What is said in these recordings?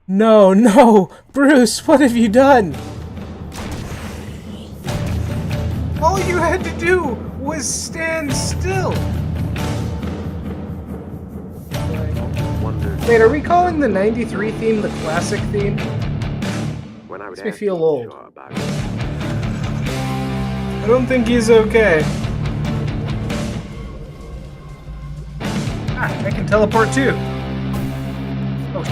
No, no! Bruce, what have you done? All you had to do was stand still! Wondered Wait, are we calling the 93 theme the classic theme? when I would Makes me ask feel you old. sure about it. I don't think he's okay. Ah, I can teleport too. Oh,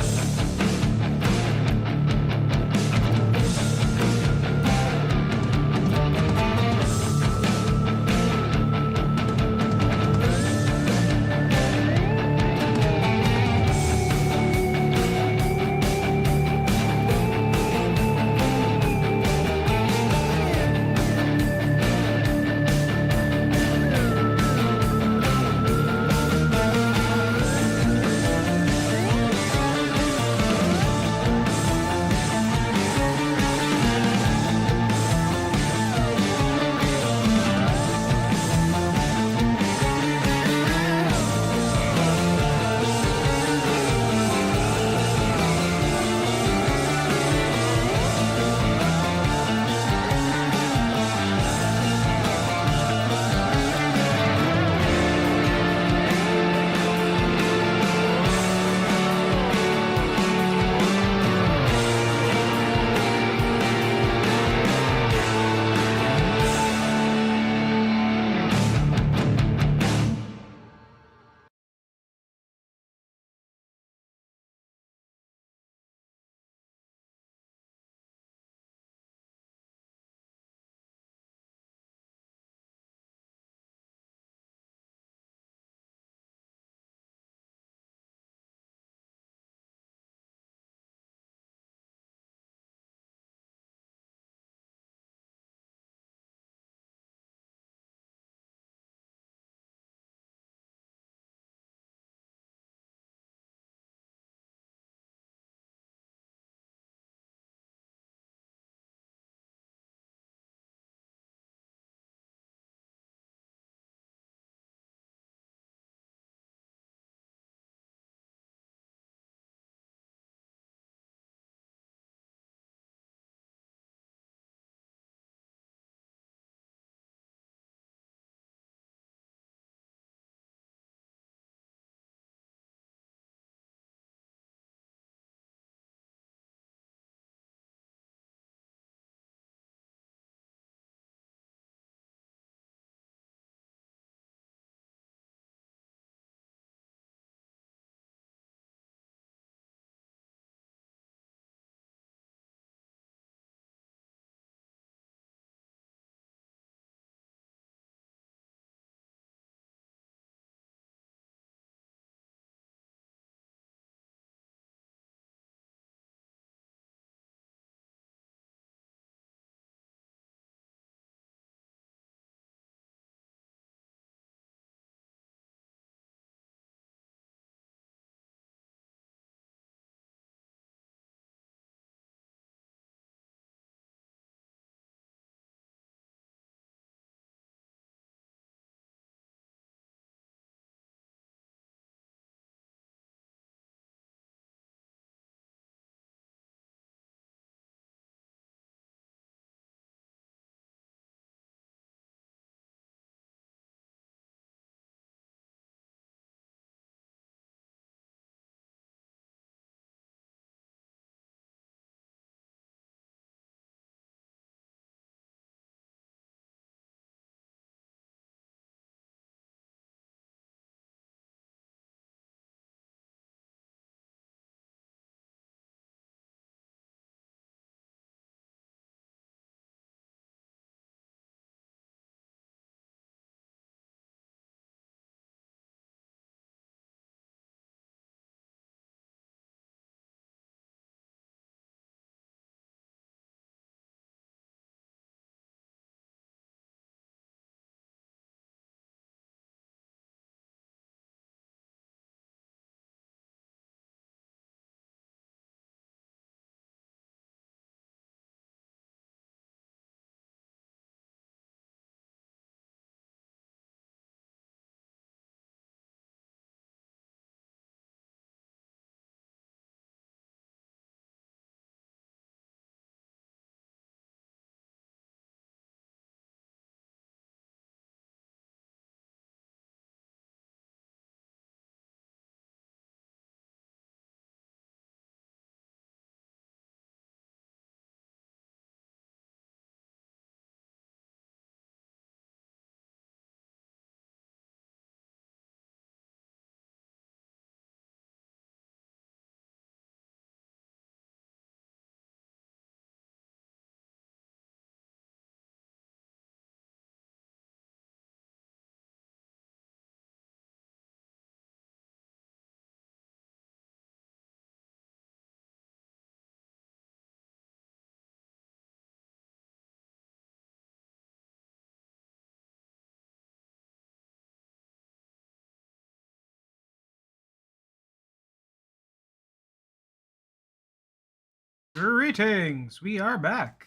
Greetings! We are back.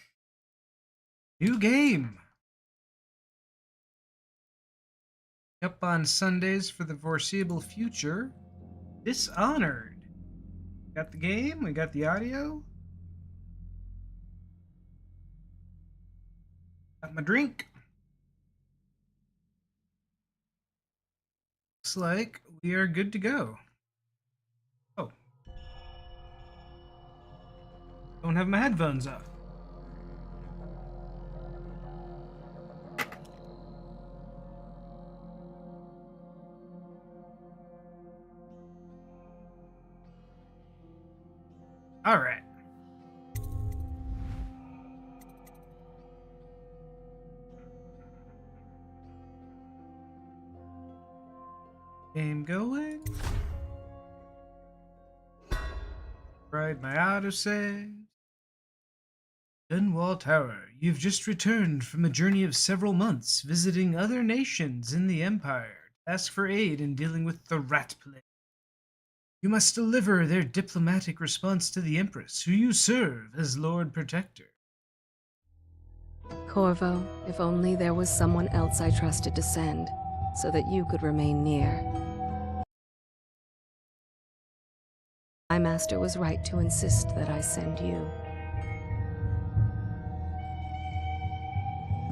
New game. Up on Sundays for the foreseeable future. Dishonored. Got the game, we got the audio. Got my drink. Looks like we are good to go. Oh. Don't have my headphones up. All right. Game going. Ride my autosave. Dunwall Tower, you've just returned from a journey of several months visiting other nations in the Empire to ask for aid in dealing with the rat plague. You must deliver their diplomatic response to the Empress, who you serve as Lord Protector. Corvo, if only there was someone else I trusted to send, so that you could remain near. My master was right to insist that I send you.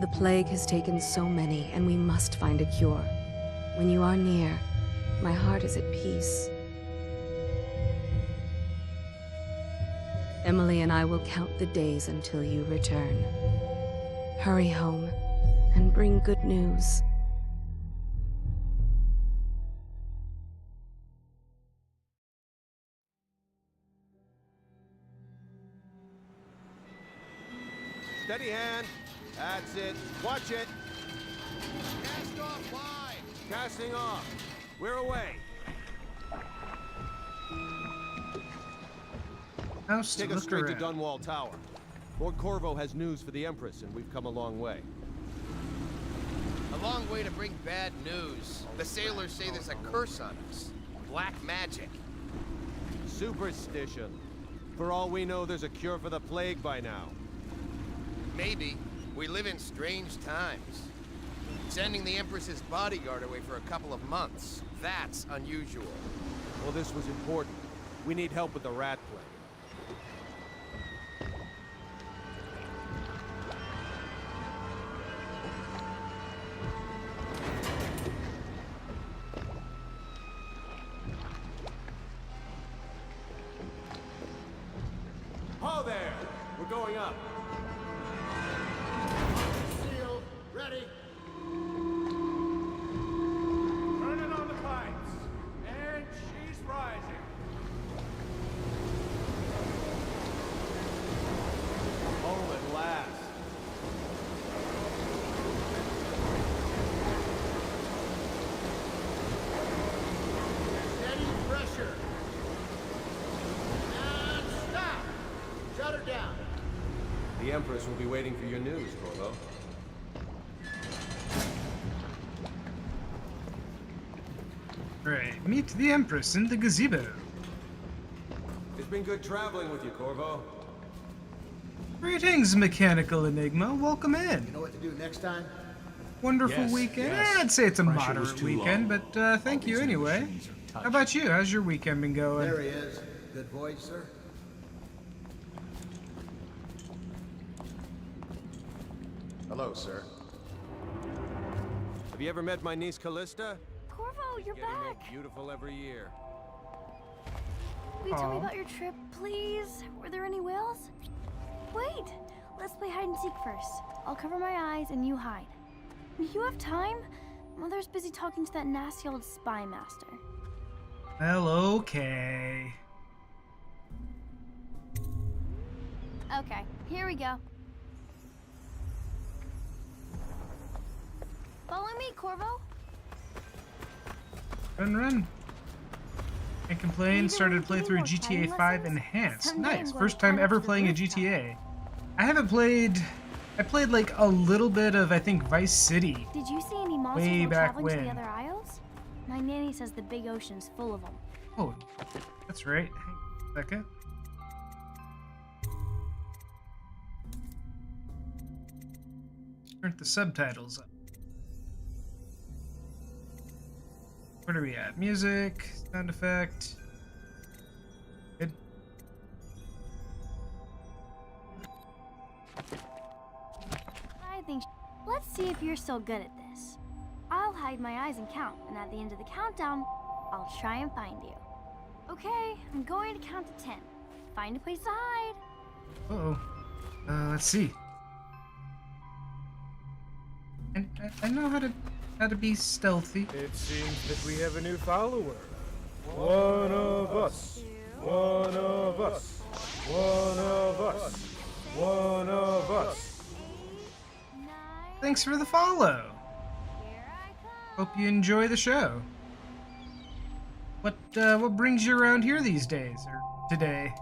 The plague has taken so many, and we must find a cure. When you are near, my heart is at peace. Emily and I will count the days until you return. Hurry home, and bring good news. Steady hand. That's it. Watch it. Cast off line. Casting off. We're away. House Take us straight to Dunwall Tower. Lord Corvo has news for the Empress, and we've come a long way. A long way to bring bad news. The sailors say there's a curse on us. Black magic. Superstition. For all we know, there's a cure for the plague by now. Maybe. We live in strange times. Sending the Empress's bodyguard away for a couple of months. That's unusual. Well, this was important. We need help with the rat plague. Ho there! We're going up. Seal, ready. Turning on the pipes. And she's rising. Oh, at last. Steady pressure. And stop. Shut her down. The Empress will be waiting for your news, Corvo. Right, meet the Empress in the gazebo. It's been good traveling with you, Corvo. Greetings, Mechanical Enigma. Welcome in. You know what to do next time? Wonderful Yes, weekend. yes. I'd say it's a Pressure was moderate too weekend, low. but thank you anyway. How about you? How's your weekend been going? There he is. Good voice, sir. Hello, sir. Have you ever met my niece Callista? Corvo, you're Getting more back! beautiful every year. Will you tell me Aw. about your trip, please? Were there any whales? Wait! Let's play hide and seek first. I'll cover my eyes and you hide. You have time? Mother's busy talking to that nasty old spy master. Well, okay. Okay, here we go. Follow me, Corvo. Run. Can't complain. Either Started way, playthrough give me more GTA fighting 5 lessons. Enhanced. Someday I'm Nice. going First to time climb ever up to the playing a rooftop. GTA. I haven't played... I played like a little bit of, I think, Vice City. Did you see any monsters Way while back traveling to when. the other isles? My nanny says the big ocean's full of them. Oh, that's right. Hang on a second. Aren't the subtitles up? What are we at? Music, sound effect. Good. I think. Let's see if you're still good at this. I'll hide my eyes and count, and at the end of the countdown, I'll try and find you. Okay, I'm going to count to 10. Find a place to hide. Uh-oh. Let's see. And I know how to be stealthy. It seems that we have a new follower. One of us. One of us. One of us. One of us. 8, 9. Thanks for the follow. Here I come. Hope you enjoy the show. What brings you around here these days, or today?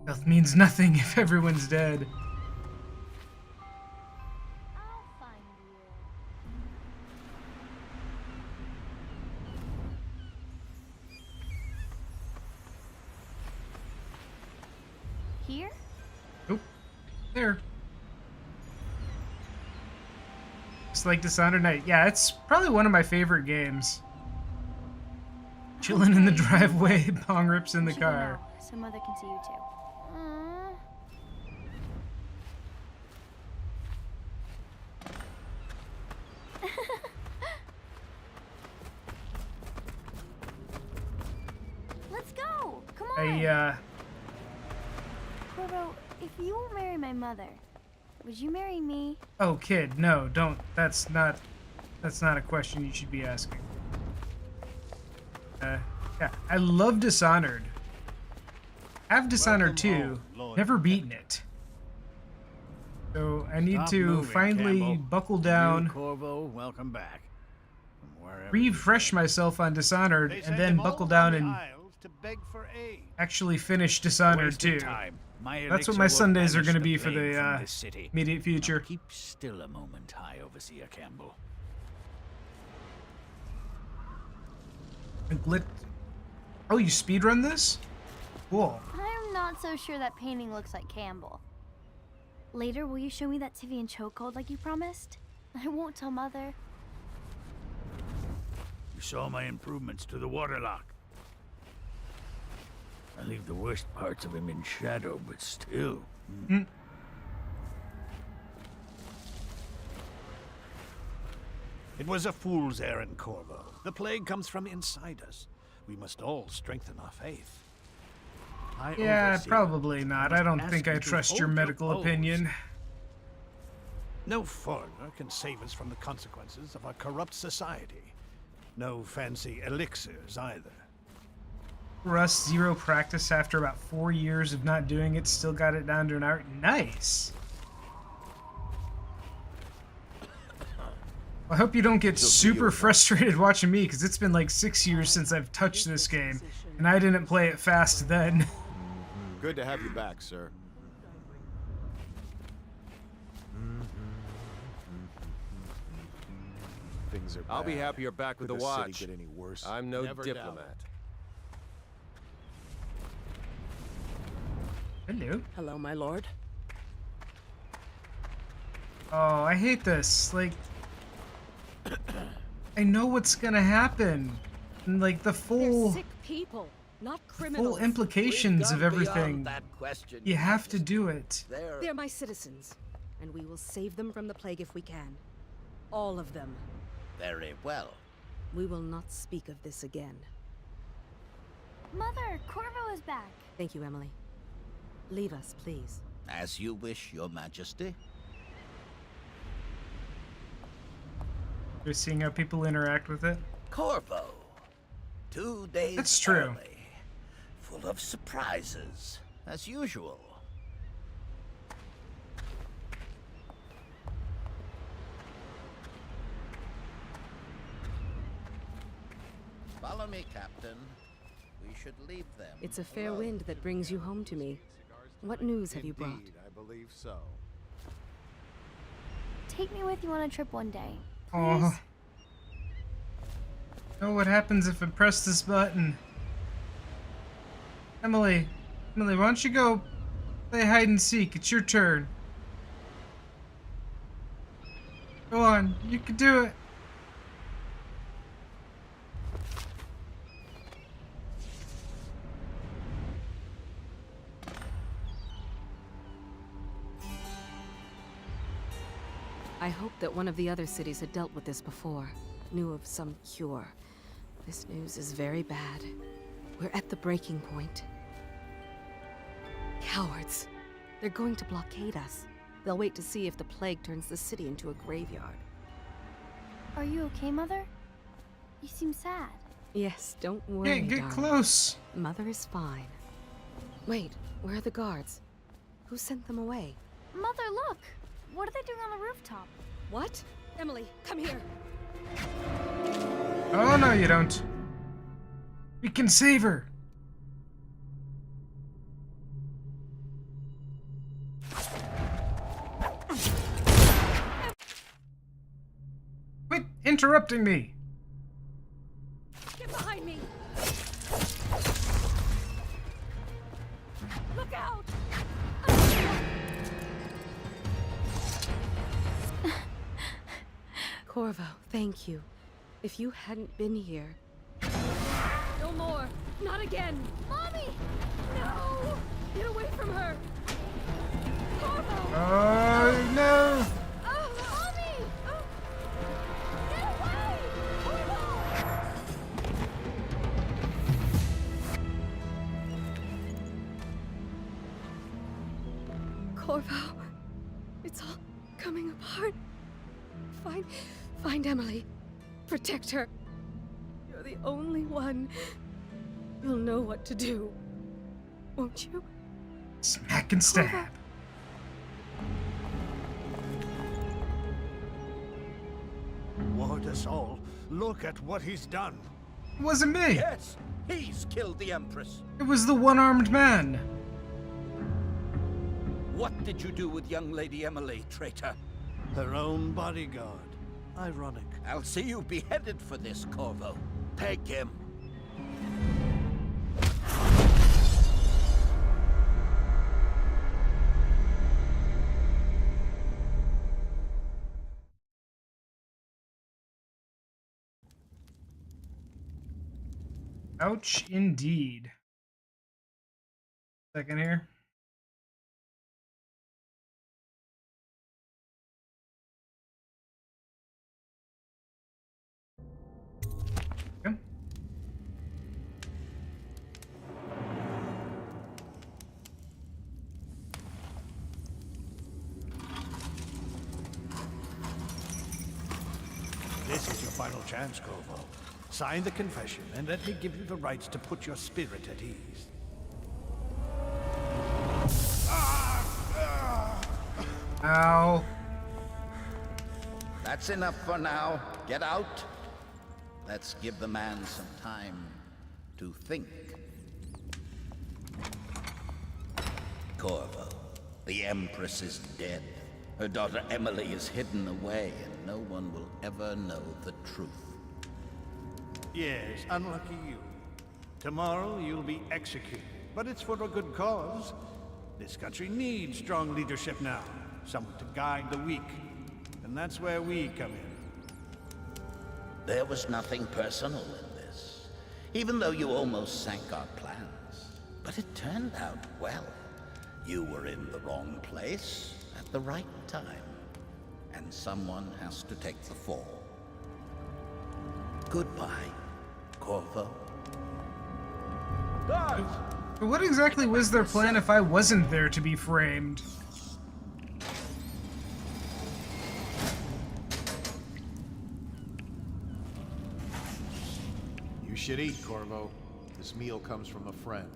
Stealth means nothing if everyone's dead. I'll find you. Here? Nope. There. Just like Dishonored Night. Yeah, it's probably one of my favorite games. Chilling in the driveway, bong rips in the You should go car. now, so Mother can see you too. Let's go! Come on! Corvo, if you will marry my mother, would you marry me? Oh, kid, no, don't. That's not a question you should be asking. Yeah, I love Dishonored. Have Dishonored 2, never beaten it. So I need Stop to moving, finally Campbell. buckle down, Corvo, welcome back. From wherever refresh myself on Dishonored, and then buckle down and to beg for aid. actually finish Dishonored Wasted 2. time. My That's what elixir my will Sundays are banish going to the be for plague from the this city. immediate Now future. keep still a moment, High Overseer Campbell. Oh, you speedrun this? Cool. I'm not so sure that painting looks like Campbell. Later, will you show me that Tivian chokehold like you promised? I won't tell Mother. You saw my improvements to the waterlock. I leave the worst parts of him in shadow, but still. It was a fool's errand, Corvo. The plague comes from inside us. We must all strengthen our faith. Yeah, probably not. I don't think I ask you to trust your hold your medical oaths. opinion. No foreigner can save us from the consequences of our corrupt society. No fancy elixirs either. Russ, zero practice after about 4 years of not doing it, still got it down to an hour. Nice. I hope you don't get super frustrated watching me, because it's been like 6 years since I've touched this game, and I didn't play it fast then. Good to have you back, sir. Things are I'll be bad. happy you're back with Could the the city watch. get any worse? I'm no Never doubt diplomat. Hello. Hello, my lord. Oh, I hate this. Like, I know what's gonna happen. And, like, the They're full sick people, not criminals. implications of everything. That question, You have to do it. They're my citizens, and we will save them from the plague if we can. All of them. Very well. We will not speak of this again. Mother, Corvo is back. Thank you, Emily. Leave us, please. As you wish, Your Majesty. You're seeing how people interact with it. Corvo. 2 days That's true. early. Full of surprises, as usual. Follow me, Captain. We should leave them. It's a fair wind that brings you home to me. What news have you brought? Indeed, I believe so. Take me with you on a trip one day. Please. Oh. Know what happens if I press this button? Emily, why don't you go play hide and seek? It's your turn. Go on, you can do it. I hoped that one of the other cities had dealt with this before, knew of some cure. This news is very bad. We're at the breaking point. Cowards. They're going to blockade us. They'll wait to see if the plague turns the city into a graveyard. Are you okay, Mother? You seem sad. Yes, don't worry, Can't get darling. close. Mother is fine. Wait, where are the guards? Who sent them away? Mother, look! What are they doing on the rooftop? What? Emily, come here! Oh, no, you don't. We can save her. Quit interrupting me. Get behind me! Look out! Corvo, thank you. If you hadn't been here... No more! Not again! Mommy! No! Get away from her! Corvo! Oh, no. Oh, Mommy! Get away! Corvo, it's all coming apart. Find Emily. Protect her. You're the only one who'll know what to do. Won't you? Smack and stab. Ward us all. Look at what he's done. It wasn't me. Yes, he's killed the Empress. It was the one-armed man. What did you do with young Lady Emily, traitor? Her own bodyguard. Ironic. I'll see you beheaded for this, Corvo. Take him. Ouch, indeed. Second here. Okay. This is your final chance, Corvo. Sign the confession, and let me give you the rights to put your spirit at ease. Ow. That's enough for now. Get out. Let's give the man some time to think. Corvo, the Empress is dead. Her daughter Emily is hidden away, and no one will ever know the truth. Yes, unlucky you. Tomorrow you'll be executed, but it's for a good cause. This country needs strong leadership now, someone to guide the weak. And that's where we come in. There was nothing personal in this, even though you almost sank our plans. But it turned out well. You were in the wrong place at the right time, and someone has to take the fall. Goodbye, Corvo. But what exactly was their plan if I wasn't there to be framed? You should eat, Corvo. This meal comes from a friend.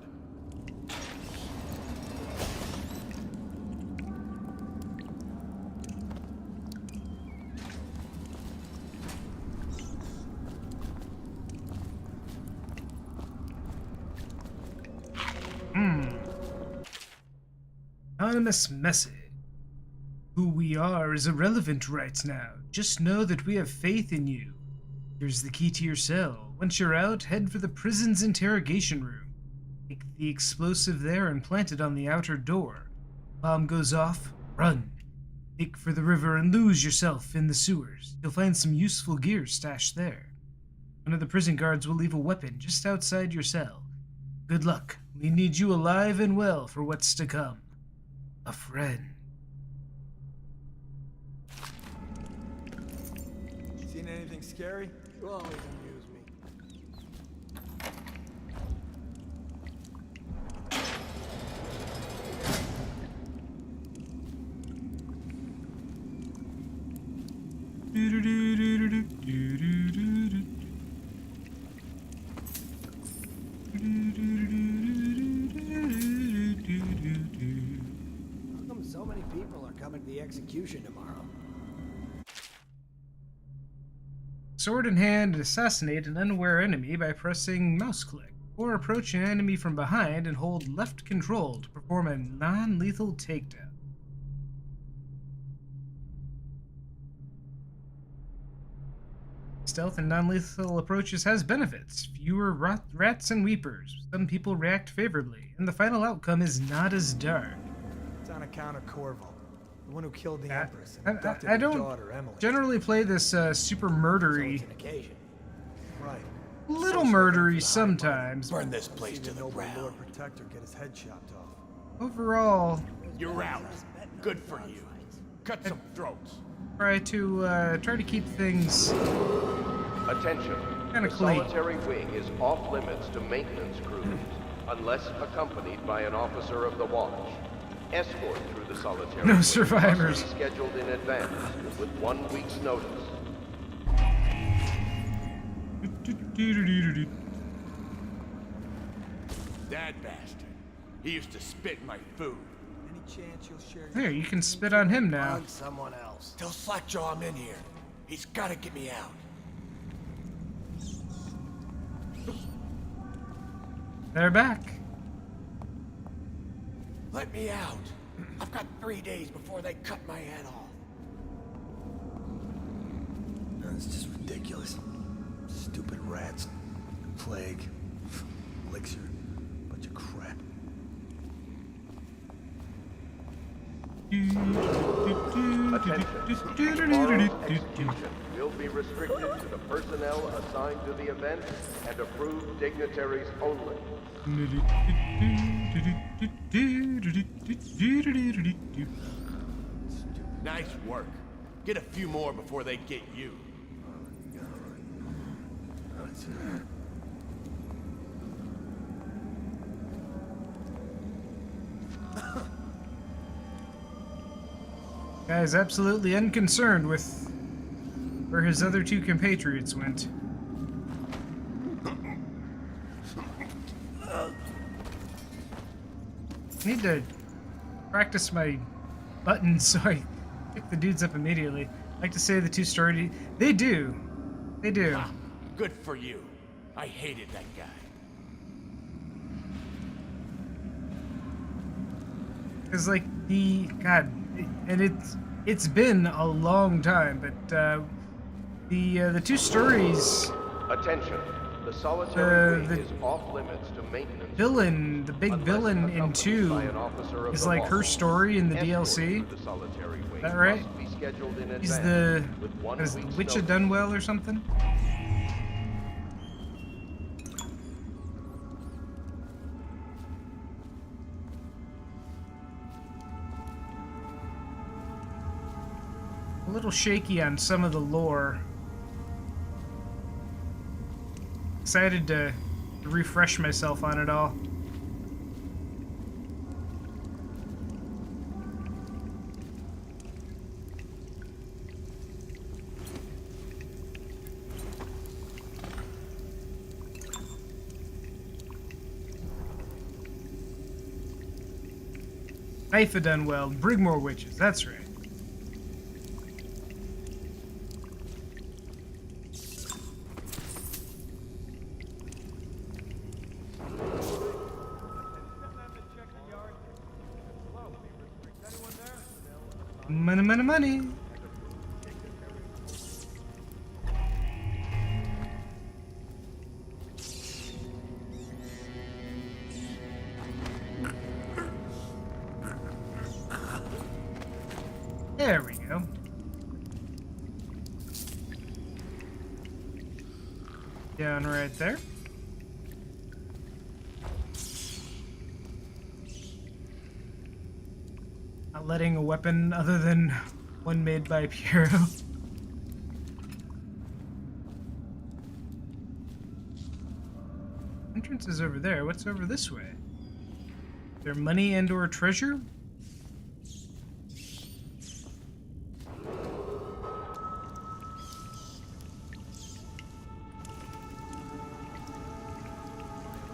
Anonymous message. Who we are is irrelevant right now. Just know that we have faith in you. Here's the key to your cell. Once you're out, head for the prison's interrogation room. Take the explosive there and plant it on the outer door. Bomb goes off, run. Make for the river and lose yourself in the sewers. You'll find some useful gear stashed there. One of the prison guards will leave a weapon just outside your cell. Good luck. We need you alive and well for what's to come. A friend. Seen anything scary? You always amuse me. How come so many people are coming to the execution tomorrow? Sword in hand, assassinate an unaware enemy by pressing mouse click, or approach an enemy from behind and hold left control to perform a non-lethal takedown. Stealth and non-lethal approaches has benefits. Fewer rats and weepers. Some people react favorably, and the final outcome is not as dark. It's on account of Corvo, the one who killed the Empress and I abducted her don't daughter, Emily. generally play this super So murdery, it's an occasion. Right. little murdery sometimes. Burn this place to the Noble ground. Lord Protector get his head chopped off. Overall, You're out. Good for you. Cut some throats. try to keep things Attention. Kinda The clean. solitary wing is off limits to maintenance crews, unless accompanied by an officer of the watch. Escort through the solitary No wing survivors. must be scheduled in advance with 1 week's notice. That bastard. He used to spit in my food. Any chance you'll share There, you can spit on him now. on someone else? Tell Slackjaw I'm in here. He's gotta get me out. They're back. Let me out. I've got 3 days before they cut my head off. That's just ridiculous. Stupid rats. Plague. Elixir. Bunch of crap. Attention. Tomorrow's execution will be restricted to the personnel assigned to the event and approved dignitaries only. Nice work. Get a few more before they get you. Guy's absolutely unconcerned with where his other two compatriots went. I need to practice my buttons so I pick the dudes up immediately. I like to say the two story. They do. They do. Ah, good for you. I hated that guy. Cause like God, and it's been a long time, but the two stories. Attention. The solitary The wing is off limits to maintenance. Villain, the big unless villain in accompanied 2 by an officer of is the like watch. her story in the Escort DLC. through the solitary wing That right? must be scheduled in He's advance the with 1 is the week's Witch of notice. Dunwell or something. A little shaky on some of the lore. Excited to refresh myself on it all. Knife of Dunwell, Brigmore Witches, that's right. Money, money, money. There we go. Down right there. Not letting a weapon other than one made by Piero. Entrance is over there. What's over this way? Is there money and or treasure?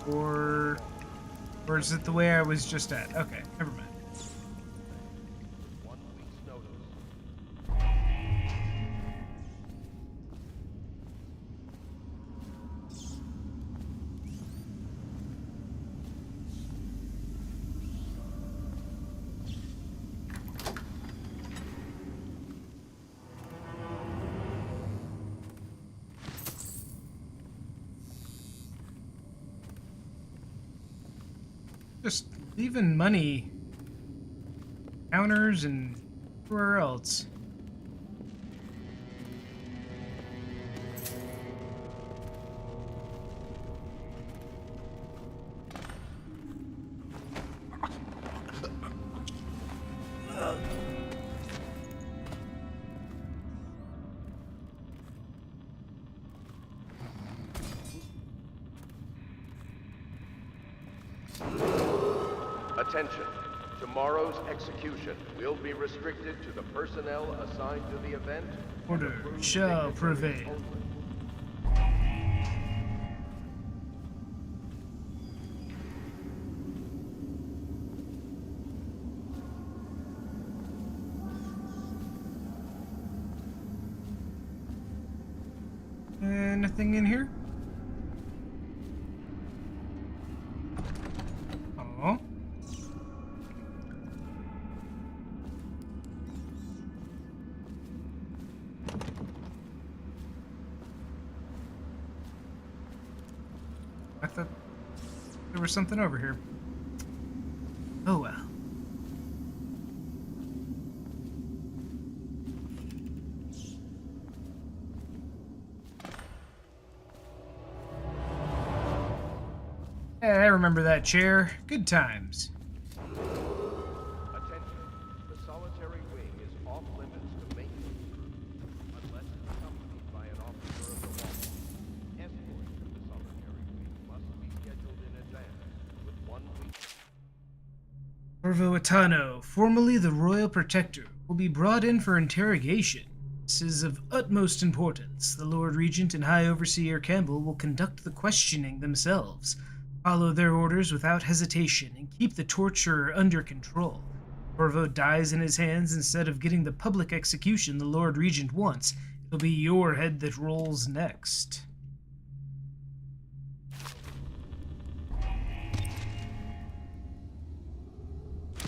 Or is it the way I was just at? Okay, never mind. 1 week's notice. Just leaving money counters and everywhere else. Attention. Tomorrow's execution will be restricted to the personnel assigned to the event. Order shall prevail. Nothing in here? Oh. I thought there was something over here. Oh well. I remember that chair. Good times. Attention. The solitary wing is off limits to maintenance unless accompanied by an officer of the law. Escort to the solitary wing must be scheduled in advance with 1 week. Corvo Atano, formerly the Royal Protector, will be brought in for interrogation. This is of utmost importance. The Lord Regent and High Overseer Campbell will conduct the questioning themselves. Follow their orders without hesitation and keep the torture under control. Corvo dies in his hands instead of getting the public execution the Lord Regent wants. It'll be your head that rolls next.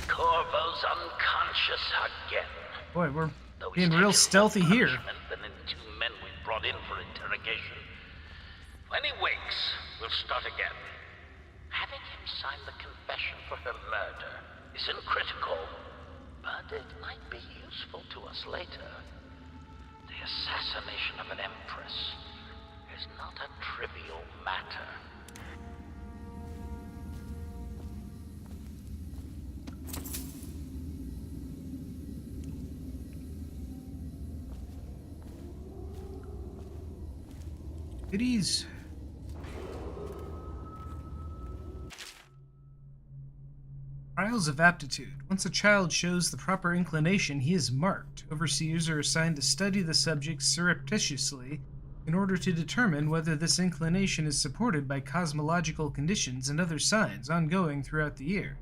Corvo's unconscious again. Boy, we're Though he's being real taken stealthy more here. punishment than in 2 men we brought in for interrogation. When he wakes, we'll start again. Having him sign the confession for her murder isn't critical, but it might be useful to us later. The assassination of an empress is not a trivial matter. Goodies. Trials of aptitude. Once a child shows the proper inclination, he is marked. Overseers are assigned to study the subject surreptitiously in order to determine whether this inclination is supported by cosmological conditions and other signs ongoing throughout the year.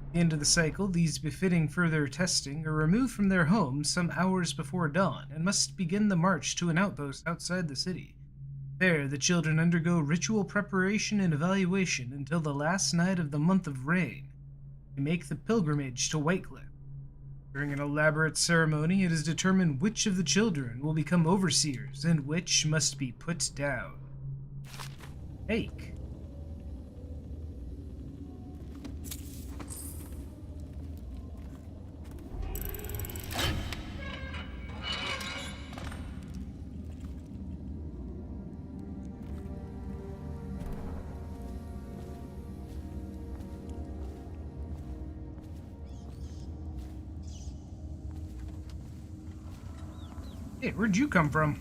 At the end of the cycle, these befitting further testing are removed from their homes some hours before dawn and must begin the march to an outpost outside the city. There, the children undergo ritual preparation and evaluation until the last night of the month of rain. They make the pilgrimage to Whitecliff. During an elaborate ceremony, it is determined which of the children will become overseers and which must be put down. Take. Hey, where'd you come from?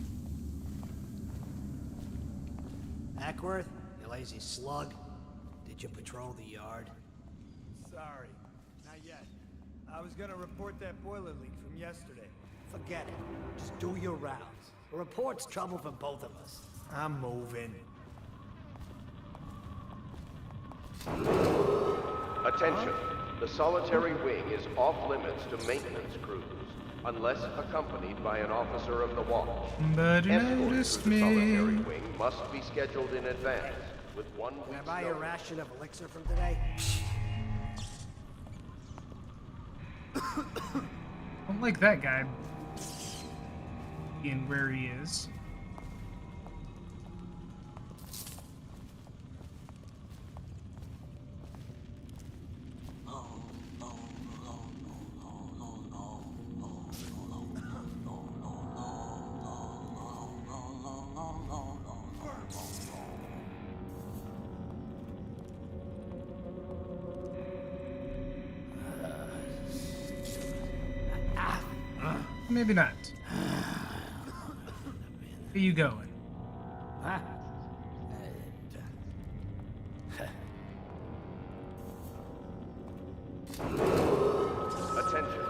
Ackworth, you lazy slug. Did you patrol the yard? Sorry, not yet. I was gonna report that boiler leak from yesterday. Forget it. Just do your rounds. A report's trouble for both of us. I'm moving. Attention. The solitary wing is off limits to maintenance crews, unless accompanied by an officer of the watch. But Escort noticed through the solitary me. wing must be scheduled in advance, with 1 Can I week's buy you a notice. ration of elixir from today? Don't like that guy being where he is. Maybe not. Where you going? Huh? Attention.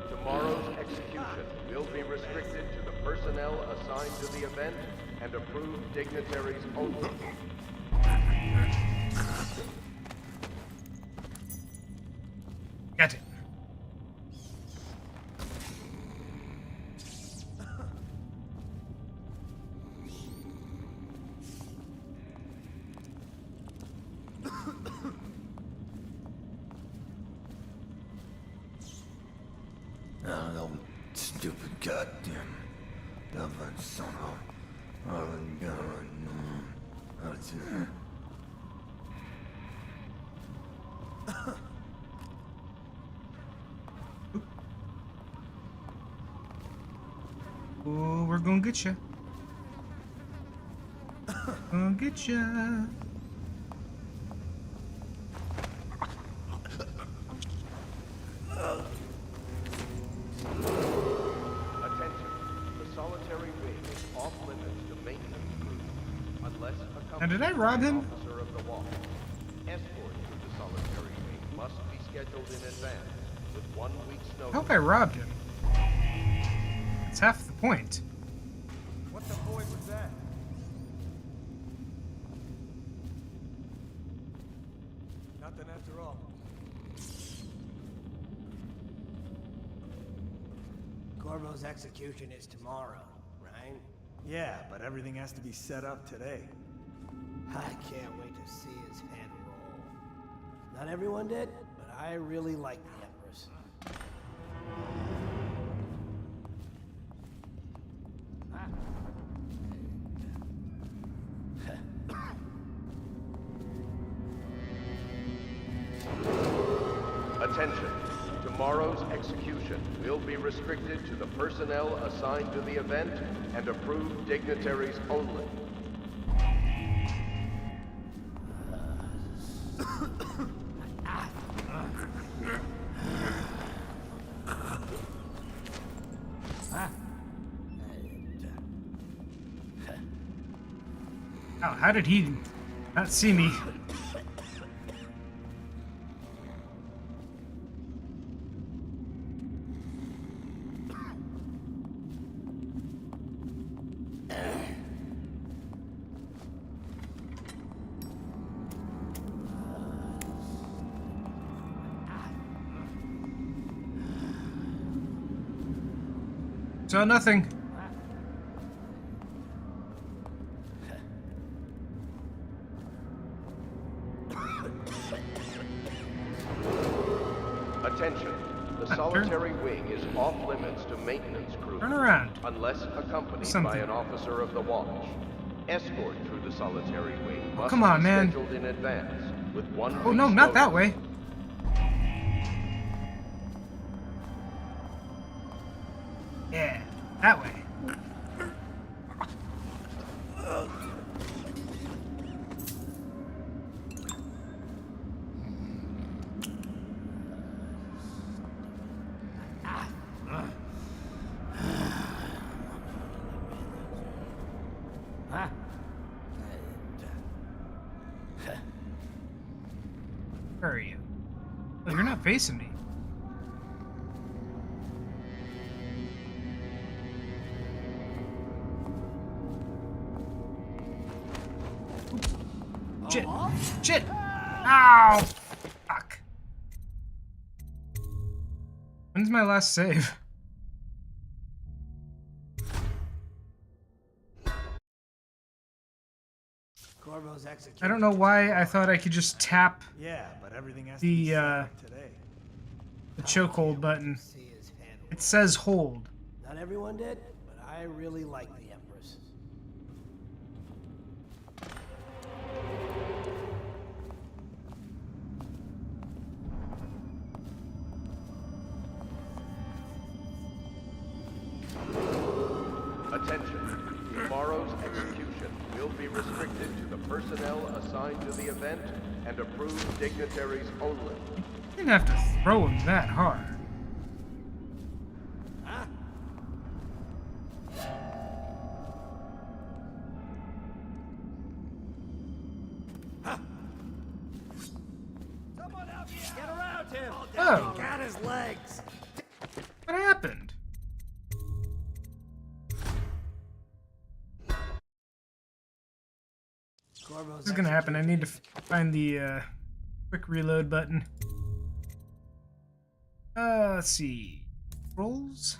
Tomorrow's execution will be restricted to the personnel assigned to the event and approved dignitaries only. Got it. Oh, stupid goddamn dumb son of Oh, we're gonna get you. Gonna get ya. Attention. The solitary wing is off limits to maintenance crews, unless Now, accompanied did I rob by an him? officer of the watch. Escort through the solitary wing must be scheduled in advance, with 1 week's I notice. hope I robbed him. That's half the point. What the boy was that? Nothing after all. Corvo's execution is tomorrow, right? Yeah, but everything has to be set up today. I can't wait to see his head roll. Not everyone did, but I really like the Empress. Attention. Tomorrow's execution will be restricted to the personnel assigned to the event and approved dignitaries only. Oh, how did he not see me? So nothing. Attention. The solitary wing is off limits to maintenance crews. Turn around. Unless accompanied by Something. an officer of the watch. Escort through the solitary wing must come on, be man. scheduled in advance, with 1 Oh no, week's not that notice. way. Yeah, that way. Where are you? Oh, you're not facing me. Shit! Shit! Ow! Fuck. When's my last save? Corvo's executed. I don't know why I thought I could just tap Yeah, but everything has to be set up today. the chokehold button. See his hand It says hold. Not everyone did, but I really like the Empress. Attention. Tomorrow's execution will be restricted to the personnel assigned to the event and approved dignitaries only. Didn't have to throw him that hard. Get around him! Oh. Got his legs! What happened? Corvo's This is gonna happen. I need to find the quick reload button. Let's see. Rolls.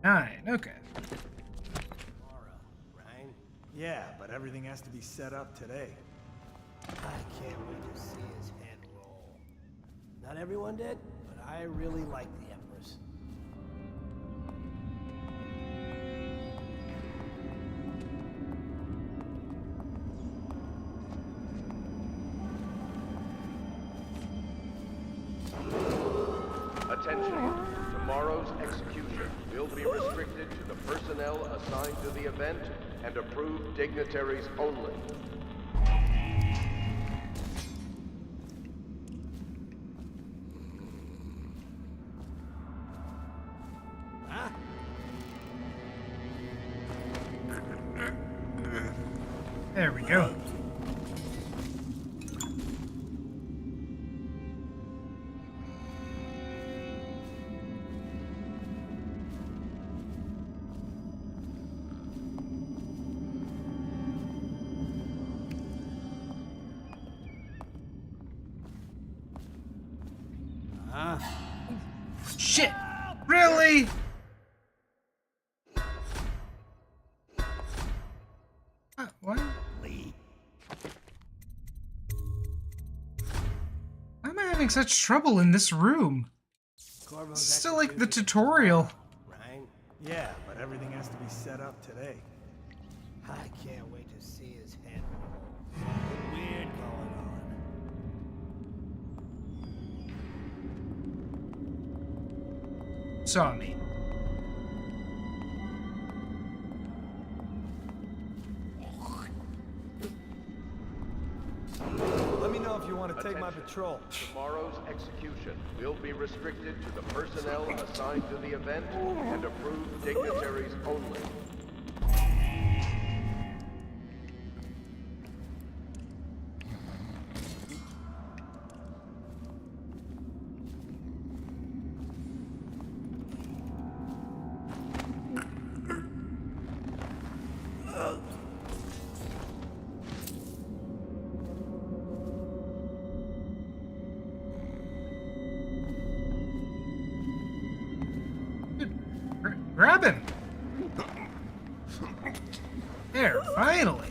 9. Okay. Ryan, Yeah, but everything has to be set up today. I can't wait to see his head roll. Not everyone did, but I really like the Empress. Attention. Tomorrow's execution will be restricted to the personnel assigned to the event and approved dignitaries only. There we go. Shit! Really? What? Why am I having such trouble in this room? Corvo's It's still like the tutorial. Ryan, Yeah, but everything has to be set up today. I can't wait to see his head roll. Something weird going on. Saw me. Let me know if you want to take my Attention. patrol. Tomorrow's execution will be restricted to the personnel assigned to the event and approved dignitaries only. Grab him! There, finally!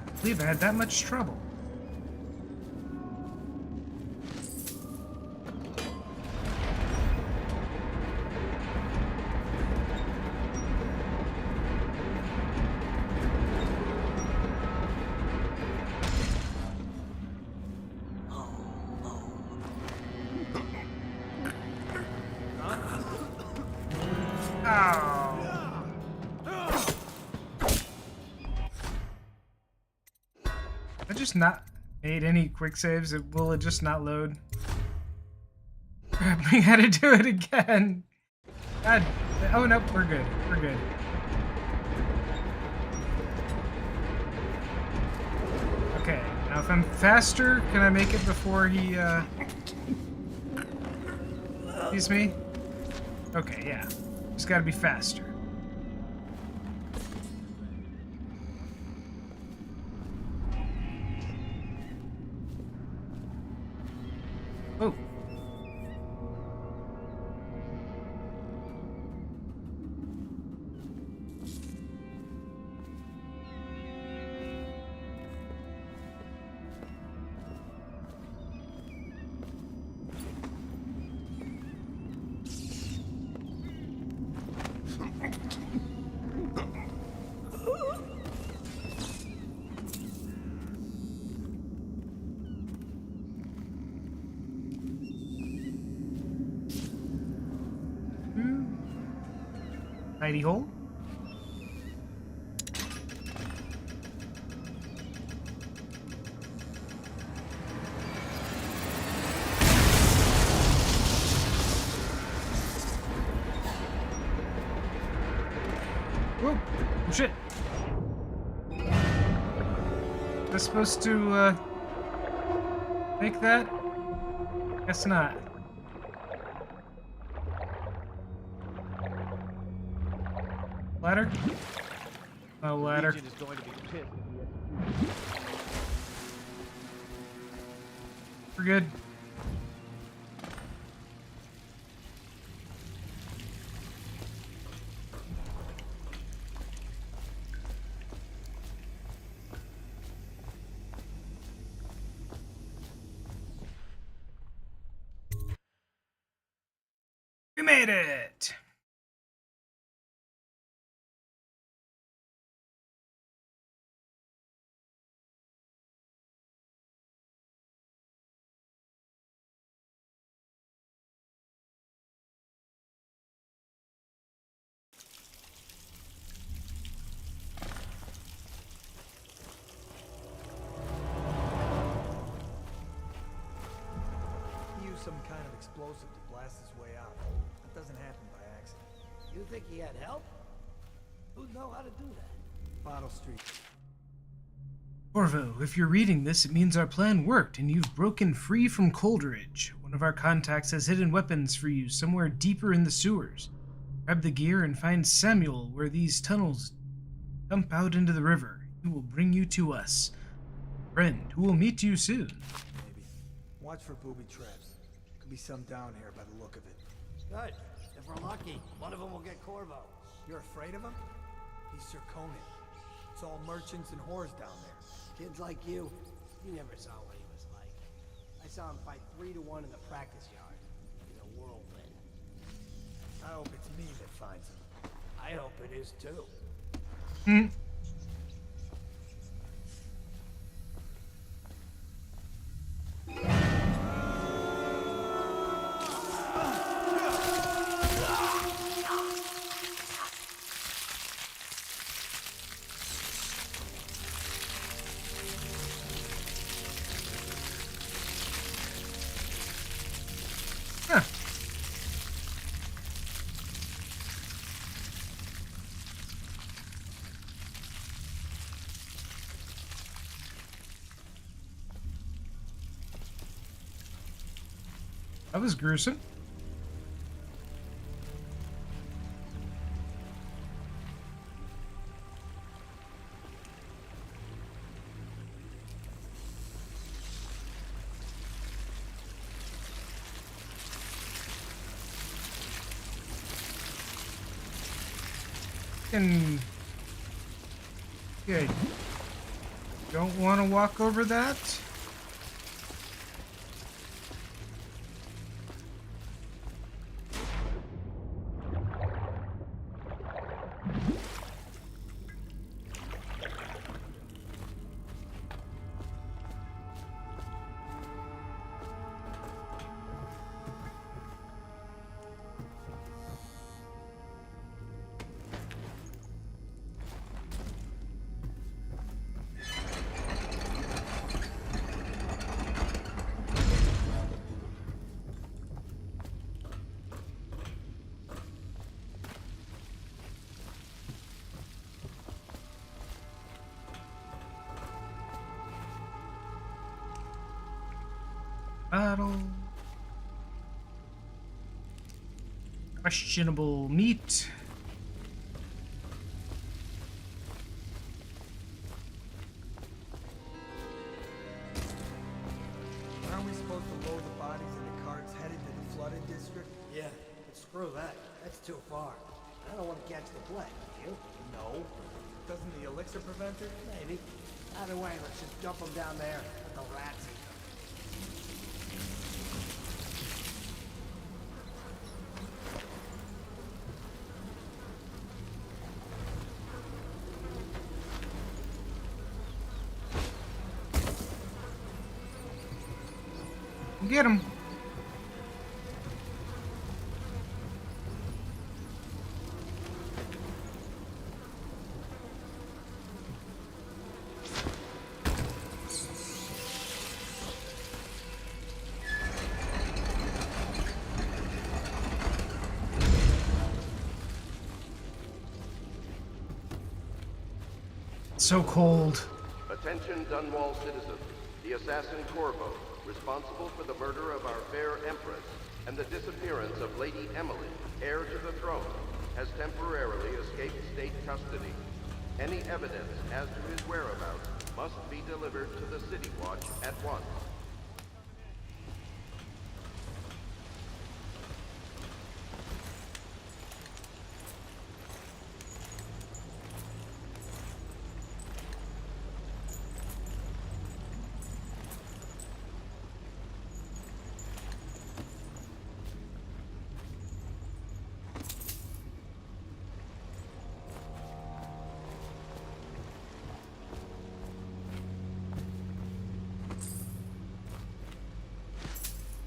I believe I had that much trouble. Oh. I just not made any quick saves. Will it just not load? We had to do it again. God. Oh no, we're good. We're good. If I'm faster, can I make it before he sees me? Okay, yeah. Just gotta be faster. Oh. Hidey hole. Whoa! Oh shit! Was I supposed to make that? Guess not. Ladder? No ladder. Legion is going to be pissed. We're good. We made it! Some kind of explosive to blast his way out. That doesn't happen by accident. You think he had help? Who'd know how to do that? Bottle Street. Corvo, if you're reading this, it means our plan worked and you've broken free from Coldridge. One of our contacts has hidden weapons for you somewhere deeper in the sewers. Grab the gear and find Samuel where these tunnels dump out into the river. He will bring you to us. Friend, who will meet you soon. Maybe. Watch for booby traps. Could be some down here by the look of it. Good. If we're lucky, one of them will get Corvo. You're afraid of him? He's Sir Conan. It's all merchants and whores down there. Kids like you never saw what he was like. I saw him fight 3 to 1 in the practice yard. He's a whirlwind. I hope it's me that finds him. I hope it is too. Hmm. Huh. That was gruesome. And good. Don't want to walk over that. Battle. Questionable meat. Aren't we supposed to load the bodies into carts headed to the flooded district? Yeah, but screw that. That's too far. I don't want to catch the plague, do you? No. Doesn't the elixir prevent it? Maybe. Either way, let's just dump them down there. Let the rats eat them. Get him. So cold. Attention Dunwall citizens. The assassin Corvo, responsible for the murder of our fair Empress and the disappearance of Lady Emily, heir to the throne, has temporarily escaped state custody. Any evidence as to his whereabouts must be delivered to the City Watch at once.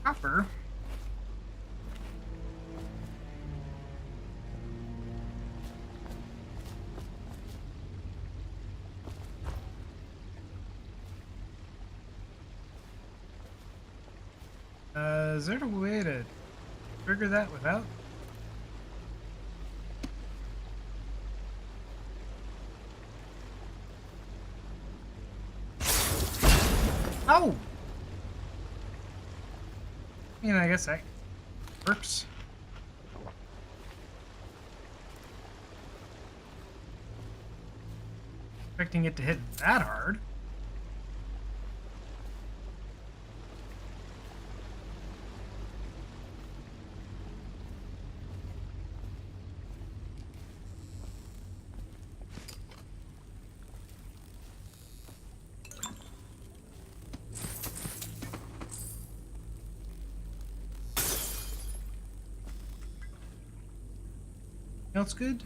Copper. Is there a way to trigger that without? Oh! I mean, I guess that works. Expecting it to hit that hard. Else good?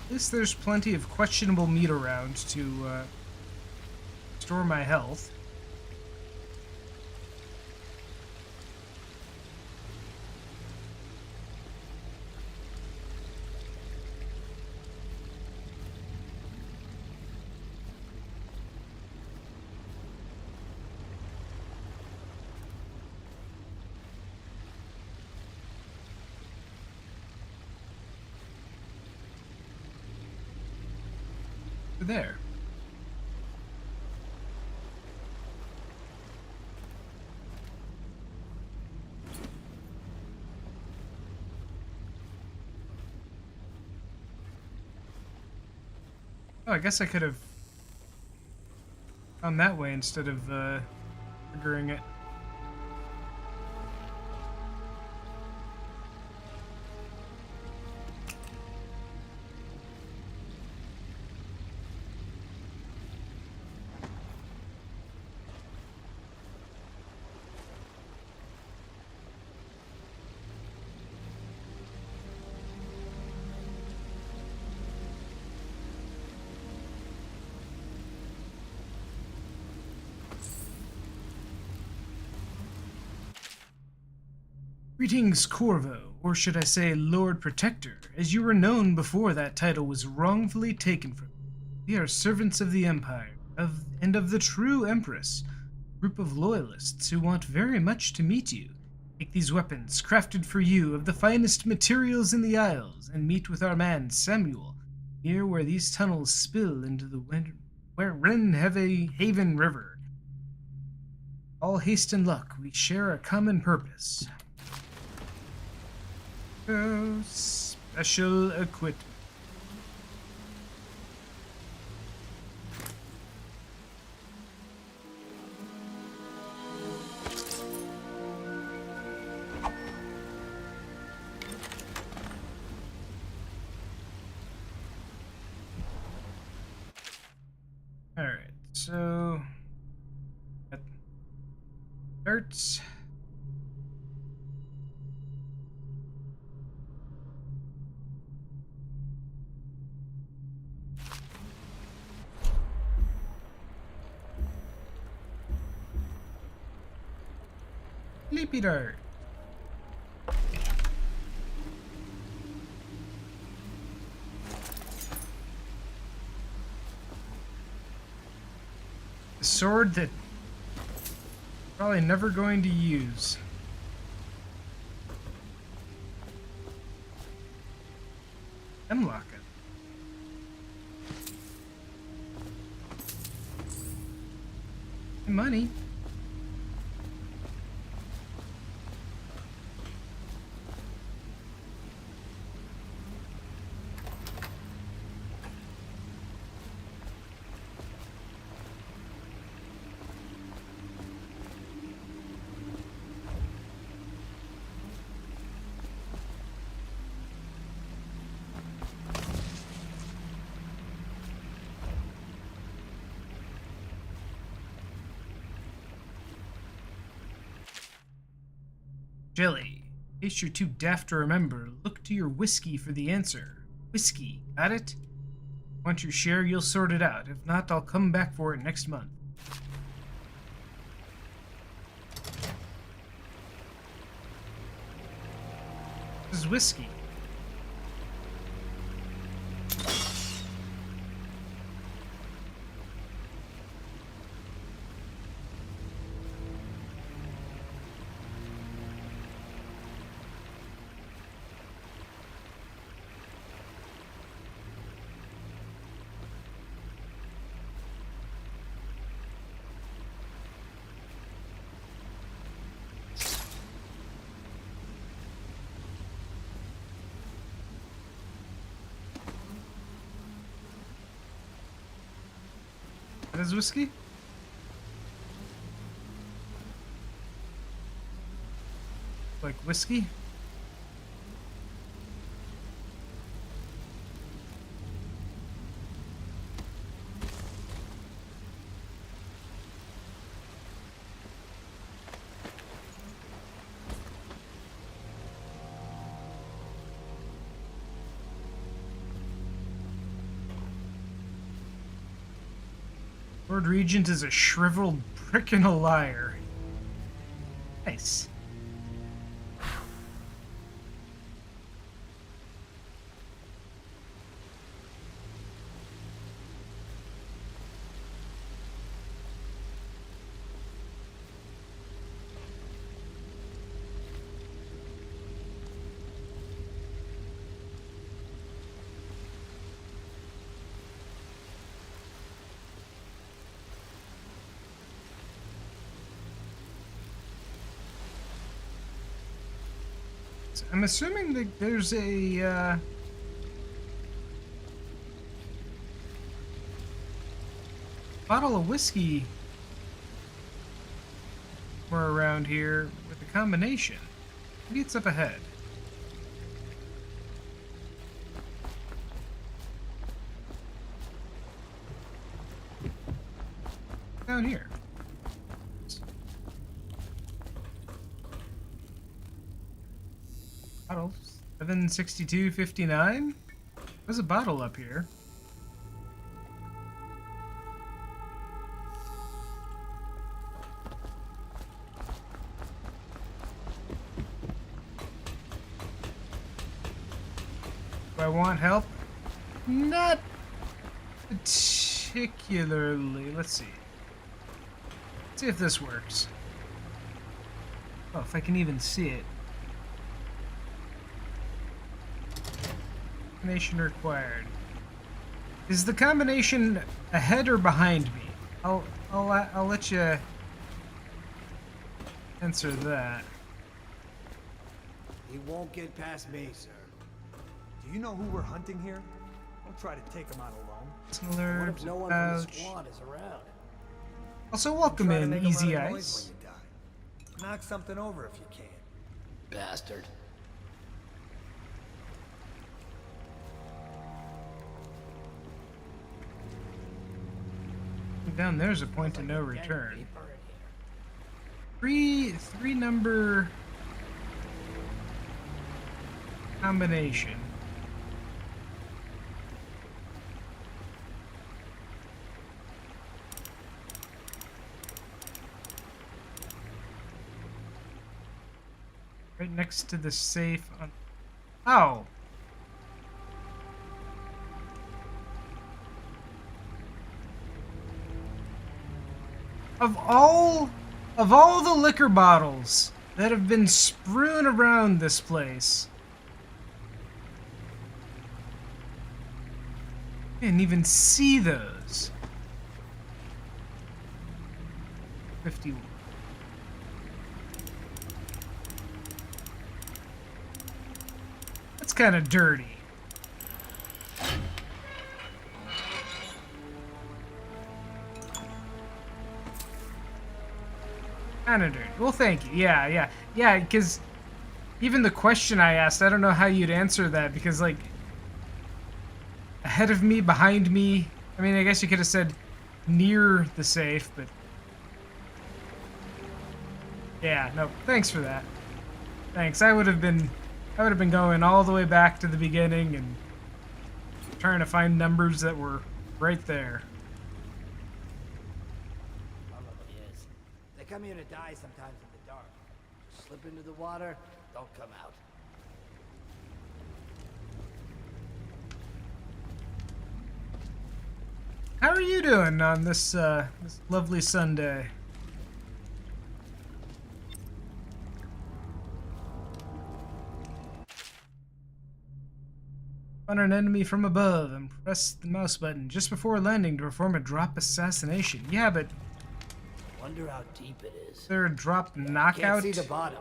At least there's plenty of questionable meat around to store my health. There. Oh, I guess I could have gone that way instead of triggering it. Greetings, Corvo, or should I say Lord Protector, as you were known before that title was wrongfully taken from you. We are servants of the Empire, and of the true Empress, a group of loyalists who want very much to meet you. Take these weapons, crafted for you of the finest materials in the Isles, and meet with our man Samuel, here where these tunnels spill into the Ren Haven River. All haste and luck, we share a common purpose. Oh, special equipment. Alright, so that starts. Sleepy Dart. A sword that I'm probably never going to use. Unlock it. Money. Jelly. In case you're too daft to remember, look to your whiskey for the answer. Whiskey, got it? Want your share, you'll sort it out. If not, I'll come back for it next month. This is whiskey. That is whiskey? Like whiskey? Lord Regent is a shriveled prick and a liar. Nice. I'm assuming that there's a bottle of whiskey somewhere around here with a combination. Maybe it's up ahead. Down here. Bottle 762.59. There's a bottle up here. Do I want help? Not particularly. Let's see. Let's see if this works. Oh, if I can even see it. Combination required. Is the combination ahead or behind me? I'll let you answer that. He won't get past me, sir. Do you know who we're hunting here? Don't try to take him out alone. Similar What if no one from the squad is around? Also, welcome Try to in, make a lot Easy of Ice. noise when you die. Knock something over if you can. Bastard. Down there's a point of no return. Three number combination. Right next to the safe on... Oh! Of all the liquor bottles that have been strewn around this place, I didn't even see those. 51. That's kind of dirty. Kind of dirty. Well, thank you. Yeah, because even the question I asked, I don't know how you'd answer that, because, like, ahead of me, behind me, I mean, I guess you could have said near the safe, but... Yeah, no, thanks for that. Thanks. I would have been going all the way back to the beginning and trying to find numbers that were right there. They come here to die sometimes in the dark. Slip into the water, don't come out. How are you doing on this this lovely Sunday? Find an enemy from above and press the mouse button just before landing to perform a drop assassination. Yeah, but Wonder how deep it is. is there a drop knockout? Can't see the bottom.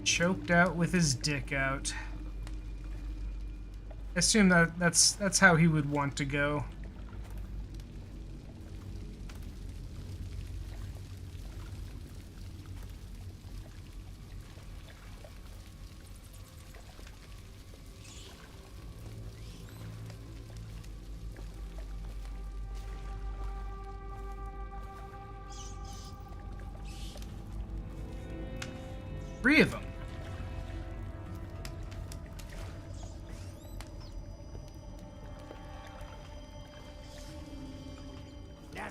Choked out with his dick out. I assume that's how he would want to go. Three of them.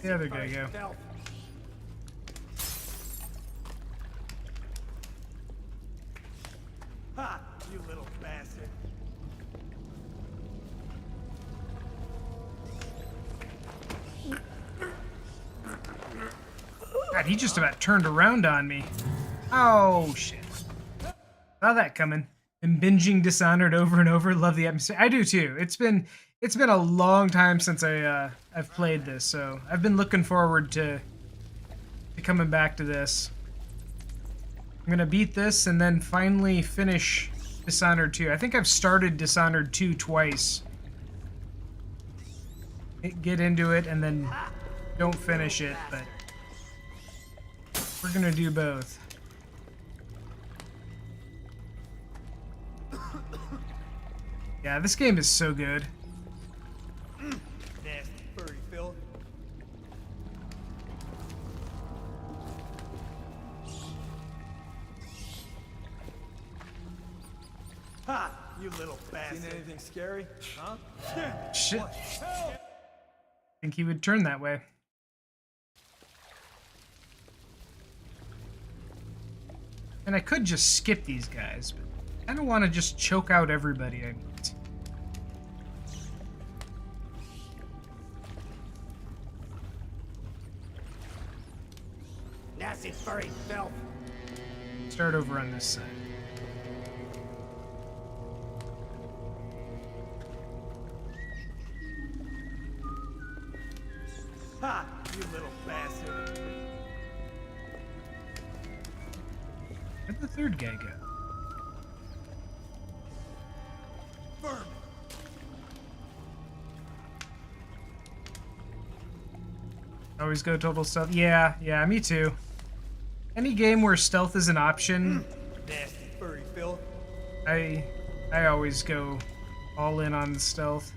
The other guy go. Ha! You little bastard. God, he just about turned around on me. Oh shit. Saw that coming. And binging Dishonored over and over. Love the atmosphere. I do too. It's been a long time since I've played this, so I've been looking forward to coming back to this. I'm gonna beat this and then finally finish Dishonored 2. I think I've started Dishonored 2 twice. Get into it and then don't finish it, but we're gonna do both. Yeah, this game is so good. Nasty furry filth. Ha! You little bastard. Seen anything scary? Huh? Shit. Think he would turn that way. And I could just skip these guys, but I don't want to just choke out everybody I meet. Nasty furry filth. Start over on this side. Ha! You little bastard. Where'd the third guy go? Vermin. Always go total stealth. Yeah, me too. Any game where stealth is an option, Nasty furry filth. I always go all in on the stealth.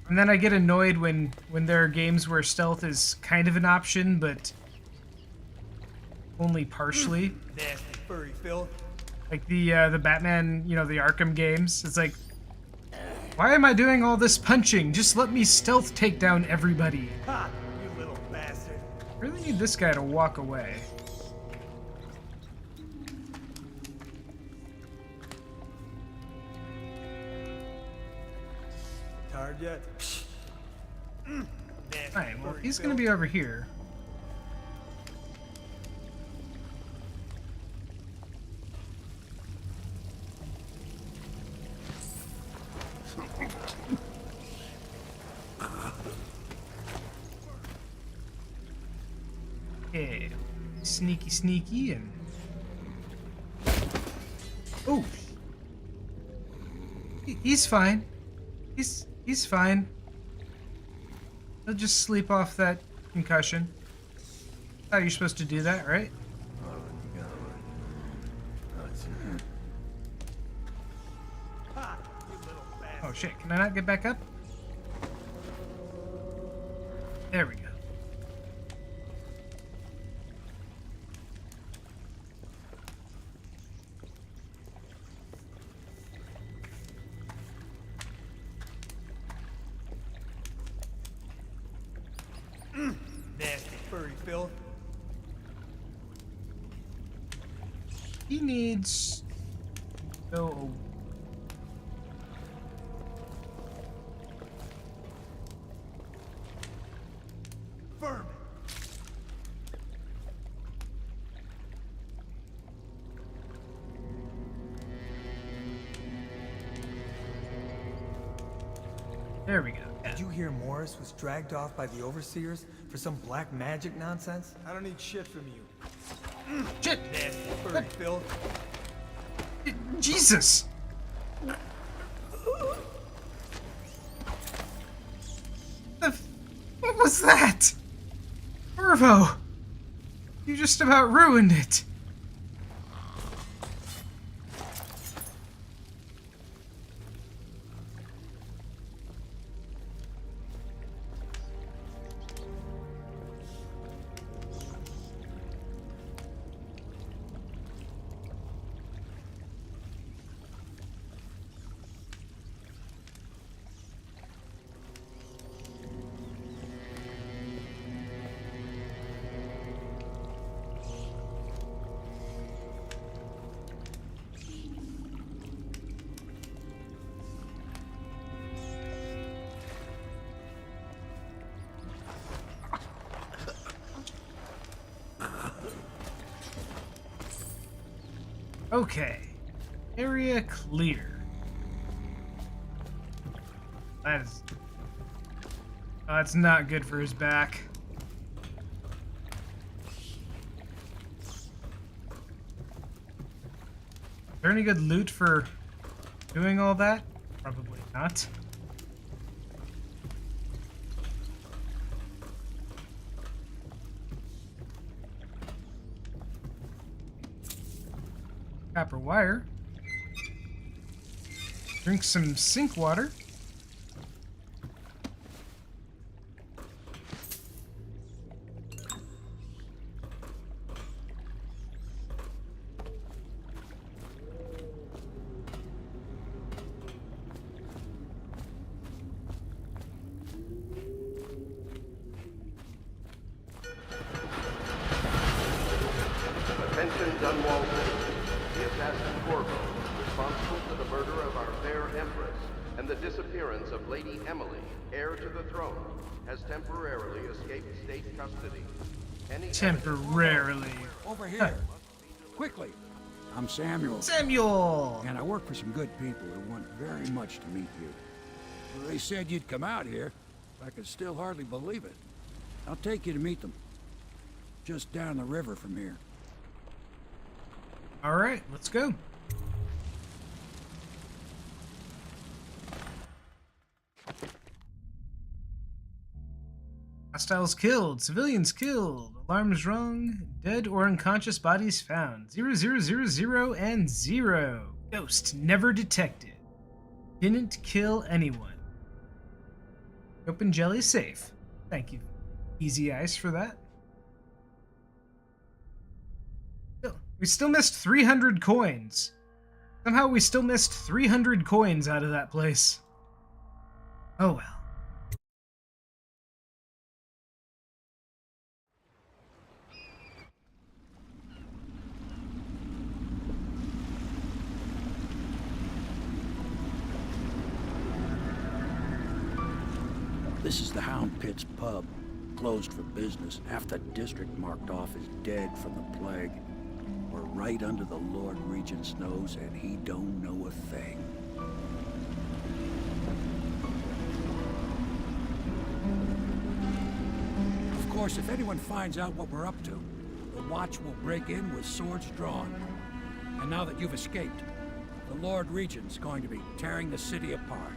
And then I get annoyed when there are games where stealth is kind of an option, but only partially. Nasty furry filth. Like the Batman, the Arkham games. It's like, why am I doing all this punching? Just let me stealth take down everybody. Ha! You little bastard. I really need this guy to walk away. Tired yet? Alright, well, if he's gonna be over here. Okay, sneaky and... Oh! He's fine. He's fine. He'll just sleep off that concussion. How you're supposed to do that, right? Oh shit, can I not get back up? There we go. Nasty furry filth. He needs... Oh. Vermin. There we go. Did you hear Morris was dragged off by the overseers for some black magic nonsense? I don't need shit from you. Shit! Nasty furry filth. Jesus! What was that? Mervo! You just about ruined it. Okay. Area clear. That is... that's not good for his back. Is there any good loot for doing all that? Probably not. Copper wire. Drink some sink water. Dunwall City, the assassin Corvo, responsible for the murder of our fair Empress and the disappearance of Lady Emily, heir to the throne, has temporarily escaped state custody. Temporarily. Over here. Quickly. I'm Samuel. Samuel! And I work for some good people who want very much to meet you. Well, they said you'd come out here. I can still hardly believe it. I'll take you to meet them. Just down the river from here. Alright, let's go. Hostiles killed, civilians killed, alarms rung, dead or unconscious bodies found. 0000 and 0. Ghost never detected. Didn't kill anyone. Open jelly safe. Thank you, Easy Ice, for that. We still missed 300 coins. Somehow we still missed 300 coins out of that place. Oh well. This is the Hound Pits pub. Closed for business. Half the district marked off as dead from the plague. We're right under the Lord Regent's nose, and he don't know a thing. Of course, if anyone finds out what we're up to, the Watch will break in with swords drawn. And now that you've escaped, the Lord Regent's going to be tearing the city apart.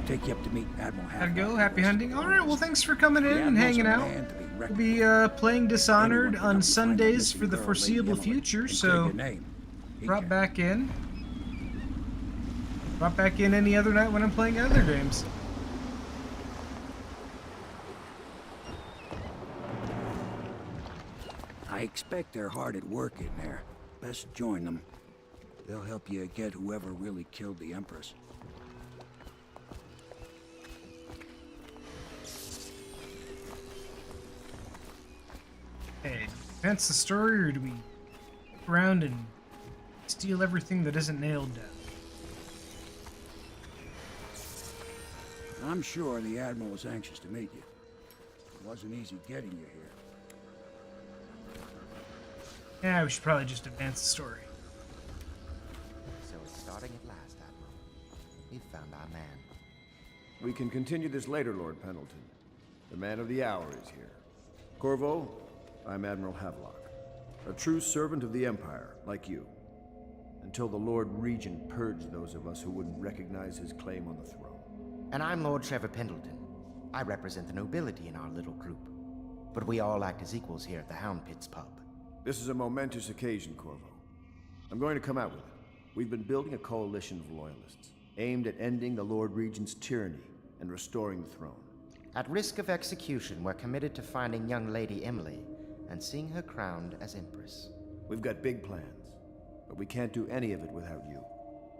Take you up to meet Admiral Gotta go. Happy hunting. Alright, well, thanks for coming in and hanging out. We'll be playing Dishonored on Sundays for the foreseeable future, so drop back in. Drop back in any other night when I'm playing other games. I expect they're hard at work in there. Best join them. They'll help you get whoever really killed the Empress. Hey, advance the story, or do we look around and steal everything that isn't nailed down? I'm sure the Admiral was anxious to meet you. It wasn't easy getting you here. Yeah, we should probably just advance the story. So it's starting at last, Admiral. We've found our man. We can continue this later, Lord Pendleton. The man of the hour is here. Corvo, I'm Admiral Havelock, a true servant of the Empire, like you. Until the Lord Regent purged those of us who wouldn't recognize his claim on the throne. And I'm Lord Trevor Pendleton. I represent the nobility in our little group. But we all act as equals here at the Hound Pits pub. This is a momentous occasion, Corvo. I'm going to come out with it. We've been building a coalition of loyalists, aimed at ending the Lord Regent's tyranny and restoring the throne. At risk of execution, we're committed to finding young Lady Emily and seeing her crowned as Empress. We've got big plans, but we can't do any of it without you.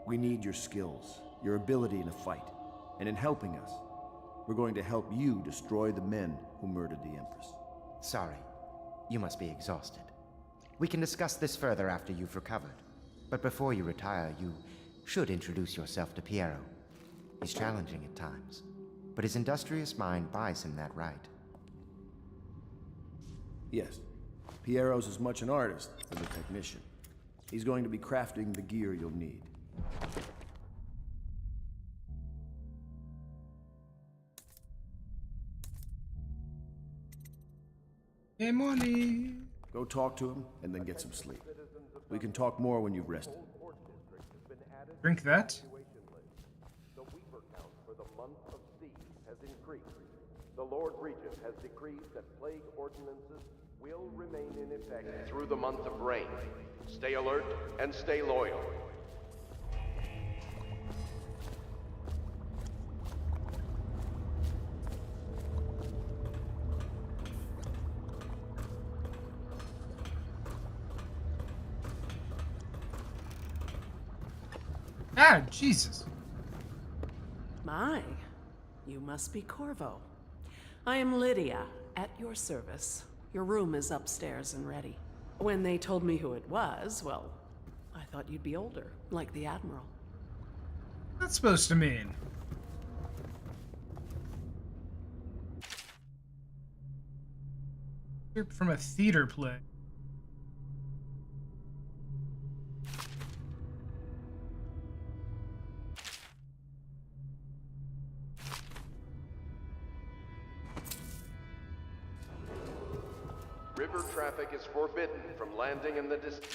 We need your skills, your ability in a fight, and in helping us, we're going to help you destroy the men who murdered the Empress. Sorry, you must be exhausted. We can discuss this further after you've recovered. But before you retire, you should introduce yourself to Piero. He's challenging at times, but his industrious mind buys him that right. Yes, Piero's as much an artist as a technician. He's going to be crafting the gear you'll need. Hey, money. Go talk to him and then get some sleep. We can talk more when you've rested. Drink that. The Weaver count for the month of C has increased. The Lord Regent has decreed that plague ordinances will remain in effect through the month of rain. Stay alert and stay loyal. Ah, Jesus. My, you must be Corvo. I am Lydia, at your service. Your room is upstairs and ready. When they told me who it was, well, I thought you'd be older, like the Admiral. What's that supposed to mean? From a theater play. River traffic is forbidden from landing in the Discovery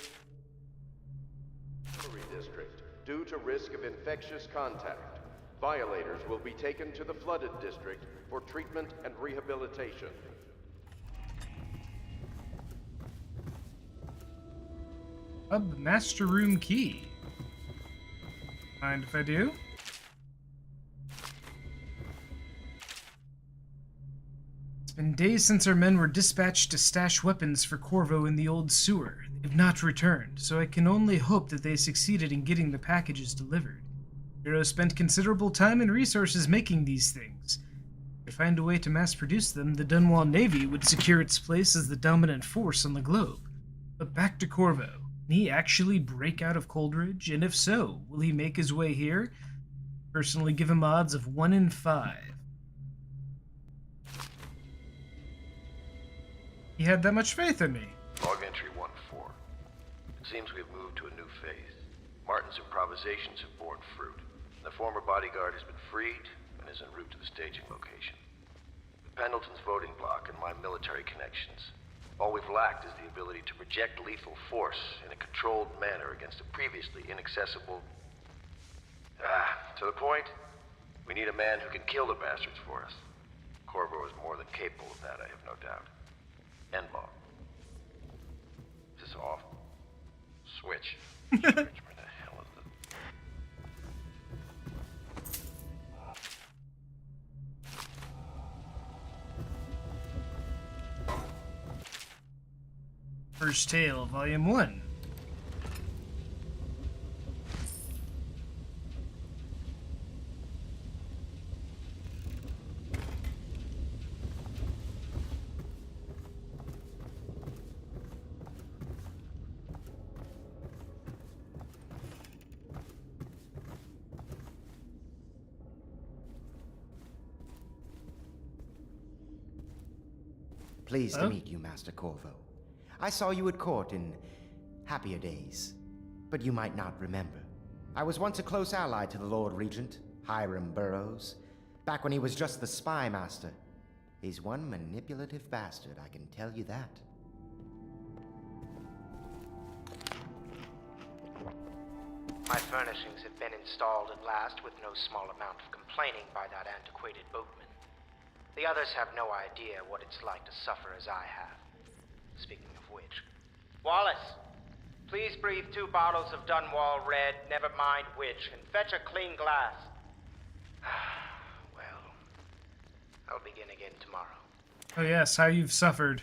District due to risk of infectious contact. Violators will be taken to the flooded district for treatment and rehabilitation. Hub master room key. Mind if I do? It's been days since our men were dispatched to stash weapons for Corvo in the old sewer. They have not returned, so I can only hope that they succeeded in getting the packages delivered. Hero spent considerable time and resources making these things. If they find a way to mass produce them, the Dunwall Navy would secure its place as the dominant force on the globe. But back to Corvo. Can he actually break out of Coldridge? And if so, will he make his way here? Personally give him odds of 1 in 5. He had that much faith in me. Log entry 1-4. It seems we have moved to a new phase. Martin's improvisations have borne fruit. The former bodyguard has been freed and is en route to the staging location. With Pendleton's voting block and my military connections, all we've lacked is the ability to project lethal force in a controlled manner against a previously inaccessible... to the point, we need a man who can kill the bastards for us. Corvo is more than capable of that, I have no doubt. Endlaw. This is awful. Switch. Switch, where the hell is it? First Tale, Volume 1. Pleased to meet you, Master Corvo. I saw you at court in happier days, but you might not remember. I was once a close ally to the Lord Regent, Hiram Burroughs, back when he was just the spy master. He's one manipulative bastard, I can tell you that. My furnishings have been installed at last with no small amount of complaining by that antiquated boatman. The others have no idea what it's like to suffer as I have. Speaking of which... Wallace! Please breathe 2 bottles of Dunwall Red, never mind which, and fetch a clean glass. Well, I'll begin again tomorrow. Oh yes, how you've suffered.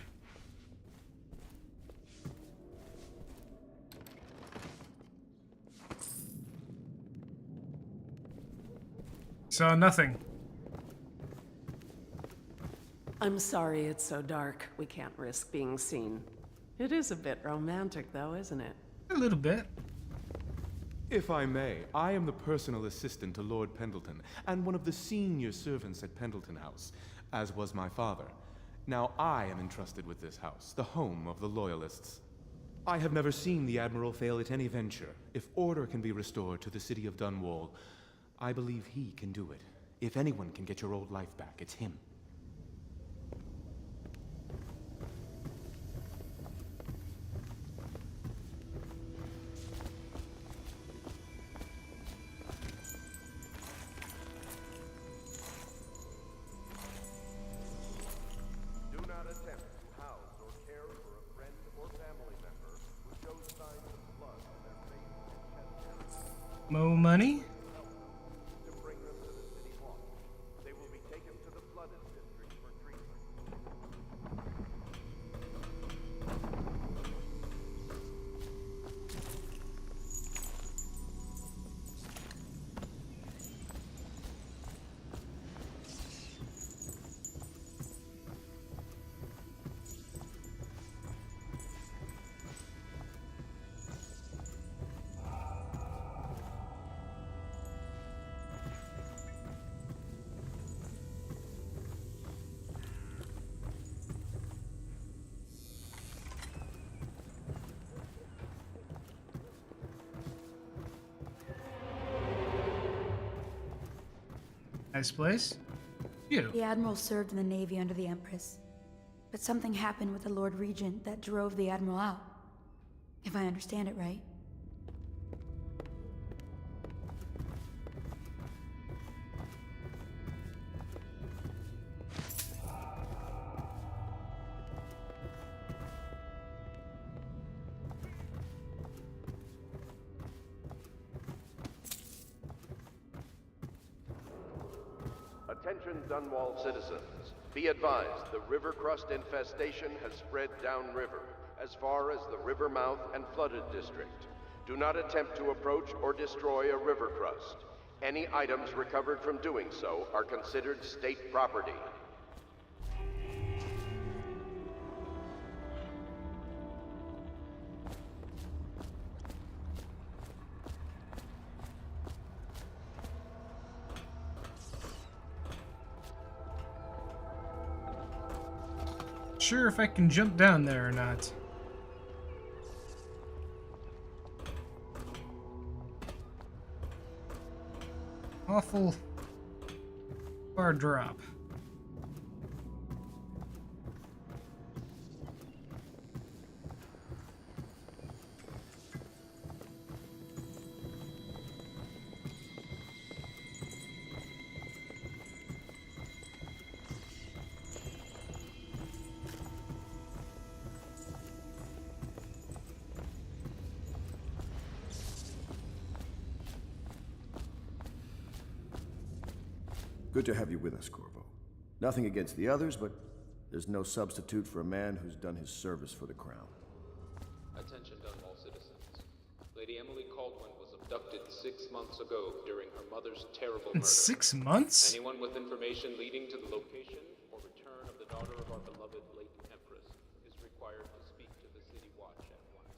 Saw nothing. I'm sorry it's so dark. We can't risk being seen. It is a bit romantic, though, isn't it? A little bit. If I may, I am the personal assistant to Lord Pendleton, and one of the senior servants at Pendleton House, as was my father. Now I am entrusted with this house, the home of the Loyalists. I have never seen the Admiral fail at any venture. If order can be restored to the city of Dunwall, I believe he can do it. If anyone can get your old life back, it's him. Mo money? Nice place. You. The Admiral served in the Navy under the Empress. But something happened with the Lord Regent that drove the Admiral out. If I understand it right. Attention Dunwall citizens. Be advised, the river crust infestation has spread downriver, as far as the river mouth and flooded district. Do not attempt to approach or destroy a river crust. Any items recovered from doing so are considered state property. Sure if I can jump down there or not. Awful far drop. Good to have you with us, Corvo. Nothing against the others, but there's no substitute for a man who's done his service for the crown. Attention Dunwall citizens. Lady Emily Caldwin was abducted 6 months ago during her mother's terrible murder. 6 months? Anyone with information leading to the location or return of the daughter of our beloved late Empress is required to speak to the City Watch at once.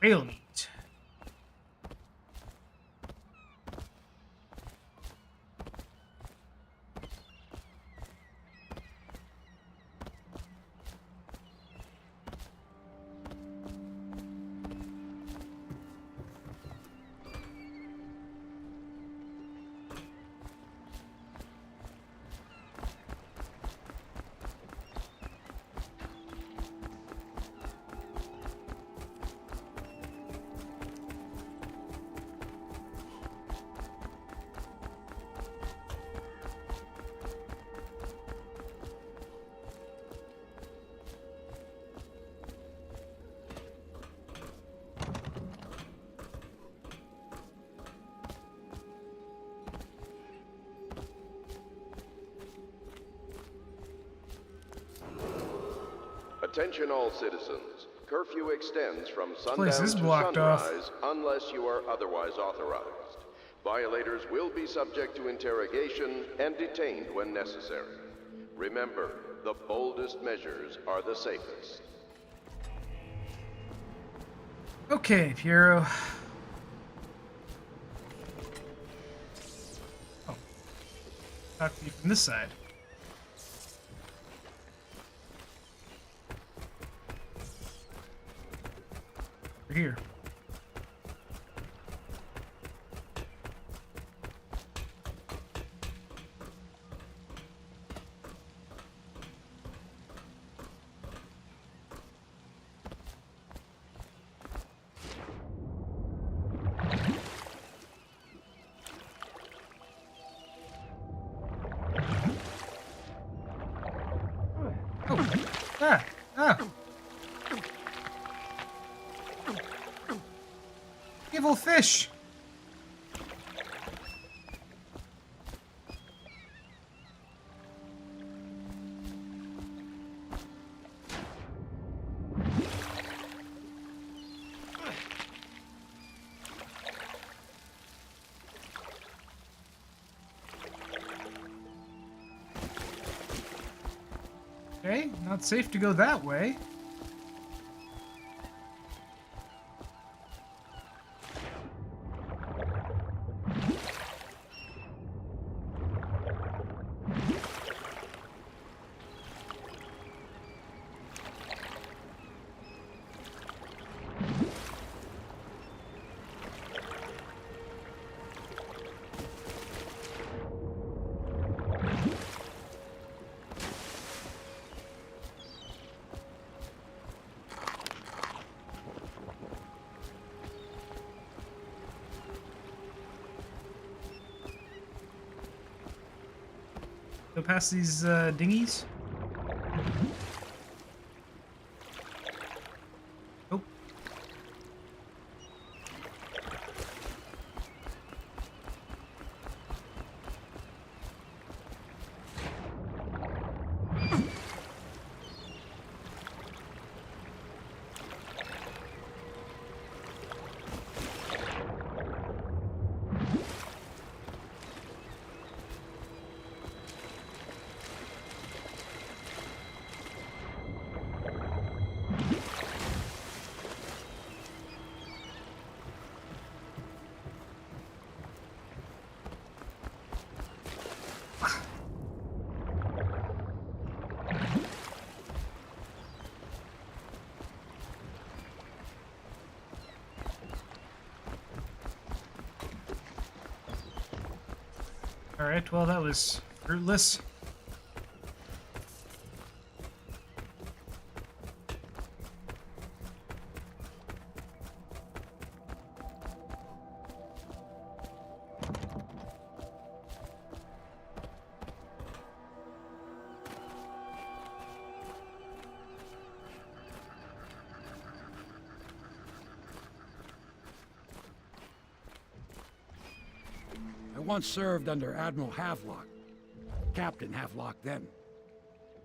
Real neat. Attention all citizens. Curfew extends from sundown Place is to blocked off. sunrise unless you are otherwise authorized. Violators will be subject to interrogation and detained when necessary. Remember, the boldest measures are the safest. Okay, Piero. Oh. Talk to you from this side. Over here. Evil fish! Okay, not safe to go that way. Go past these dinghies. Oh. Alright, well that was fruitless. I once served under Admiral Havelock. Captain Havelock then.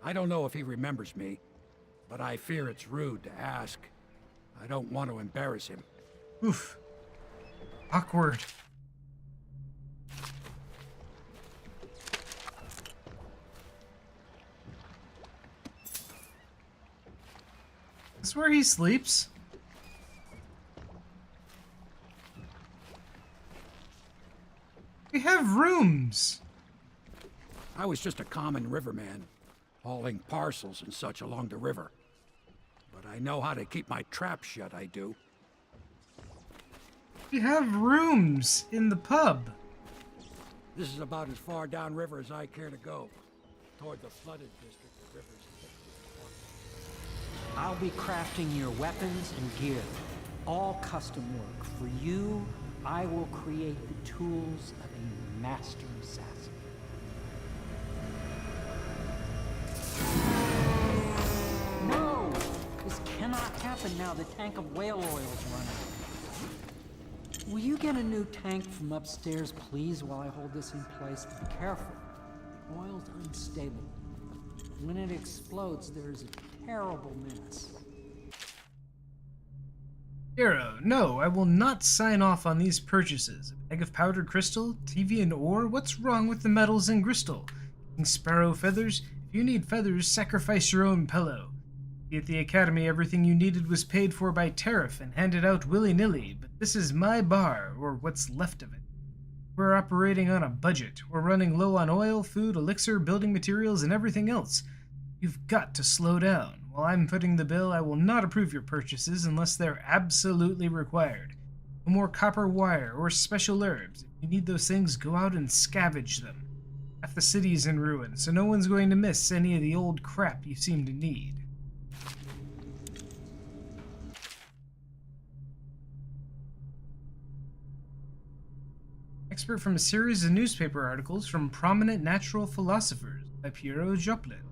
I don't know if he remembers me, but I fear it's rude to ask. I don't want to embarrass him. Oof. Awkward. Is this where he sleeps? We have rooms. I was just a common riverman, hauling parcels and such along the river. But I know how to keep my trap shut, I do. We have rooms in the pub. This is about as far downriver as I care to go. Toward the flooded district, the rivers. I'll be crafting your weapons and gear. All custom work. For you, I will create the tools of a master assassin. No! This cannot happen now. The tank of whale oil is running. Will you get a new tank from upstairs, please, while I hold this in place? Be careful. The oil's unstable. When it explodes, there's a terrible mess. Hero, no, I will not sign off on these purchases. A bag of powdered crystal, TV and ore? What's wrong with the metals and crystal? King Sparrow feathers? If you need feathers, sacrifice your own pillow. At the Academy, everything you needed was paid for by tariff and handed out willy-nilly, but this is my bar, or what's left of it. We're operating on a budget. We're running low on oil, food, elixir, building materials, and everything else. You've got to slow down. While I'm footing the bill, I will not approve your purchases unless they're absolutely required. No more copper wire or special herbs. If you need those things, go out and scavenge them. Half the city's in ruin, so no one's going to miss any of the old crap you seem to need. Expert from a series of newspaper articles from prominent natural philosophers by Piero Joplin.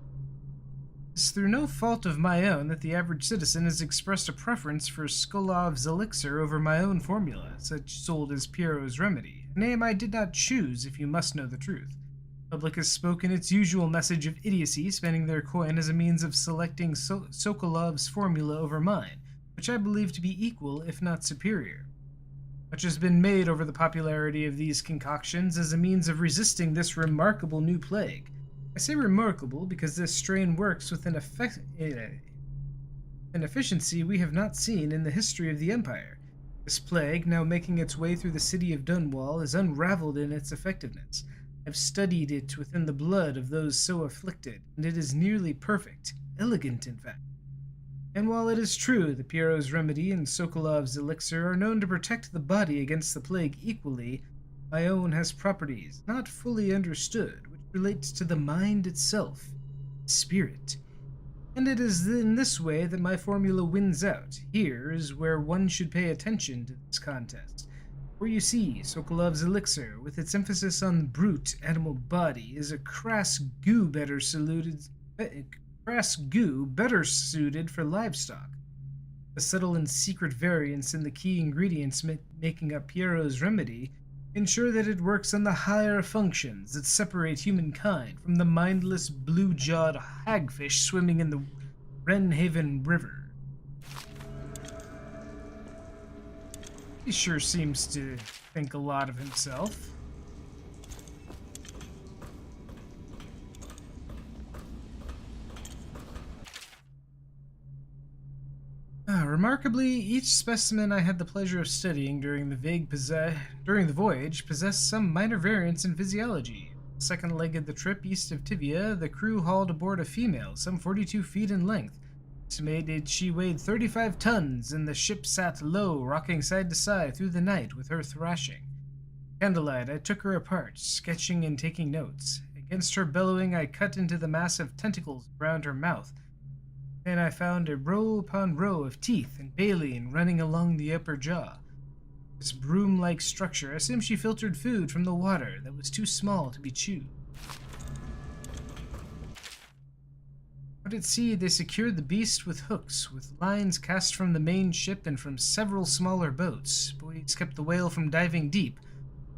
It's through no fault of my own that the average citizen has expressed a preference for Skolov's elixir over my own formula, such sold as Piero's remedy, a name I did not choose if you must know the truth. The public has spoken its usual message of idiocy, spending their coin as a means of selecting Sokolov's formula over mine, which I believe to be equal, if not superior. Much has been made over the popularity of these concoctions as a means of resisting this remarkable new plague. I say remarkable because this strain works with an efficiency we have not seen in the history of the Empire. This plague, now making its way through the city of Dunwall, is unraveled in its effectiveness. I've studied it within the blood of those so afflicted, and it is nearly perfect, elegant in fact. And while it is true that Piero's remedy and Sokolov's elixir are known to protect the body against the plague equally, my own has properties not fully understood, which relates to the mind itself, spirit. And it is in this way that my formula wins out. Here is where one should pay attention to this contest. For you see, Sokolov's elixir, with its emphasis on the brute animal body, is a crass goo better suited for livestock. The subtle and secret variance in the key ingredients making up Piero's remedy ensure that it works on the higher functions that separate humankind from the mindless blue-jawed hagfish swimming in the Wrenhaven River. He sure seems to think a lot of himself. Remarkably, each specimen I had the pleasure of studying during the voyage possessed some minor variance in physiology. The second leg of the trip east of Tivia, the crew hauled aboard a female, some 42 feet in length. Estimated she weighed 35 tons, and the ship sat low, rocking side to side through the night with her thrashing. Candlelight, I took her apart, sketching and taking notes. Against her bellowing, I cut into the massive tentacles around her mouth. Then I found a row upon row of teeth and baleen running along the upper jaw. This broom-like structure, I assumed she filtered food from the water that was too small to be chewed. Out at sea, they secured the beast with hooks, with lines cast from the main ship and from several smaller boats. Buoys kept the whale from diving deep.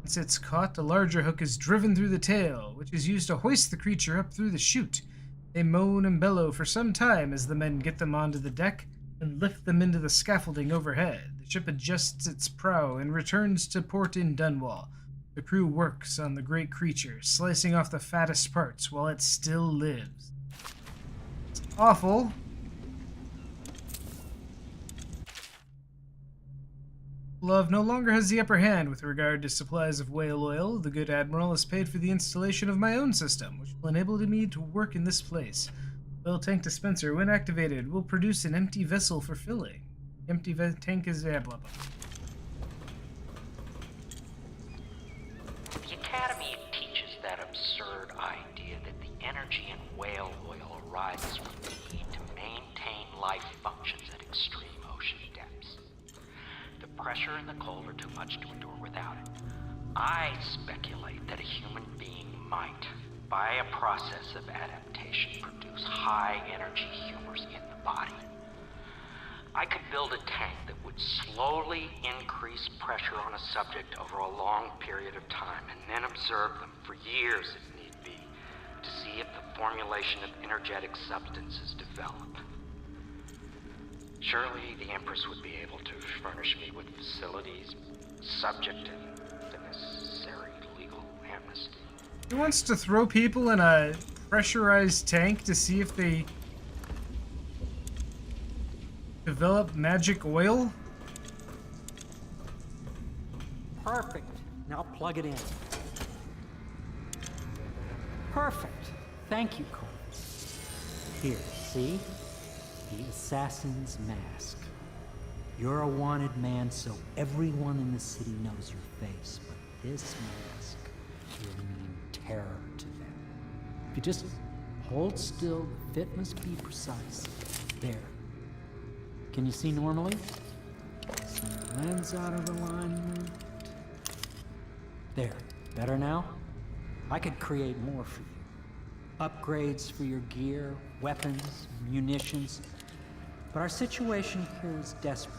Once it's caught, a larger hook is driven through the tail, which is used to hoist the creature up through the chute. They moan and bellow for some time as the men get them onto the deck and lift them into the scaffolding overhead. The ship adjusts its prow and returns to port in Dunwall. The crew works on the great creature, slicing off the fattest parts while it still lives. It's awful. Love no longer has the upper hand with regard to supplies of whale oil. The good admiral has paid for the installation of my own system, which will enable me to work in this place. The oil tank dispenser, when activated, will produce an empty vessel for filling. The empty tank is blah blah blah. The Academy teaches that absurd idea that the energy in whale oil arises from the need to maintain life functions at extreme ocean depths. The pressure and the cold are too much to endure without it. I speculate that a human being might, by a process of adaptation, produce high-energy humors in the body. I could build a tank that would slowly increase pressure on a subject over a long period of time and then observe them for years if need be to see if the formulation of energetic substances develop. Surely the Empress would be able to furnish me with facilities subject to the necessary legal amnesty. He wants to throw people in a pressurized tank to see if they develop magic oil? Perfect. Now plug it in. Perfect. Thank you, Cole. Here, see? The assassin's mask. You're a wanted man, so everyone in the city knows your face, but this mask will mean terror to them. If you just hold still, the fit must be precise. There. Can you see normally? Some lens out of alignment. There. Better now? I could create more for you. Upgrades for your gear, weapons, munitions. But our situation here is desperate.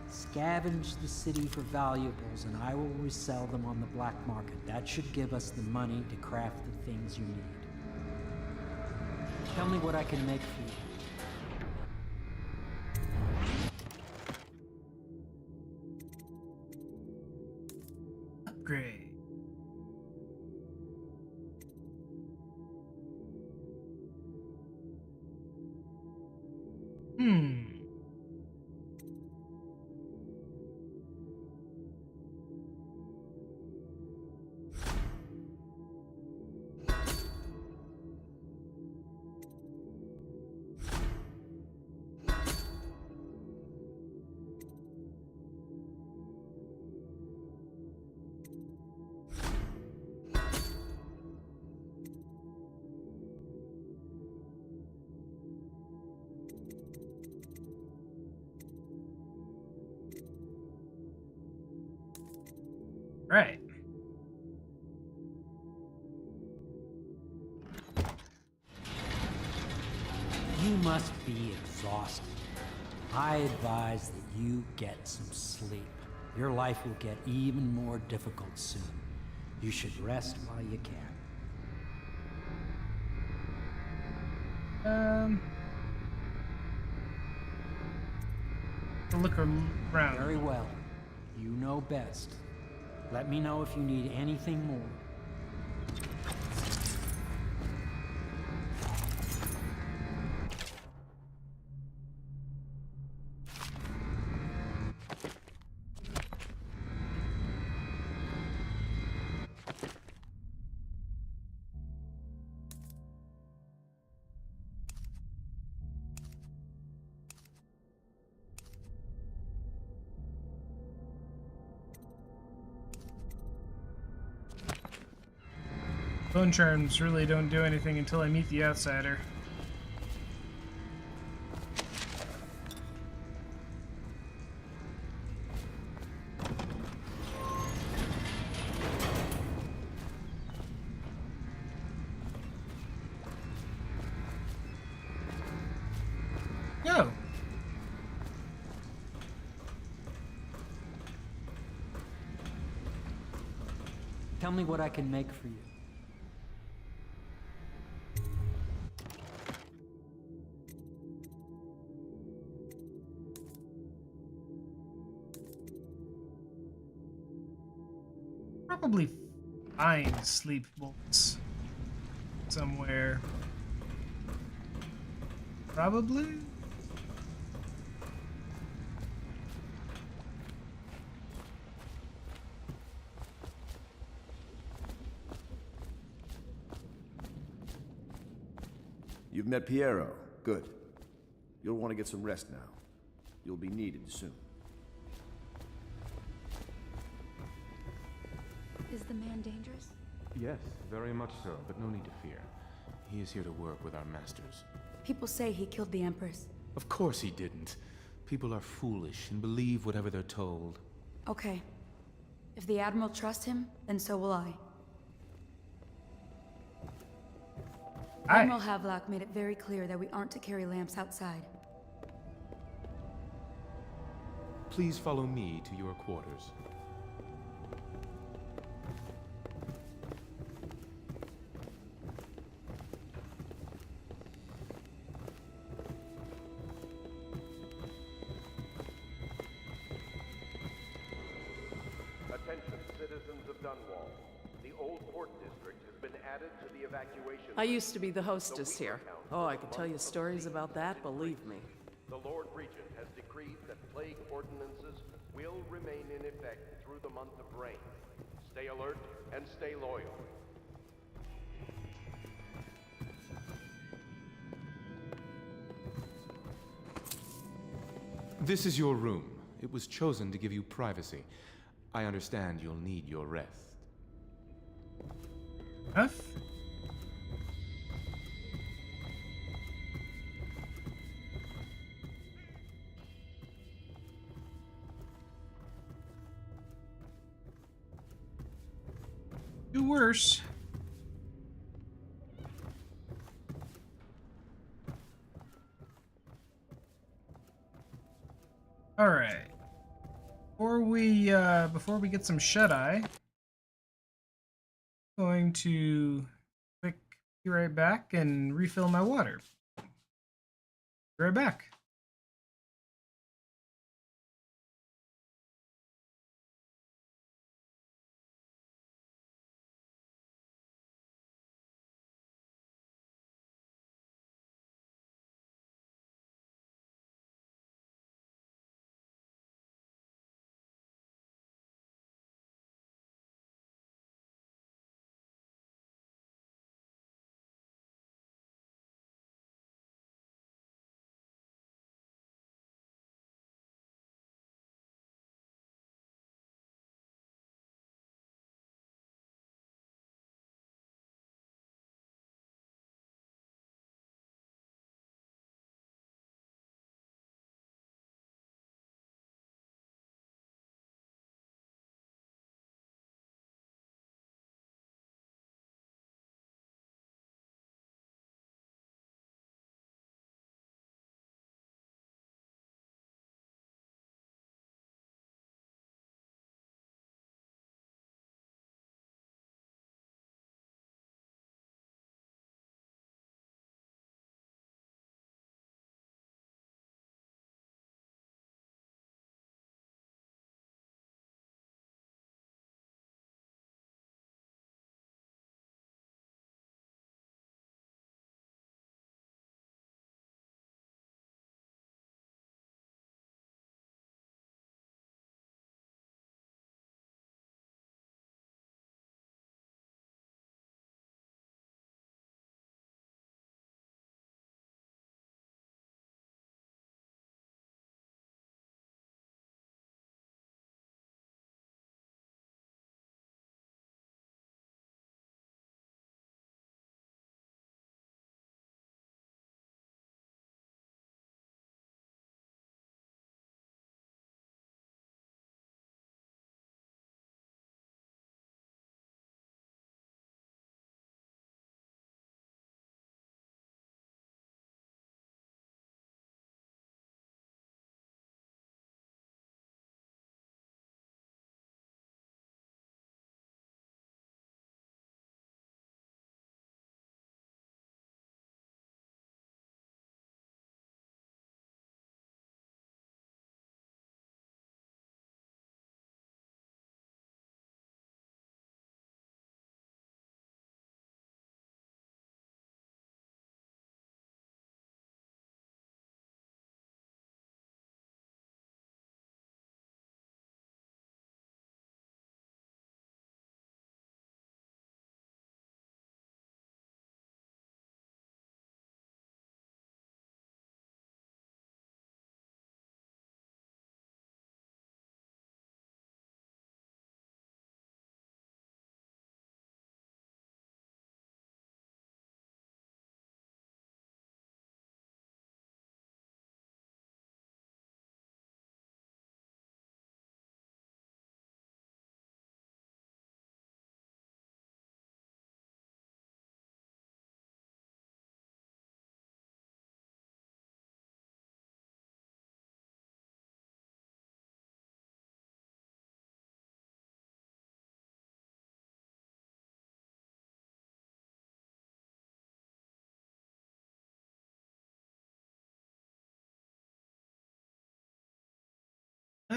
Scavenge the city for valuables and I will resell them on the black market. That should give us the money to craft the things you need. Tell me what I can make for you. Upgrade. Hmm. Right. You must be exhausted. I advise that you get some sleep. Your life will get even more difficult soon. You should rest while you can. Look around. Very well. You know best. Let me know if you need anything more. Phone charms really don't do anything until I meet the outsider. Go. Tell me what I can make for you. Probably find sleep bolts somewhere. Probably. You've met Piero. Good. You'll want to get some rest now. You'll be needed soon. Is the man dangerous? Yes, very much so, but no need to fear. He is here to work with our masters. People say he killed the Empress. Of course he didn't. People are foolish and believe whatever they're told. Okay. If the Admiral trusts him, then so will I. Admiral Havelock made it very clear that we aren't to carry lamps outside. Please follow me to your quarters. Attention, citizens of Dunwall. The old port district has been added to the evacuation. I used to be the hostess here. Oh, I could tell you stories about that, believe me. The Lord Regent has decreed that plague ordinances will remain in effect through the month of rain. Stay alert and stay loyal. This is your room. It was chosen to give you privacy. I understand you'll need your rest. Huh? Do worse. All right. Before we get some shut eye, going to be right back and refill my water. Be right back.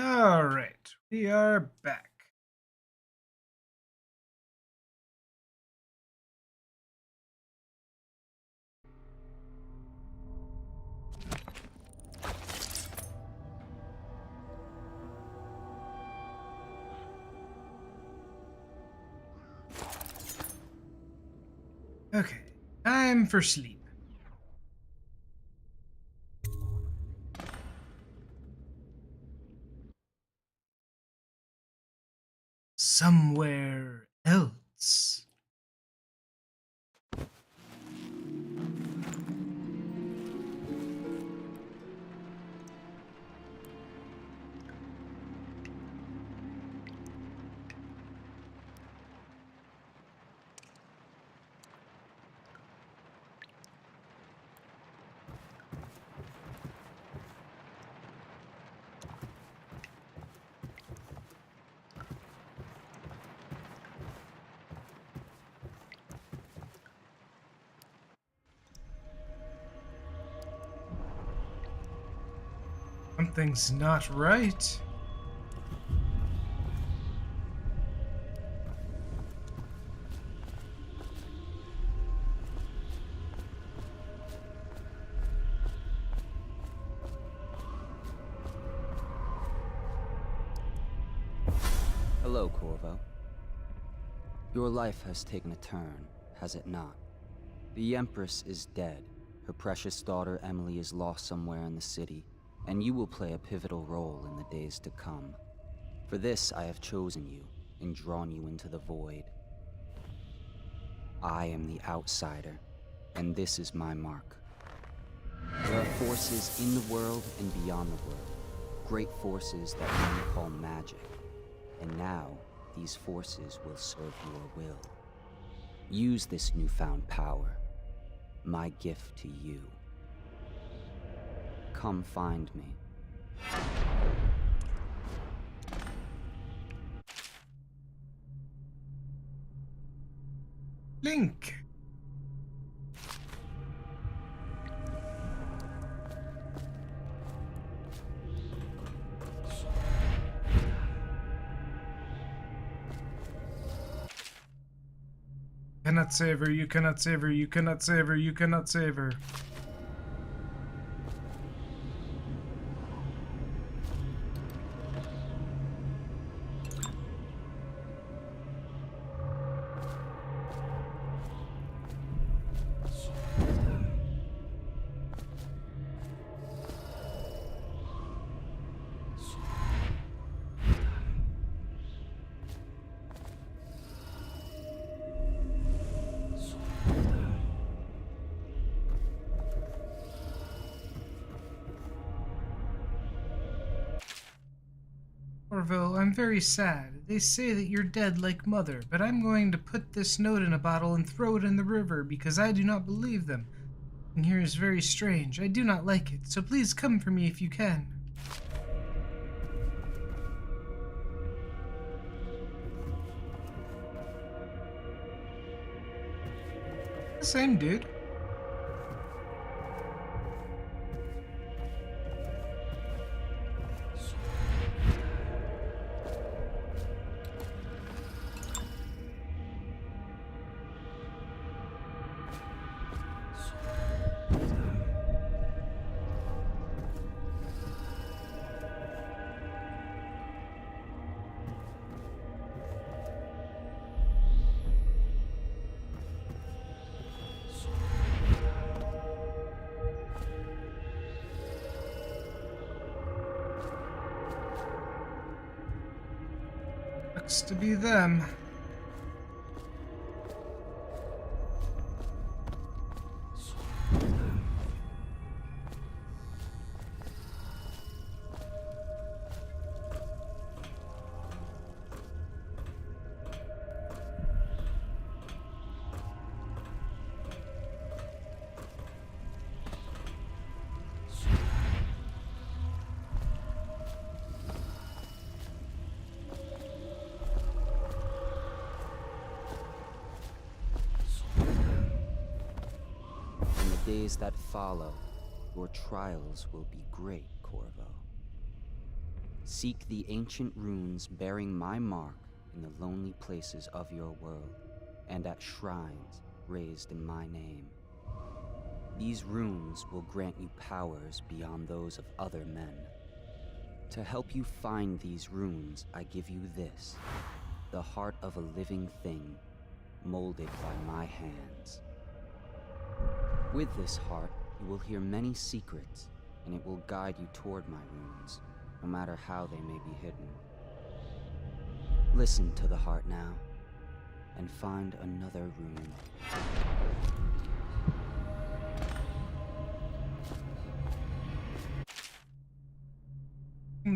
All right, we are back. Okay, time for sleep. Somewhere else. Something's not right. Hello, Corvo. Your life has taken a turn, has it not? The Empress is dead. Her precious daughter Emily is lost somewhere in the city, and you will play a pivotal role in the days to come. For this, I have chosen you and drawn you into the void. I am the outsider, and this is my mark. There are forces in the world and beyond the world, great forces that men call magic. And now, these forces will serve your will. Use this newfound power, my gift to you. Come find me. Link. Cannot save her, you cannot save her, you cannot save her, you cannot save her. Orville, I'm very sad. They say that you're dead like Mother, but I'm going to put this note in a bottle and throw it in the river because I do not believe them. And here is very strange. I do not like it, so please come for me if you can. The same dude. Looks to be them. In the days that follow, your trials will be great, Corvo. Seek the ancient runes bearing my mark in the lonely places of your world, and at shrines raised in my name. These runes will grant you powers beyond those of other men. To help you find these runes, I give you this, the heart of a living thing, molded by my hands. With this heart, you will hear many secrets, and it will guide you toward my runes, no matter how they may be hidden. Listen to the heart now, and find another rune.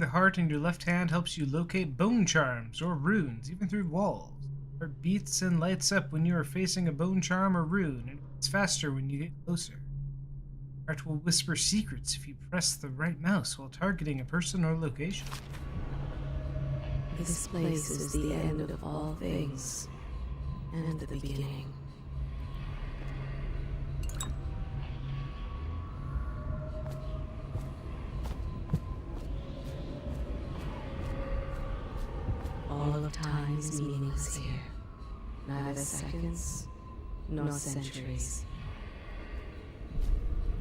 The heart in your left hand helps you locate bone charms or runes, even through walls. The heart beats and lights up when you are facing a bone charm or rune, and it's faster when you get closer. The heart will whisper secrets if you press the right mouse while targeting a person or location. This place is the end of all things, and the beginning. All of time is meaningless here. Neither seconds, nor centuries.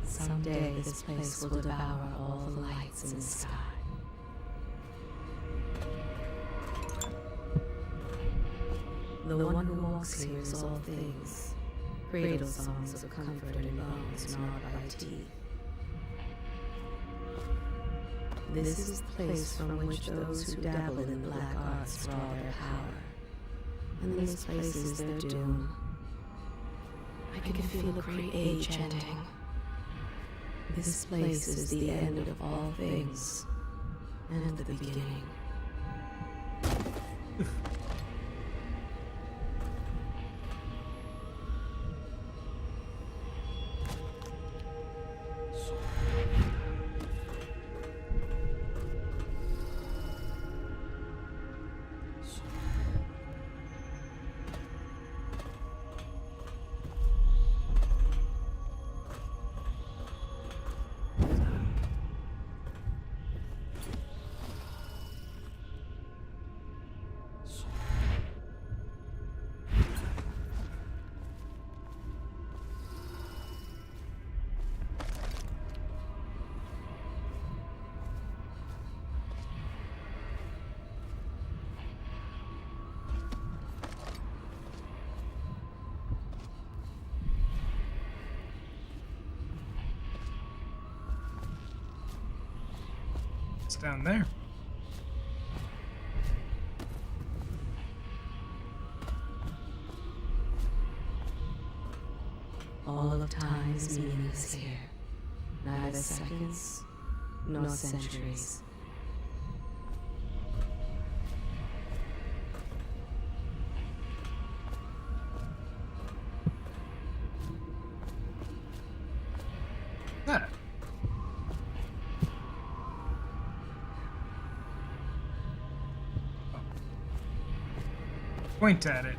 Someday this place will devour all the lights in the sky. The one who walks here is all things, cradle songs of comfort and bones gnawed by teeth. This is the place from which those who dabble in the black arts draw their power. And this place is their doom. I can feel a great age ending. This place is the end of all things, and the beginning. It's down there. All of time is meaningless here. Neither seconds, nor centuries. Ah. Point at it.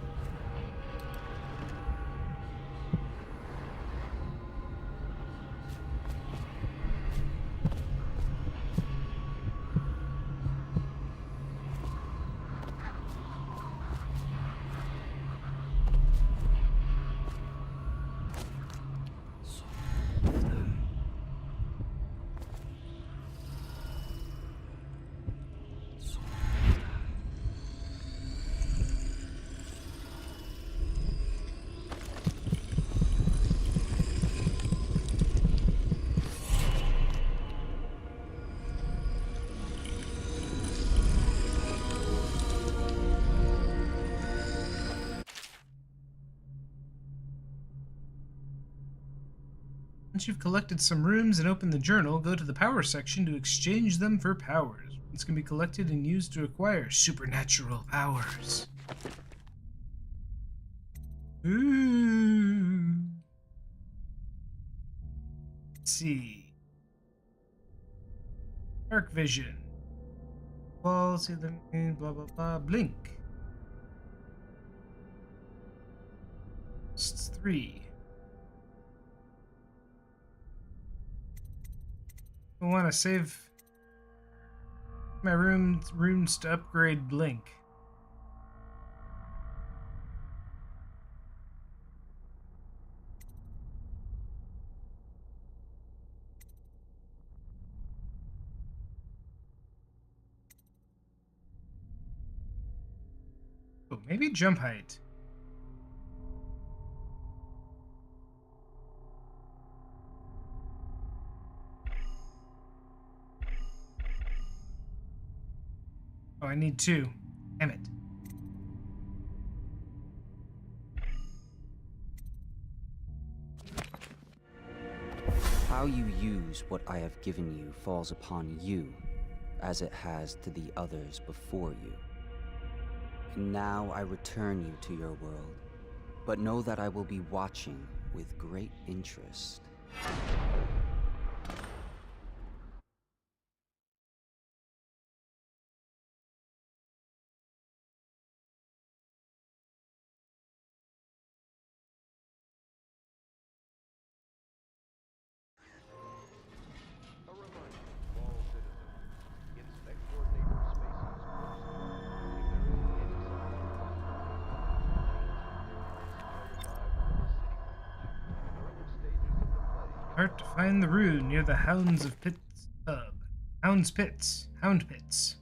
Once you've collected some runes and opened the journal, go to the power section to exchange them for powers. Runes can be collected and used to acquire supernatural powers. Ooh. Let's see. Dark vision. Well, see the blah blah blah. Blink. It's 3. I want to save My runes to upgrade Blink. Oh, maybe jump height. Oh, I need 2. Damn it. How you use what I have given you falls upon you, as it has to the others before you. And now I return you to your world, but know that I will be watching with great interest. A reminder to all citizens, inspect your neighbor's spaces closely. If there is any sign of Start to find the rune near the Hounds Pits. Hound Pits.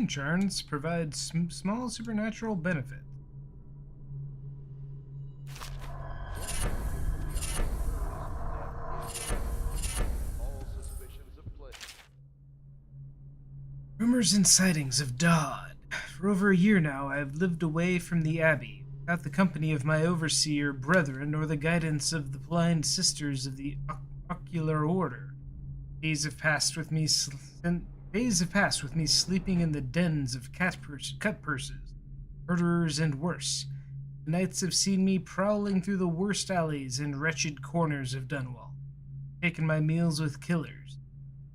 Charms provide small supernatural benefit. Rumors and sightings of Dodd. For over a year now, I have lived away from the Abbey, without the company of my overseer brethren or the guidance of the blind sisters of the Ocular Order. Days have passed with me sleeping in the dens of cut purses, murderers, and worse. The nights have seen me prowling through the worst alleys and wretched corners of Dunwall, taking my meals with killers.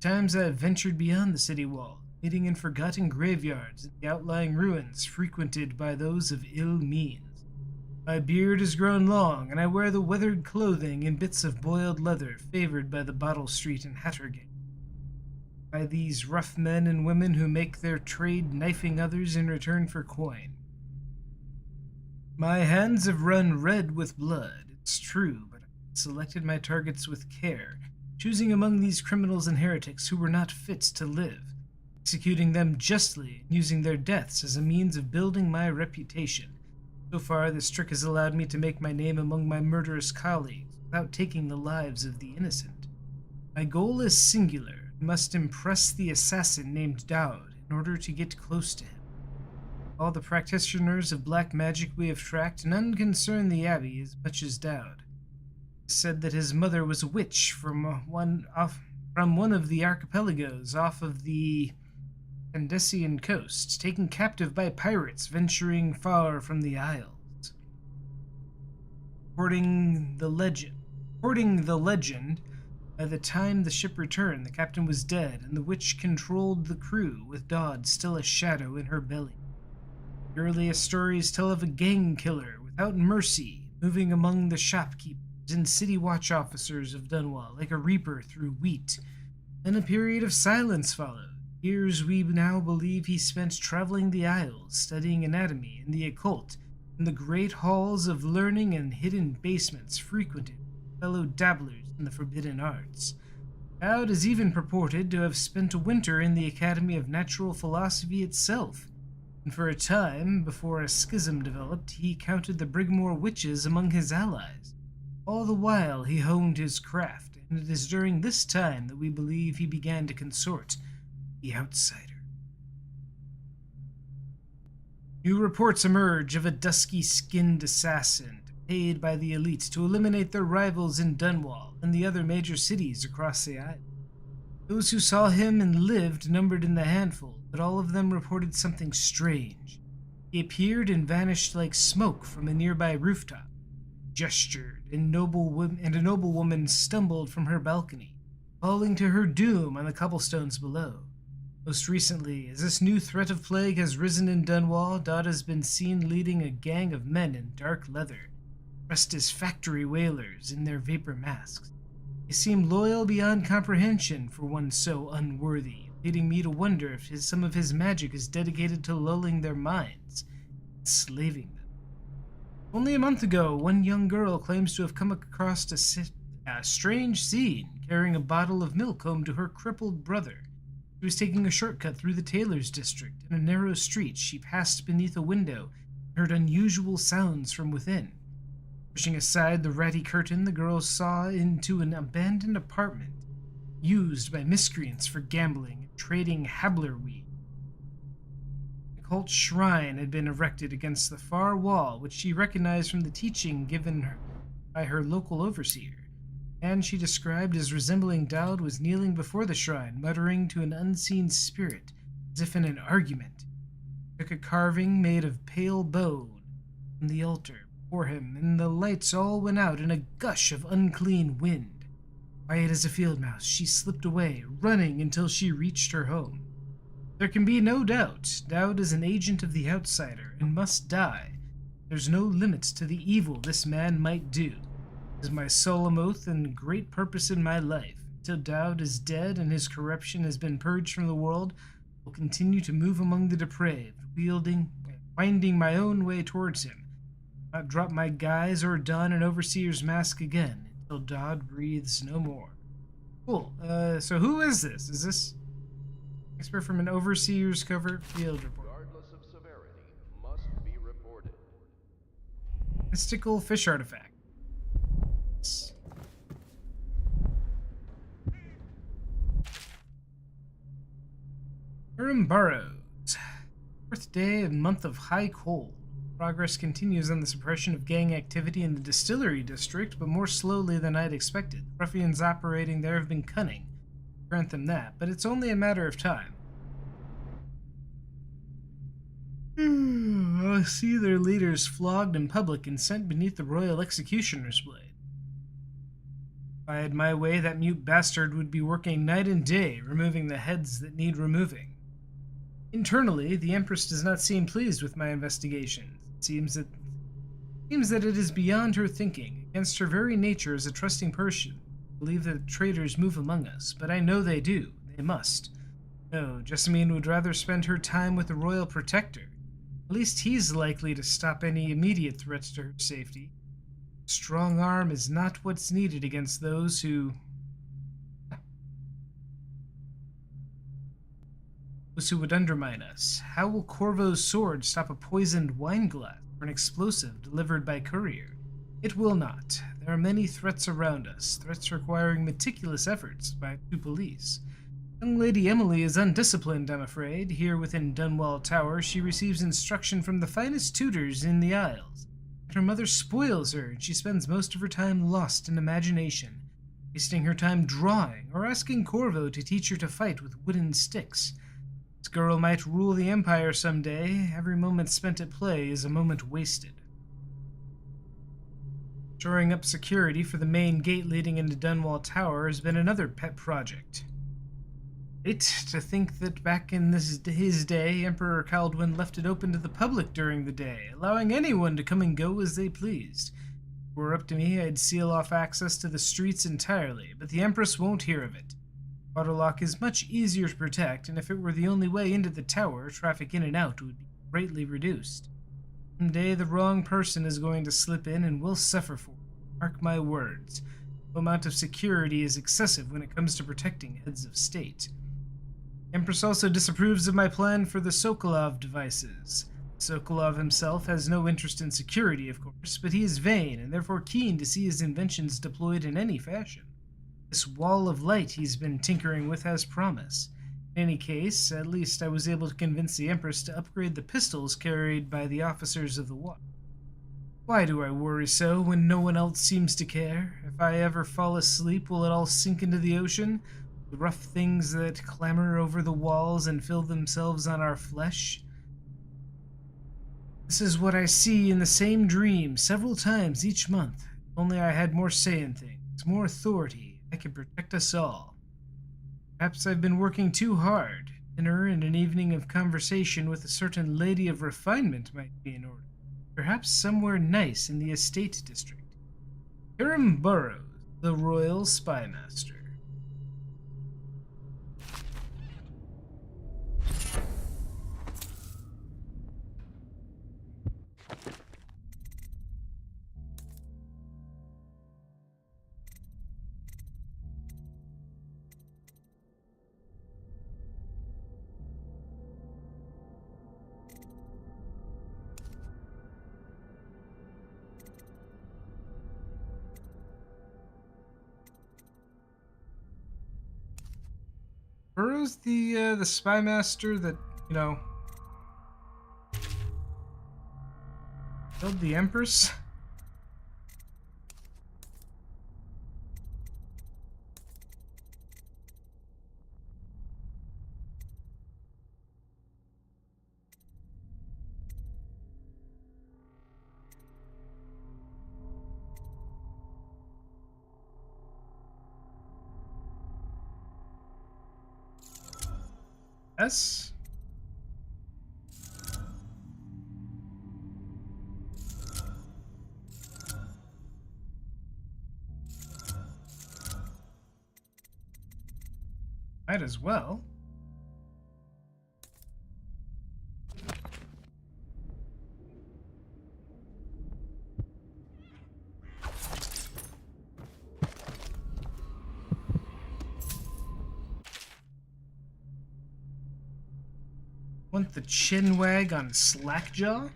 Times I have ventured beyond the city wall, meeting in forgotten graveyards and the outlying ruins frequented by those of ill means. My beard has grown long, and I wear the weathered clothing and bits of boiled leather favored by the Bottle Street and Hattergate. By these rough men and women who make their trade knifing others in return for coin. My hands have run red with blood, it's true, but I selected my targets with care, choosing among these criminals and heretics who were not fit to live, executing them justly and using their deaths as a means of building my reputation. So far, this trick has allowed me to make my name among my murderous colleagues without taking the lives of the innocent. My goal is singular. I must impress the assassin named Dowd in order to get close to him. All the practitioners of black magic we have tracked, none concern the Abbey as much as Dowd. It is said that his mother was a witch from one of the archipelagos off of the Candesian coast, taken captive by pirates venturing far from the Isles. According the legend, by the time the ship returned, the captain was dead, and the witch controlled the crew, with Dodd still a shadow in her belly. The earliest stories tell of a gang killer without mercy, moving among the shopkeepers and city watch officers of Dunwall like a reaper through wheat. Then a period of silence followed. Years we now believe he spent traveling the Isles, studying anatomy and the occult, in the great halls of learning and hidden basements frequented by fellow dabblers in the forbidden arts. Dowd is even purported to have spent a winter in the Academy of Natural Philosophy itself, and for a time, before a schism developed, he counted the Brigmore witches among his allies. All the while he honed his craft, and it is during this time that we believe he began to consort the outsider. New reports emerge of a dusky-skinned assassin paid by the elite to eliminate their rivals in Dunwall and the other major cities across the island. Those who saw him and lived numbered in the handful, but all of them reported something strange. He appeared and vanished like smoke from a nearby rooftop, gestured, and a noblewoman stumbled from her balcony, falling to her doom on the cobblestones below. Most recently, as this new threat of plague has risen in Dunwall, Dodd has been seen leading a gang of men in dark leather, dressed as factory whalers in their vapor masks. They seem loyal beyond comprehension for one so unworthy, leading me to wonder if some of his magic is dedicated to lulling their minds, enslaving them. Only a month ago, one young girl claims to have come across a strange scene, carrying a bottle of milk home to her crippled brother. She was taking a shortcut through the tailor's district. In a narrow street, she passed beneath a window and heard unusual sounds from within. Pushing aside the ratty curtain, the girl saw into an abandoned apartment used by miscreants for gambling and trading Habler weed. A cult shrine had been erected against the far wall, which she recognized from the teaching given her by her local overseer. And she described as resembling Dowd was kneeling before the shrine, muttering to an unseen spirit, as if in an argument. He took a carving made of pale bone from the altar before him, and the lights all went out in a gush of unclean wind. Quiet as a field mouse, she slipped away, running until she reached her home. There can be no doubt, Dowd is an agent of the outsider and must die. There's no limits to the evil this man might do. It is my solemn oath and great purpose in my life. Until Dowd is dead and his corruption has been purged from the world, I will continue to move among the depraved, winding my own way towards him. Not drop my guise or don an overseer's mask again until Dowd breathes no more. Cool. So who is this? Is this expert from an overseer's cover field report? Regardless of severity, must be reported. Mystical fish artifact. Durham Burrows. Fourth day of month of high cold. Progress continues on the suppression of gang activity in the distillery district, but more slowly than I'd expected. Ruffians operating there have been cunning. Grant them that, but it's only a matter of time. I see their leaders flogged in public and sent beneath the royal executioner's blade. If I had my way, that mute bastard would be working night and day, removing the heads that need removing. Internally, the Empress does not seem pleased with my investigation. It seems that it is beyond her thinking, against her very nature as a trusting person. I believe that traitors move among us, but I know they do. They must. No, Jessamine would rather spend her time with the royal protector. At least he's likely to stop any immediate threats to her safety. A strong arm is not what's needed against those who would undermine us. How will Corvo's sword stop a poisoned wine glass or an explosive delivered by courier? It will not. There are many threats around us, threats requiring meticulous efforts by the police. Young Lady Emily is undisciplined, I'm afraid. Here within Dunwall Tower, she receives instruction from the finest tutors in the Isles. But her mother spoils her, and she spends most of her time lost in imagination, wasting her time drawing or asking Corvo to teach her to fight with wooden sticks. This girl might rule the Empire someday. Every moment spent at play is a moment wasted. Shoring up security for the main gate leading into Dunwall Tower has been another pet project. To think that back in his day, Emperor Kaldwin left it open to the public during the day, allowing anyone to come and go as they pleased. If it were up to me, I'd seal off access to the streets entirely, but the Empress won't hear of it. Autolock is much easier to protect, and if it were the only way into the tower, traffic in and out would be greatly reduced. Someday the wrong person is going to slip in and we'll suffer for it. Mark my words. The amount of security is excessive when it comes to protecting heads of state. Empress also disapproves of my plan for the Sokolov devices. Sokolov himself has no interest in security, of course, but he is vain and therefore keen to see his inventions deployed in any fashion. This wall of light he's been tinkering with has promise. In any case, at least I was able to convince the Empress to upgrade the pistols carried by the officers of the watch. Why do I worry so when no one else seems to care? If I ever fall asleep, will it all sink into the ocean? The rough things that clamber over the walls and fill themselves on our flesh? This is what I see in the same dream several times each month. If only I had more say in things, more authority, I could protect us all. Perhaps I've been working too hard. Dinner and an evening of conversation with a certain lady of refinement might be in order. Perhaps somewhere nice in the estate district. Hiram Burrows, the royal spymaster. Burroughs the spy master that, you know, killed the Empress? Yes? Might as well. Want the chin wag on Slackjaw?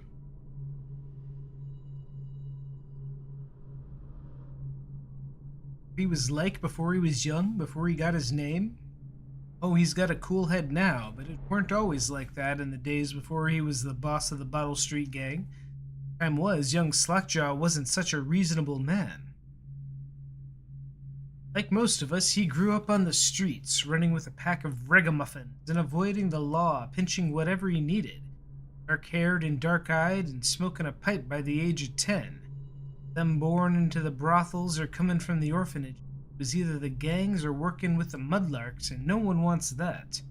He was like before he was young, before he got his name. Oh, he's got a cool head now, but it weren't always like that in the days before he was the boss of the Bottle Street gang. Time was, young Slackjaw wasn't such a reasonable man. Like most of us, he grew up on the streets, running with a pack of ragamuffins and avoiding the law, pinching whatever he needed. Dark-haired and dark-eyed and smoking a pipe by the age of 10. Them born into the brothels or coming from the orphanage. It was either the gangs or working with the mudlarks, and no one wants that.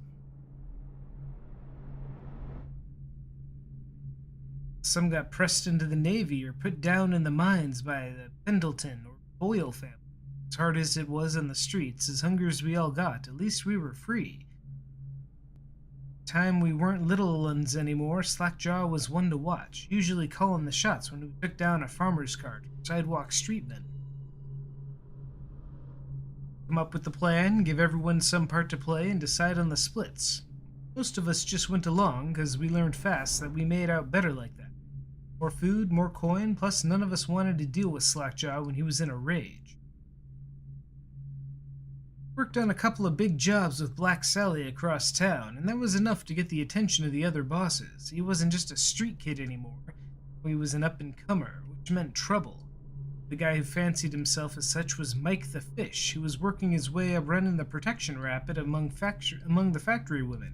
Some got pressed into the Navy or put down in the mines by the Pendleton or Boyle family. As hard as it was on the streets, as hungry as we all got, at least we were free. Time we weren't little uns anymore, Slackjaw was one to watch, usually calling the shots when we took down a farmer's cart or sidewalk street vendor. Come up with the plan, give everyone some part to play, and decide on the splits. Most of us just went along, because we learned fast that we made out better like that. More food, more coin, plus none of us wanted to deal with Slackjaw when he was in a rage. Worked on a couple of big jobs with Black Sally across town, and that was enough to get the attention of the other bosses. He wasn't just a street kid anymore. He was an up-and-comer, which meant trouble. The guy who fancied himself as such was Mike the Fish, who was working his way up running the protection racket among the factory women.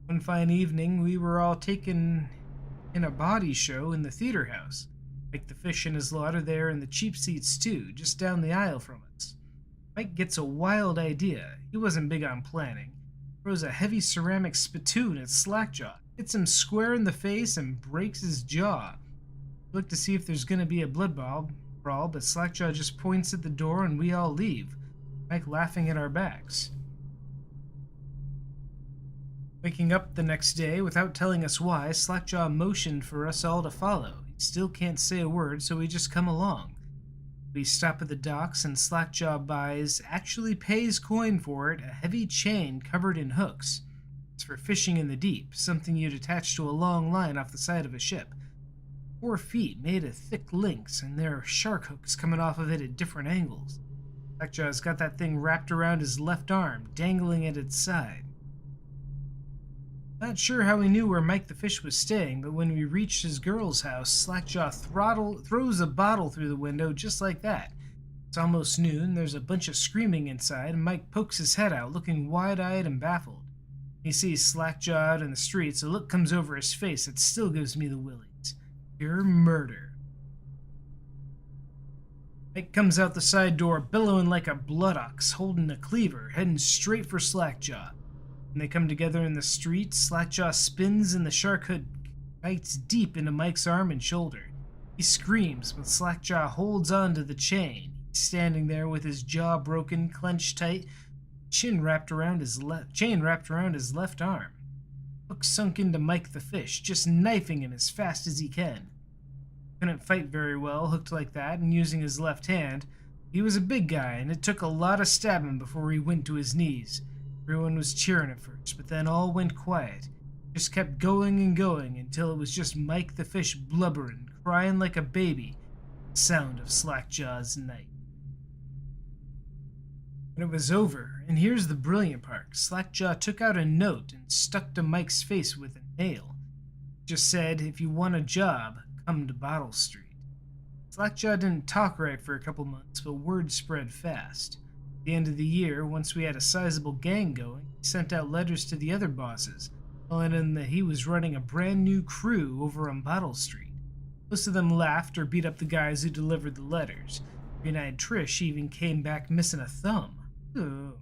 One fine evening, we were all taken in a body show in the theater house. Mike the Fish and his lot are there in the cheap seats too, just down the aisle from us. Mike gets a wild idea. He wasn't big on planning. Throws a heavy ceramic spittoon at Slackjaw, hits him square in the face, and breaks his jaw. Look to see if there's gonna be a blood brawl, but Slackjaw just points at the door and we all leave, Mike laughing at our backs. Waking up the next day, without telling us why, Slackjaw motioned for us all to follow. He still can't say a word, so we just come along. We stop at the docks, and Slackjaw actually pays coin for it, a heavy chain covered in hooks. It's for fishing in the deep, something you'd attach to a long line off the side of a ship. 4 feet made of thick links, and there are shark hooks coming off of it at different angles. Slackjaw's got that thing wrapped around his left arm, dangling at its side. Not sure how he knew where Mike the Fish was staying, but when we reached his girl's house, Slackjaw throws a bottle through the window just like that. It's almost noon, there's a bunch of screaming inside, and Mike pokes his head out, looking wide-eyed and baffled. He sees Slackjaw out in the streets, a look comes over his face that still gives me the willies. Pure murder. Mike comes out the side door, billowing like a blood ox, holding a cleaver, heading straight for Slackjaw. When they come together in the street, Slackjaw spins and the shark hood bites deep into Mike's arm and shoulder. He screams, but Slackjaw holds on to the chain. He's standing there with his jaw broken, clenched tight, chain wrapped around his left arm. Hook sunk into Mike the fish, just knifing him as fast as he can. Couldn't fight very well, hooked like that, and using his left hand. He was a big guy, and it took a lot of stabbing before he went to his knees. Everyone was cheering at first, but then all went quiet. Just kept going and going until it was just Mike the fish blubbering, crying like a baby. The sound of Slackjaw's knife. When it was over, and here's the brilliant part, Slackjaw took out a note and stuck to Mike's face with a nail. It just said, "If you want a job, come to Bottle Street." Slackjaw didn't talk right for a couple months, but word spread fast. At the end of the year, once we had a sizable gang going, he sent out letters to the other bosses, telling them that he was running a brand new crew over on Bottle Street. Most of them laughed or beat up the guys who delivered the letters. Green-eyed Trish even came back missing a thumb. Ooh.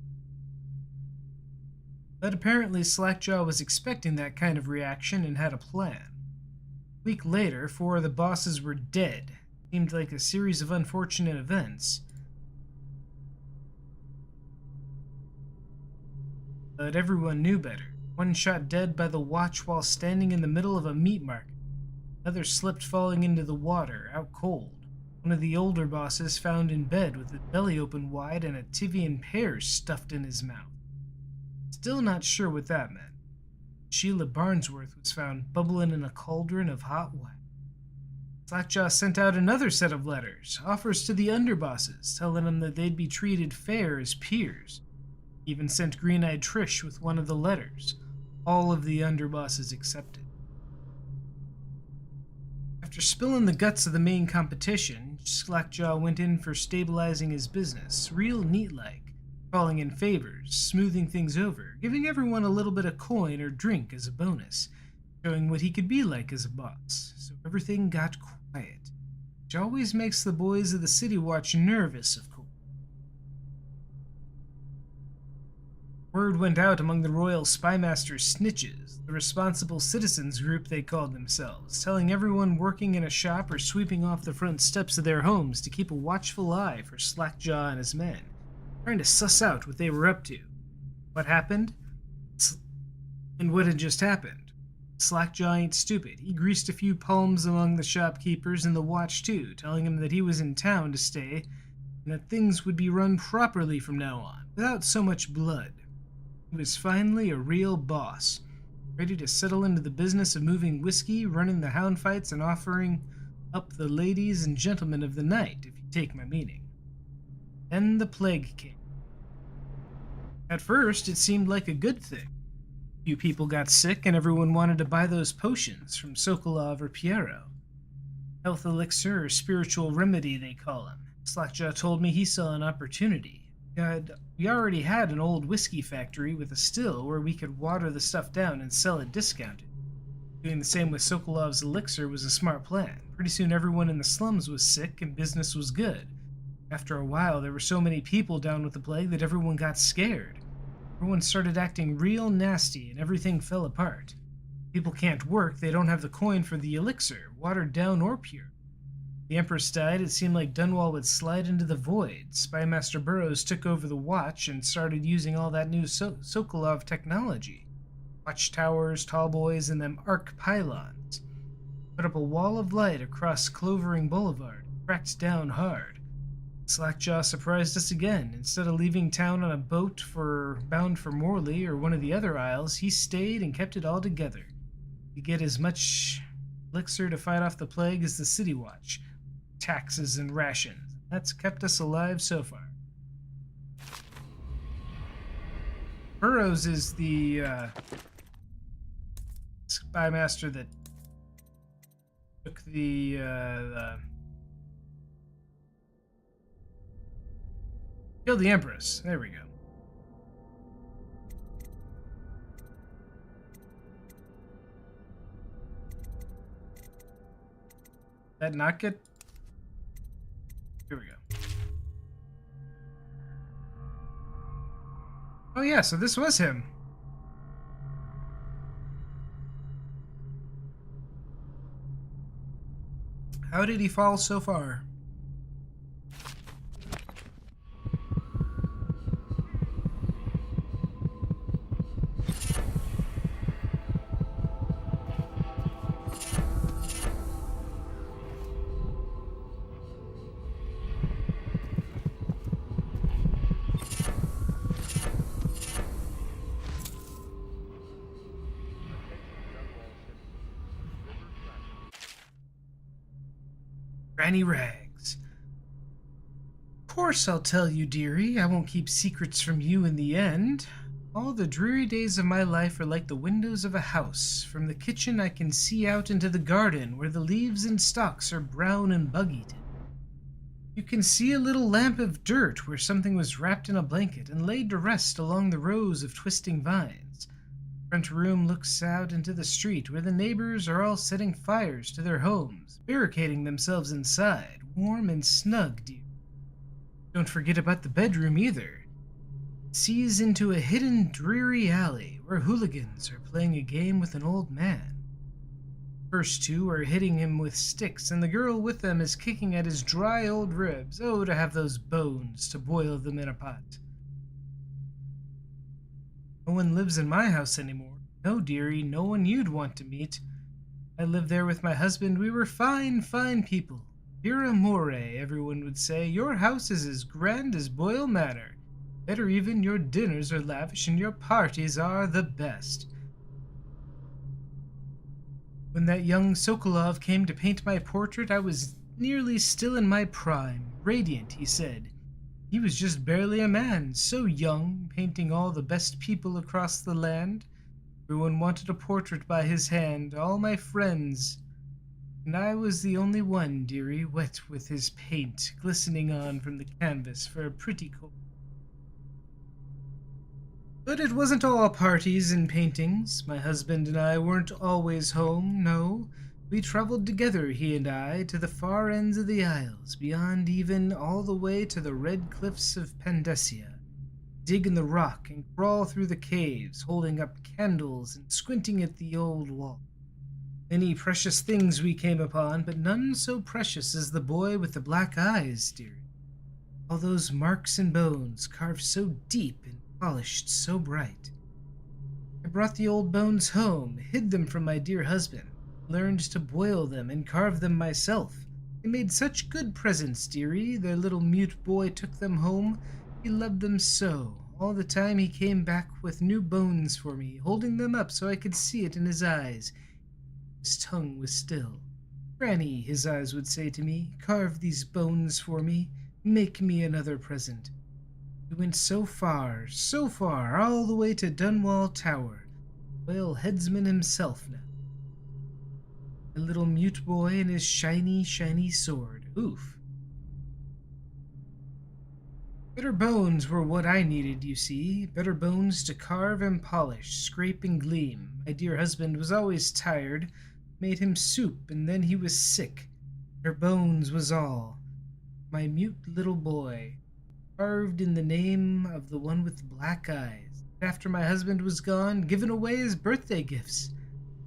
But apparently Slackjaw was expecting that kind of reaction and had a plan. A week later, 4 of the bosses were dead. Seemed like a series of unfortunate events. But everyone knew better. One shot dead by the watch while standing in the middle of a meat market. Another slipped falling into the water, out cold. One of the older bosses found in bed with his belly open wide and a Tivian pear stuffed in his mouth. Still not sure what that meant. Sheila Barnsworth was found bubbling in a cauldron of hot wax. Slackjaw sent out another set of letters, offers to the underbosses, telling them that they'd be treated fair as peers. He even sent Green-eyed Trish with one of the letters. All of the underbosses accepted. After spilling the guts of the main competition, Slackjaw went in for stabilizing his business, real neat-like, calling in favors, smoothing things over, giving everyone a little bit of coin or drink as a bonus, showing what he could be like as a boss, so everything got quiet, which always makes the boys of the City Watch nervous, of course. Word went out among the Royal Spymaster's snitches, the responsible citizens group they called themselves, telling everyone working in a shop or sweeping off the front steps of their homes to keep a watchful eye for Slackjaw and his men, trying to suss out what they were up to. What happened? And what had just happened? Slackjaw ain't stupid. He greased a few palms among the shopkeepers and the watch too, telling them that he was in town to stay and that things would be run properly from now on, without so much blood. He was finally a real boss, ready to settle into the business of moving whiskey, running the hound fights, and offering up the ladies and gentlemen of the night, if you take my meaning. Then the plague came. At first, it seemed like a good thing. A few people got sick, and everyone wanted to buy those potions from Sokolov or Piero. Health elixir or spiritual remedy, they call them. Slackjaw told me he saw an opportunity. We already had an old whiskey factory with a still where we could water the stuff down and sell it discounted. Doing the same with Sokolov's elixir was a smart plan. Pretty soon everyone in the slums was sick and business was good. After a while, there were so many people down with the plague that everyone got scared. Everyone started acting real nasty and everything fell apart. People can't work, they don't have the coin for the elixir, watered down or pure. The Empress died, it seemed like Dunwall would slide into the void. Spymaster Burroughs took over the watch and started using all that new Sokolov technology. Watchtowers, tall boys, and them arc pylons. Put up a wall of light across Clovering Boulevard, cracked down hard. Slackjaw surprised us again. Instead of leaving town on a boat bound for Morley or one of the other isles, he stayed and kept it all together. To get as much elixir to fight off the plague as the City Watch. Taxes and rations. That's kept us alive so far. Burroughs is the spymaster that took the killed the Empress. There we go. That not get? Here we go. Oh yeah, so this was him. How did he fall so far? Granny Rags. Of course I'll tell you, dearie. I won't keep secrets from you in the end. All the dreary days of my life are like the windows of a house. From the kitchen I can see out into the garden, where the leaves and stalks are brown and bug-eaten. You can see a little lamp of dirt where something was wrapped in a blanket and laid to rest along the rows of twisting vines. Front room looks out into the street where the neighbors are all setting fires to their homes, barricading themselves inside, warm and snug, dear. Don't forget about the bedroom either. It sees into a hidden, dreary alley where hooligans are playing a game with an old man. First two are hitting him with sticks, and the girl with them is kicking at his dry old ribs. Oh, to have those bones, to boil them in a pot. No one lives in my house anymore. No, dearie, no one you'd want to meet. I lived there with my husband. We were fine, fine people. Pure amore, everyone would say. Your house is as grand as Boyle Manor. Better even, your dinners are lavish and your parties are the best. When that young Sokolov came to paint my portrait, I was nearly still in my prime. Radiant, he said. He was just barely a man, so young, painting all the best people across the land. Everyone wanted a portrait by his hand, all my friends. And I was the only one, dearie, wet with his paint, glistening on from the canvas for a pretty coat. But it wasn't all parties and paintings. My husband and I weren't always home, no. We traveled together, he and I, to the far ends of the Isles, beyond even all the way to the red cliffs of Pandasia. Dig in the rock and crawl through the caves, holding up candles and squinting at the old wall. Many precious things we came upon, but none so precious as the boy with the black eyes, dear. All those marks and bones, carved so deep and polished so bright. I brought the old bones home, hid them from my dear husband, learned to boil them and carve them myself. They made such good presents, dearie. Their little mute boy took them home. He loved them so. All the time he came back with new bones for me, holding them up so I could see it in his eyes. His tongue was still. Granny, his eyes would say to me, carve these bones for me. Make me another present. He went so far, all the way to Dunwall Tower. Royal headsman himself now. A little mute boy and his shiny, shiny sword. Oof. Better bones were what I needed, you see. Better bones to carve and polish, scrape and gleam. My dear husband was always tired. Made him soup, and then he was sick. Better bones was all. My mute little boy, carved in the name of the one with black eyes. After my husband was gone, given away as birthday gifts.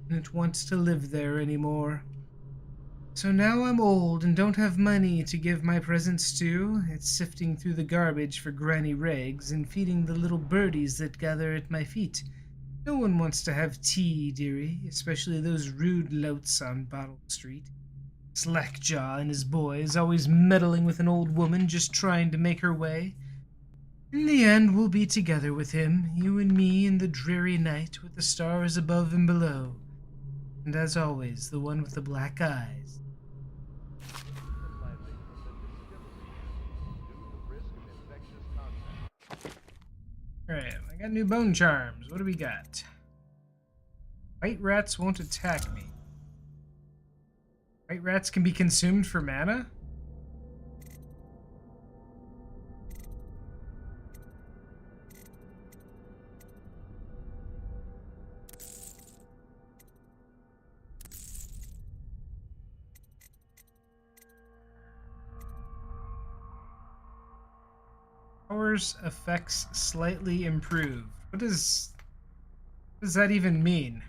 Didn't want to live there anymore. So now I'm old and don't have money to give my presents to. It's sifting through the garbage for Granny Rags and feeding the little birdies that gather at my feet. No one wants to have tea, dearie, especially those rude louts on Bottle Street. Slackjaw and his boys, always meddling with an old woman just trying to make her way. In the end, we'll be together with him, you and me in the dreary night with the stars above and below. And as always, the one with the black eyes. Alright, I got new bone charms. What do we got? White rats won't attack me. White rats can be consumed for mana? Powers effects slightly improved. What does that even mean?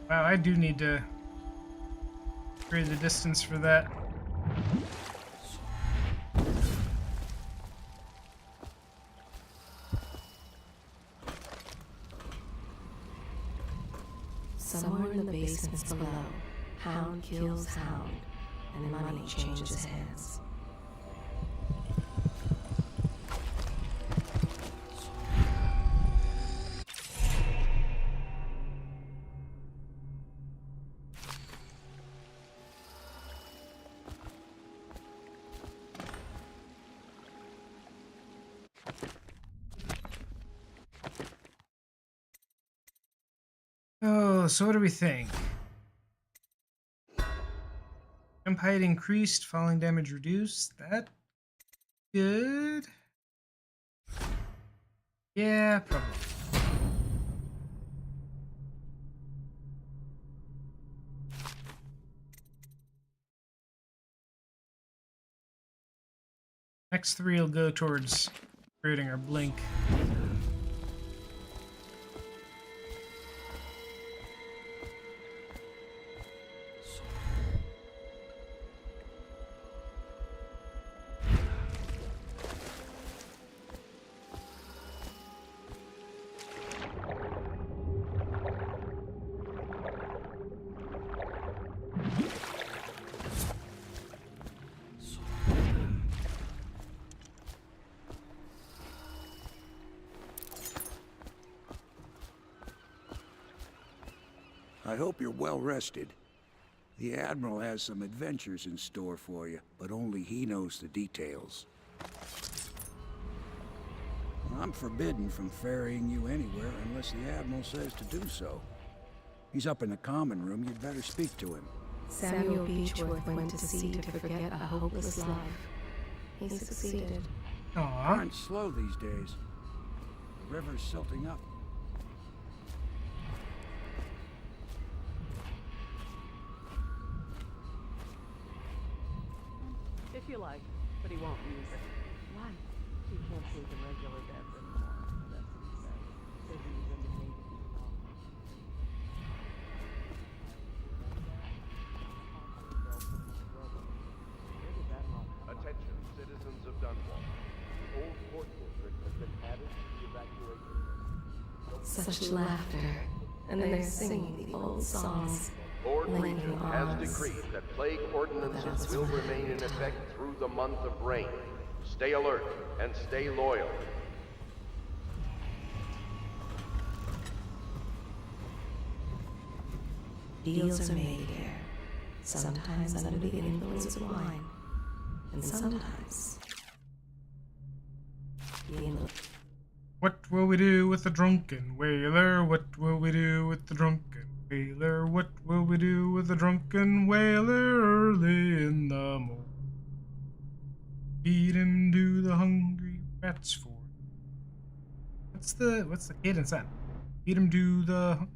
Wow, I do need to vary the distance for that. Somewhere in the basements below, Hound kills Hound, and money changes hands. Oh, so what do we think? Jump height increased, falling damage reduced. That good? Yeah, probably. Next three will go towards creating our blink. I hope you're well rested. The Admiral has some adventures in store for you, but only he knows the details. I'm forbidden from ferrying you anywhere unless the Admiral says to do so. He's up in the common room. You'd better speak to him. Samuel Beechworth went to sea to forget a hopeless life. He succeeded. Aren't slow these days. The river's silting up. If you like, but he won't use it. Why? He can't take the regular debts anymore. That's what he said. Says he was in the Navy too long. Attention, citizens of Dunwall. The old port district has been added to the evacuation list. Such laughter, and they're singing the old songs. Lord Linking Regent has arms. decreed that plague ordinances will remain in effect through the month of rain. Stay alert and stay loyal. Deals are made here, sometimes under the influence of wine, and sometimes the influence. What will we do with the drunken whaler? What will we do with the drunken whaler? What will we do with the drunken whaler early in the morning? Feed him to the hungry rats for. What's the cadence then? Feed him to the. Oh,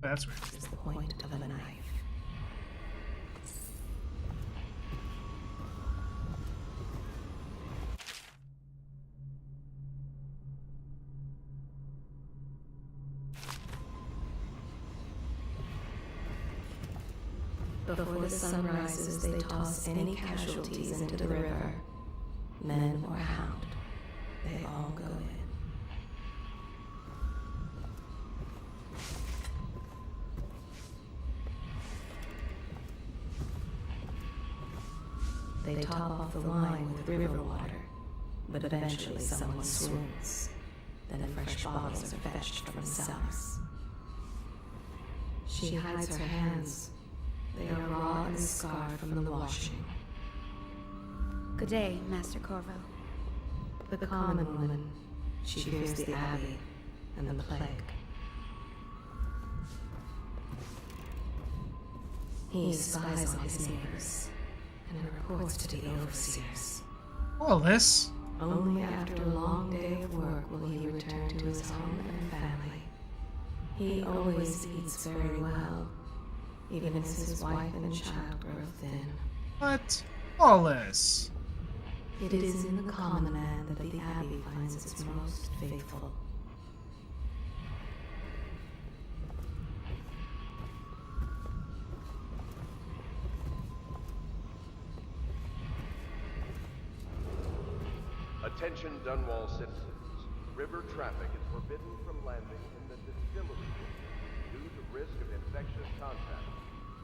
that's weird. Is the point of a knife. Before the sun rises, they toss any casualties into the river. Men or hound, they all go in. They top off the wine with river water, but eventually someone swoons. Then fresh bottles are fetched from the cellars. She hides her hands. They are raw and scarred from the washing. Good day, Master Corvo. The common woman, she fears the Abbey and the plague. He spies on his neighbors and reports to the overseers. All this? Only after a long day of work will he return to his home and family. He always eats very well, even as his wife and child grow thin. What? All this? It is in the common man that the Abbey finds its most faithful. Attention Dunwall citizens. River traffic is forbidden from landing in the distillery district due to risk of infectious contact.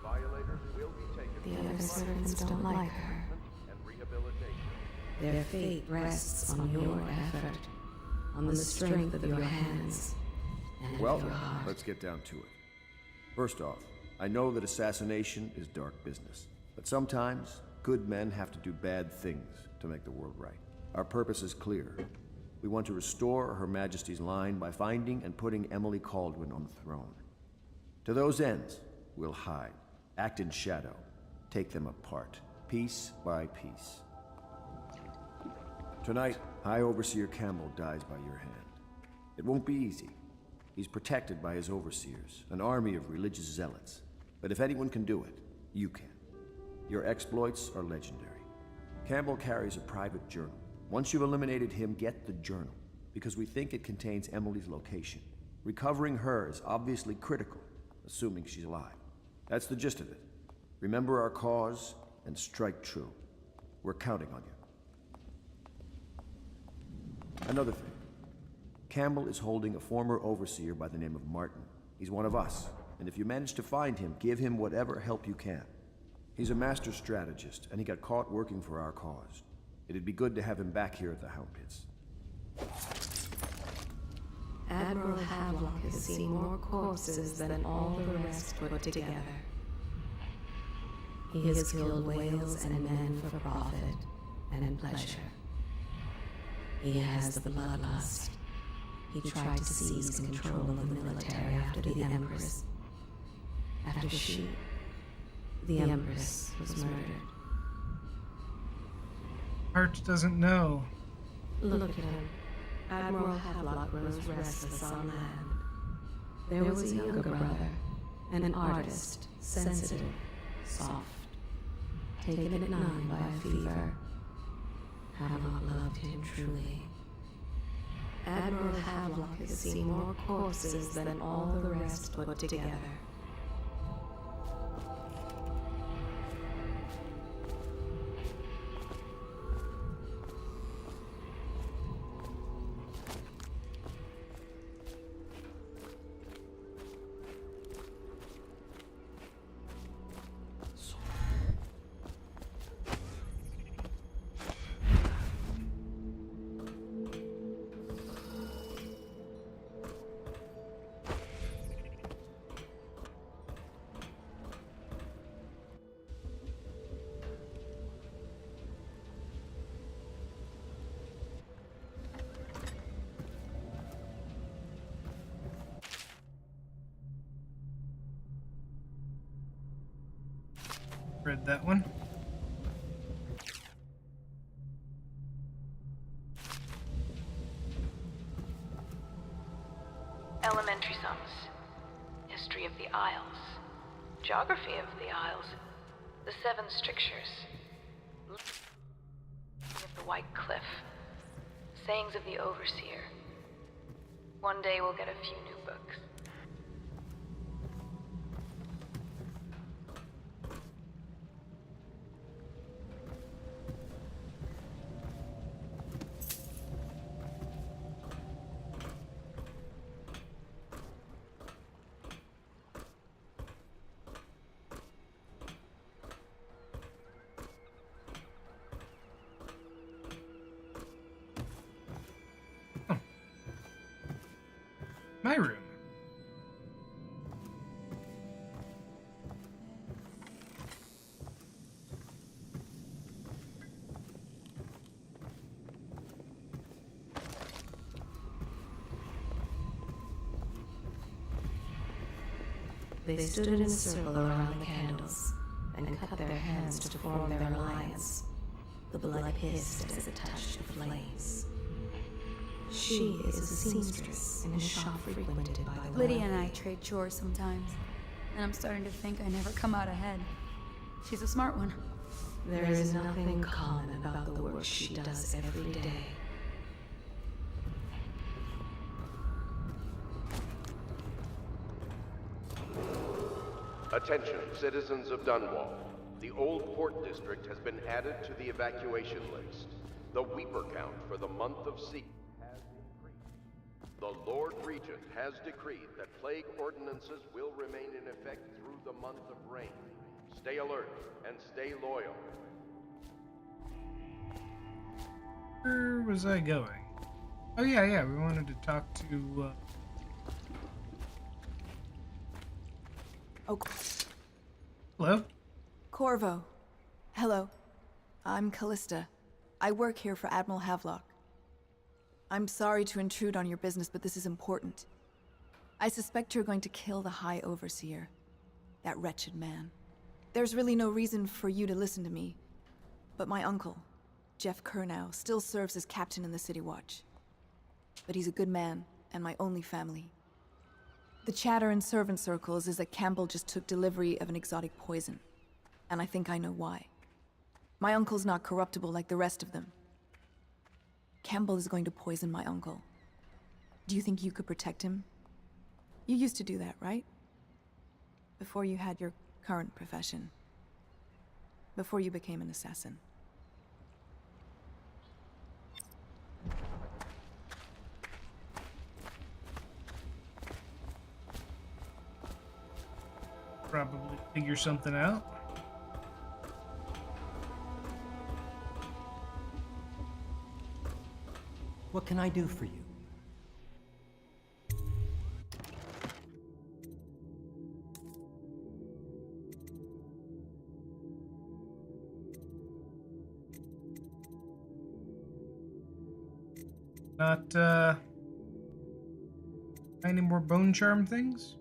Violators will be taken The other servants don't like her. and rehabilitation. Their fate rests on your effort, on the strength of your hands, and Well, your heart. let's get down to it. First off, I know that assassination is dark business, but sometimes good men have to do bad things to make the world right. Our purpose is clear. We want to restore Her Majesty's line by finding and putting Emily Caldwin on the throne. To those ends, we'll hide, act in shadow, take them apart, piece by piece. Tonight, High Overseer Campbell dies by your hand. It won't be easy. He's protected by his overseers, an army of religious zealots. But if anyone can do it, you can. Your exploits are legendary. Campbell carries a private journal. Once you've eliminated him, get the journal, because we think it contains Emily's location. Recovering her is obviously critical, assuming she's alive. That's the gist of it. Remember our cause and strike true. We're counting on you. Another thing. Campbell is holding a former overseer by the name of Martin. He's one of us, and if you manage to find him, give him whatever help you can. He's a master strategist, and he got caught working for our cause. It'd be good to have him back here at the Hound Pits. Admiral Havelock has seen more corpses than all the rest put together. He has killed whales and men for profit and pleasure. He has the bloodlust. He tried to seize control of the military after the Empress. After she, the Empress, was murdered. Hart doesn't know. Look at him. Admiral Havelock grows restless on land. There was a younger brother, an artist, sensitive, soft, taken at 9 by a fever. Havelock loved him truly. Admiral Havelock has seen more corpses than all the rest put together. Read that one. Elementary sums. History of the Isles. Geography of the Isles. The 7 strictures. Of the White Cliff. Sayings of the Overseer. One day we'll get a few new books. My room. They stood in a circle around the candles and cut their hands to form their alliance. The blood hissed as it touched the flames. She is a seamstress in a shop frequented by the Lydia wealthy. and I trade chores sometimes, and I'm starting to think I never come out ahead. She's a smart one. There is nothing common about the work she does every day. Attention, citizens of Dunwall. The Old Port District has been added to the evacuation list. The Weeper count for the month of Sea has increased. The Lord Regent has decreed that plague ordinances will remain in effect through the month of rain. Stay alert and stay loyal. Where was I going? Oh yeah, we wanted to talk to, Oh, Hello? Corvo. Hello. I'm Callista. I work here for Admiral Havelock. I'm sorry to intrude on your business, but this is important. I suspect you're going to kill the High Overseer. That wretched man. There's really no reason for you to listen to me, but my uncle, Jeff Kurnow, still serves as captain in the City Watch. But he's a good man, and my only family. The chatter in servant circles is that Campbell just took delivery of an exotic poison, and I think I know why. My uncle's not corruptible like the rest of them. Campbell is going to poison my uncle. Do you think you could protect him? You used to do that, right? Before you had your current profession. Before you became an assassin. Probably figure something out. What can I do for you? Not, any more bone charm things?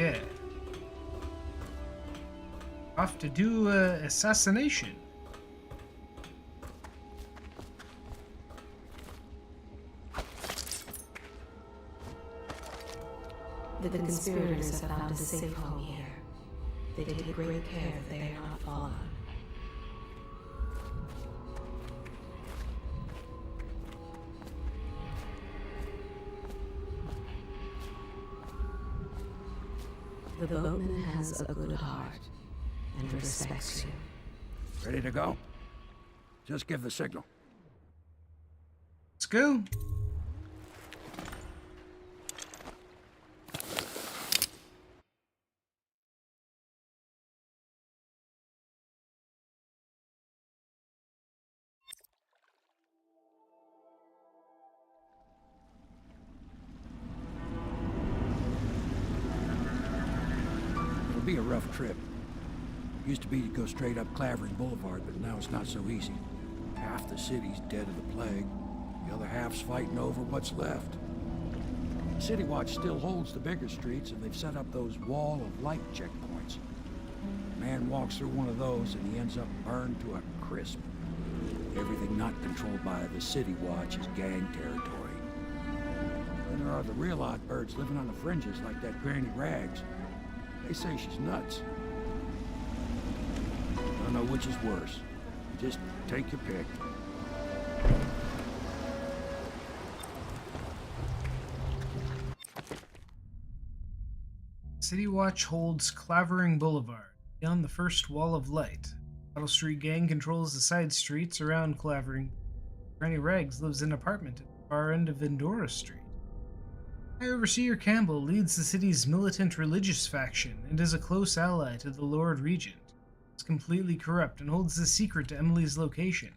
Okay. Off to do assassination. The conspirators have found a safe home here. They take great care that they are not followed. The boatman has a good heart and respects you. Ready to go? Just give the signal. Let's go. It'll be a rough trip. Used to be to go straight up Clavering Boulevard, but now it's not so easy. Half the city's dead of the plague. The other half's fighting over what's left. City Watch still holds the bigger streets, and they've set up those wall of light checkpoints. A man walks through one of those, and he ends up burned to a crisp. Everything not controlled by the City Watch is gang territory. Then there are the real odd birds living on the fringes like that Granny Rags. They say she's nuts. don't know which is worse. Just take your pick. City Watch holds Clavering Boulevard, beyond the first wall of light. Battle Street Gang controls the side streets around Clavering. Granny Rags lives in an apartment at the far end of Vendora Street. High Overseer Campbell leads the city's militant religious faction and is a close ally to the Lord Regent. He's completely corrupt and holds the secret to Emily's location.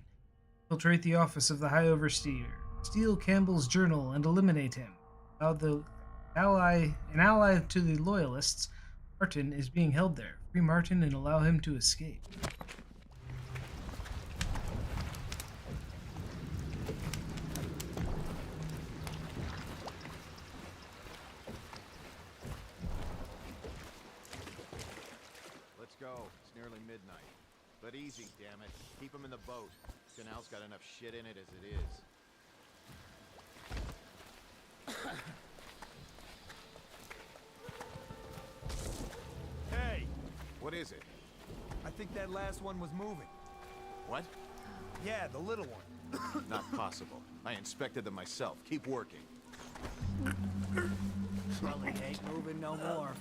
Infiltrate the office of the High Overseer, steal Campbell's journal, and eliminate him. An ally to the Loyalists, Martin is being held there. Free Martin and allow him to escape. Let's go. It's nearly midnight. But easy, damn it. Keep him in the boat. Canal's got enough shit in it as it is. Hey! What is it? I think that last one was moving. What? Yeah, the little one. Not possible. I inspected them myself. Keep working. Probably ain't moving no more.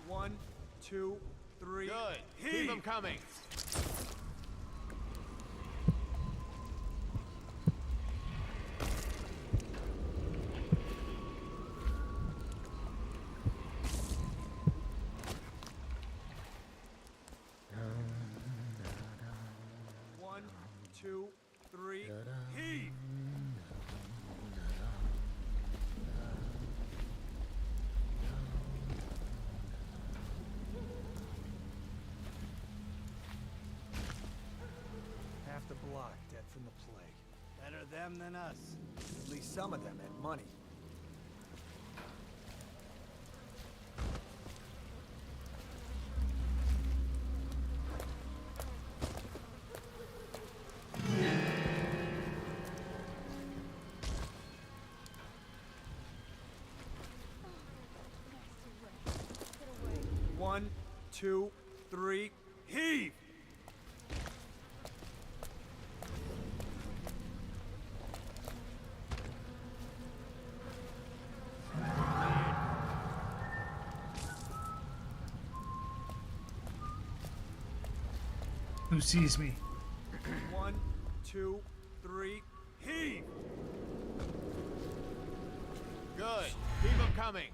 One, two, three. Good. Heave. Keep them coming. One, two, three. Heave. Half the block dead from the plague. Better them than us. At least some of them had money. One, two, three. Heave! Who sees me? One, two, three. Heave! Good. Keep them coming.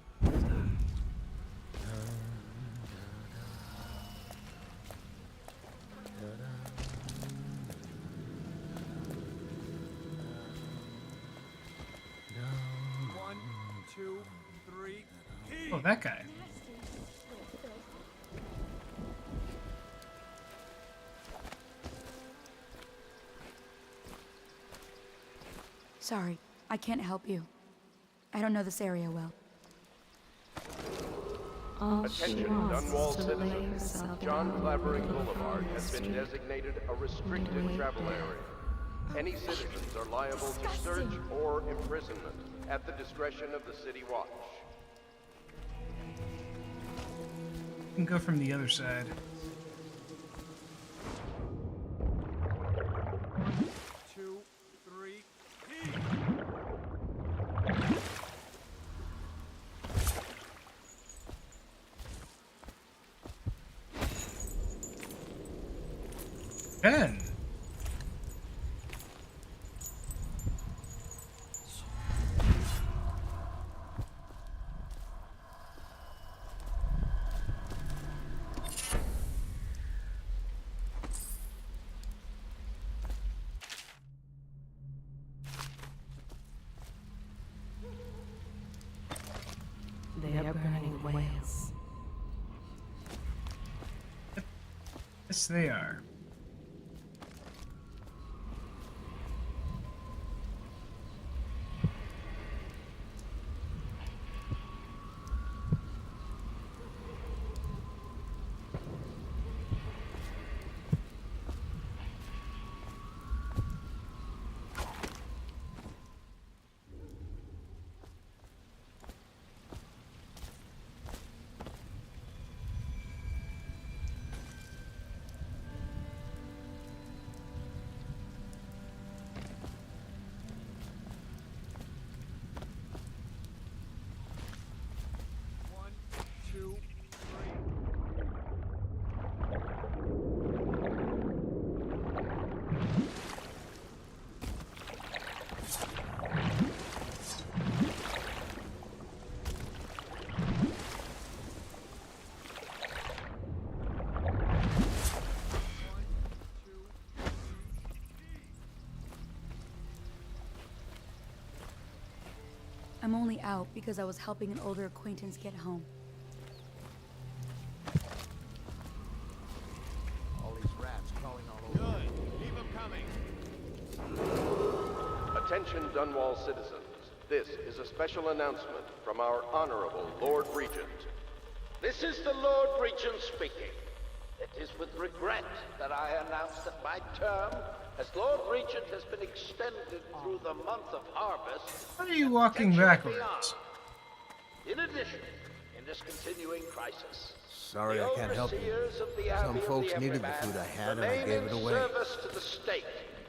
One, two, three. Heave! Oh, that guy. Sorry, I can't help you. I don't know this area well. Attention, Dunwall citizens. John Clavering Boulevard has been designated a restricted travel area. Any citizens are liable to search or imprisonment at the discretion of the City Watch. You can go from the other side. Two, three. Heave! Ben! They are burning whales. Yes, they are. I'm only out because I was helping an older acquaintance get home. All these rats crawling all over. Good. Keep them coming. Attention Dunwall citizens. This is a special announcement from our Honorable Lord Regent. This is the Lord Regent speaking. It is with regret that I announce that my term as Lord Regent has been extended through the month of harvest. What are you walking backwards? In addition, in this continuing crisis, Sorry, I can't help you. Some folks needed the food I had, and I gave it away. Service to the state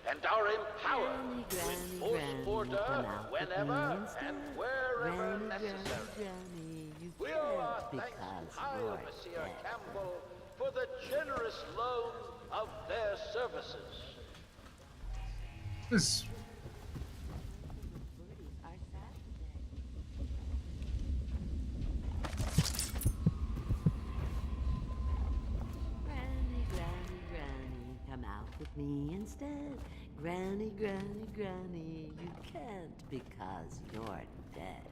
and are empowered to enforce order whenever and wherever necessary. We owe our thanks to High Overseer Campbell for the generous loan of their services. This. Granny, come out with me instead. Granny, Granny, you can't because you're dead.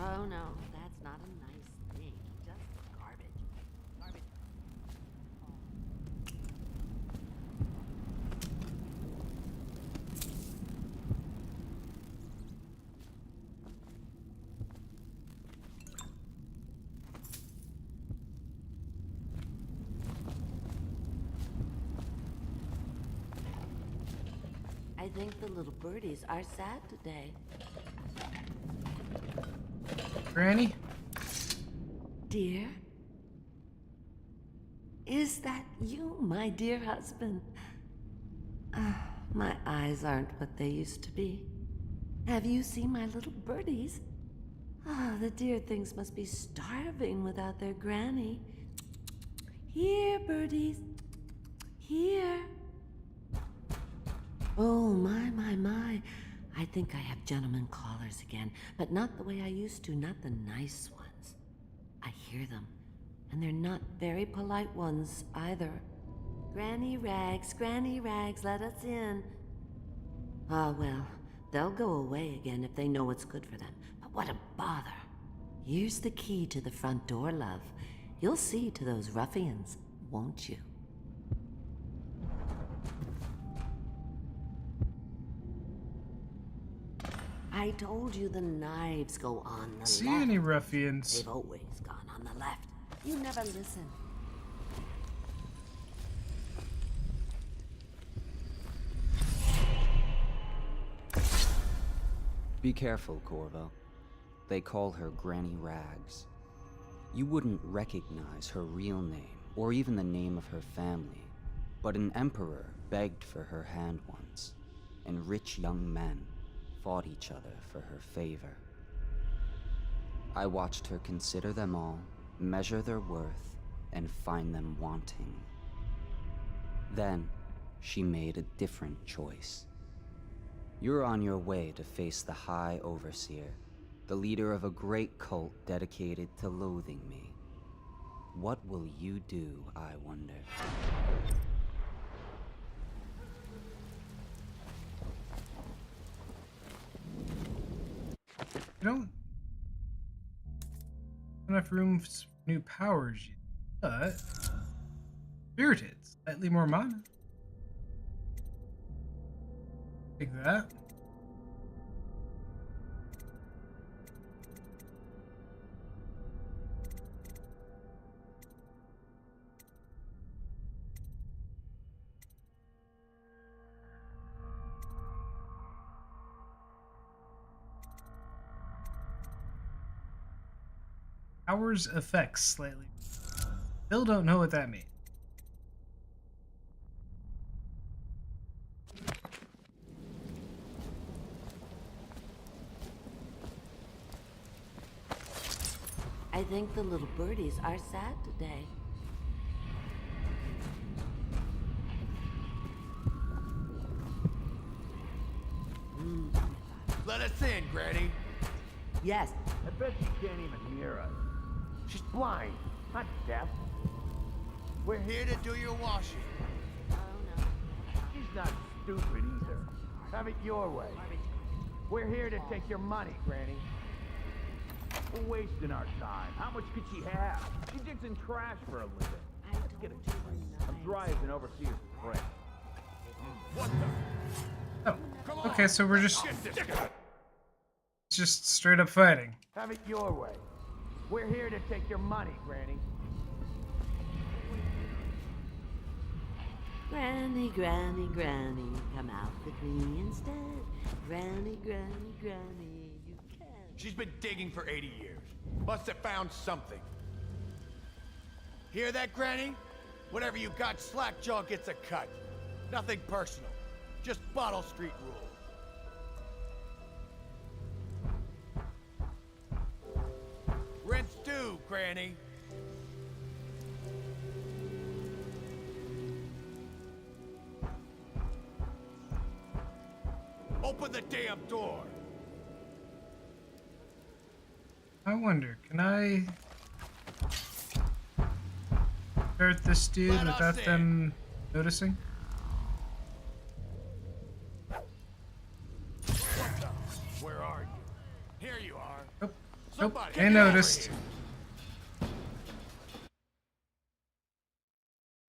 Oh no, that's not a nice thing. Just garbage. Garbage. I think the little birdies are sad today. Granny? Dear? Is that you, my dear husband? My eyes aren't what they used to be. Have you seen my little birdies? The dear things must be starving without their granny. Here, birdies. Here. Oh, my. I think I have gentlemen callers again, but not the way I used to, not the nice ones. I hear them, and they're not very polite ones either. Granny Rags, let us in. Ah, well, they'll go away again if they know what's good for them. But what a bother. Here's the key to the front door, love. You'll see to those ruffians, won't you? I told you the knives go on the left. See any ruffians? They've always gone on the left. You never listen. Be careful, Corvo. They call her Granny Rags. You wouldn't recognize her real name, or even the name of her family, but an emperor begged for her hand once, and rich young men fought each other for her favor. I watched her consider them all, measure their worth, and find them wanting. Then, she made a different choice. You're on your way to face the High Overseer, the leader of a great cult dedicated to loathing me. What will you do, I wonder? I don't have enough room for new powers yet, but Spirited, slightly more mana. Take that. Powers effects slightly. Still don't know what that means. I think the little birdies are sad today. Let us in, Granny. Yes. I bet she can't even hear us. She's blind, not deaf. We're here to do your washing. She's not stupid either. Have it your way. We're here to take your money, Granny. We're wasting our time. How much could she have? She digs in trash for a living. Let's get it straight. I'm dry as an overseer's prick. What the? Oh, okay, so we're just straight up fighting. Have it your way. We're here to take your money, Granny. Granny, Granny, Granny, come out with me instead. Granny, Granny, Granny, you can't. She's been digging for 80 years. Must have found something. Hear that, Granny? Whatever you got, Slackjaw gets a cut. Nothing personal. Just Bottle Street rules. Rent's due, Granny. Open the damn door. I wonder, can I hurt this dude without them noticing? Where are you? Here you are. Nope. Somebody Nope. They noticed.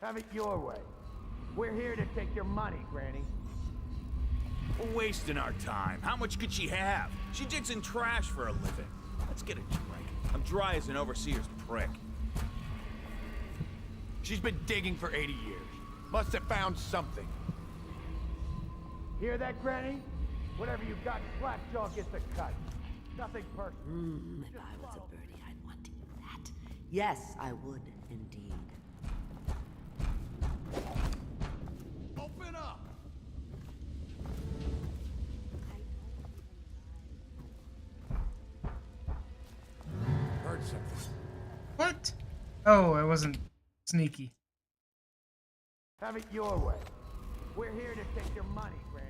Have it your way. We're here to take your money, Granny. We're wasting our time. How much could she have? She digs in trash for a living. Let's get a drink. I'm dry as an overseer's prick. She's been digging for 80 years. Must have found something. Hear that, Granny? Whatever you got, Slackjaw gets a cut. Nothing personal. If I was a birdie, I'd want to eat that. Yes, I would, indeed. Open up! Heard something. What? Oh, I wasn't sneaky. Have it your way. We're here to take your money, Granny.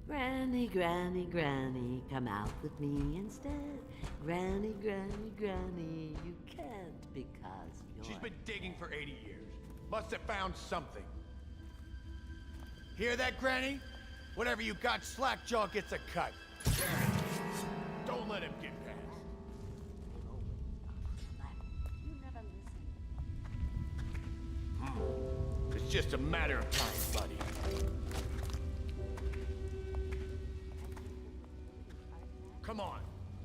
Granny, Granny, Granny, come out with me instead. Granny, Granny, Granny, you can't because you're... She's been digging for 80 years. Must have found something. Hear that, Granny? Whatever you got, Slackjaw gets a cut. Don't let him get past. It's just a matter of time, buddy. Come on,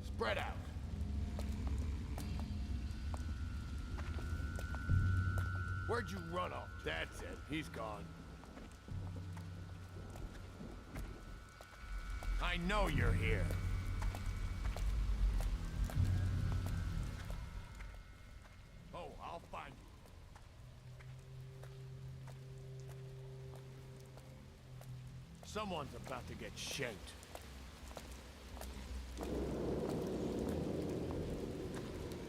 spread out. Where'd you run off? That's it. He's gone. I know you're here. Oh, I'll find you. Someone's about to get shanked.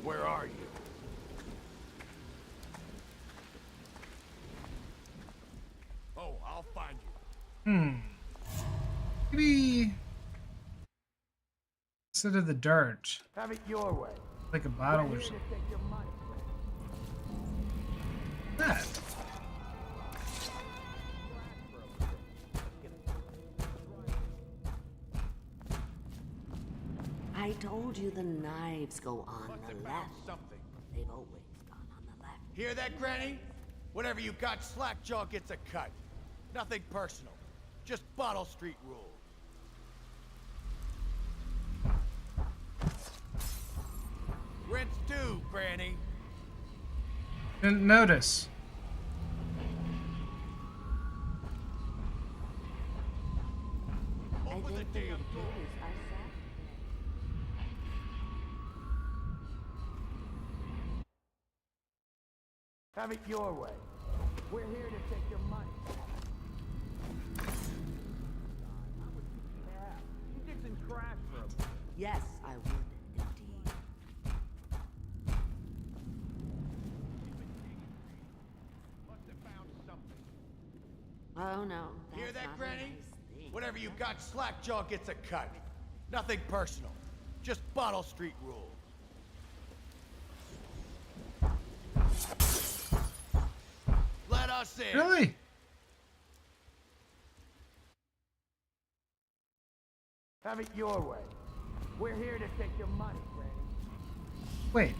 Where are you? Oh, I'll find you. Maybe instead of the dart, Have it your way. like a bottle We're or here to something. take your money, That. I told you the knives go on Must the have left. found something. They've always gone on the left. Hear that, Granny? Whatever you got, Slackjaw gets a cut. Nothing personal. Just Bottle Street rules. Rent's due, Granny. Didn't notice. Open the damn door. Have it your way. We're here to take your money. She digs in trash for a living. Yes, I would, indeed. Must have found something. Oh, no. Hear that's that, not a Granny? nice thing. Whatever you got, Slackjaw gets a cut. Nothing personal. Just Bottle Street rules. Let us in. Really? Have it your way. We're here to take your money, Granny. Wait.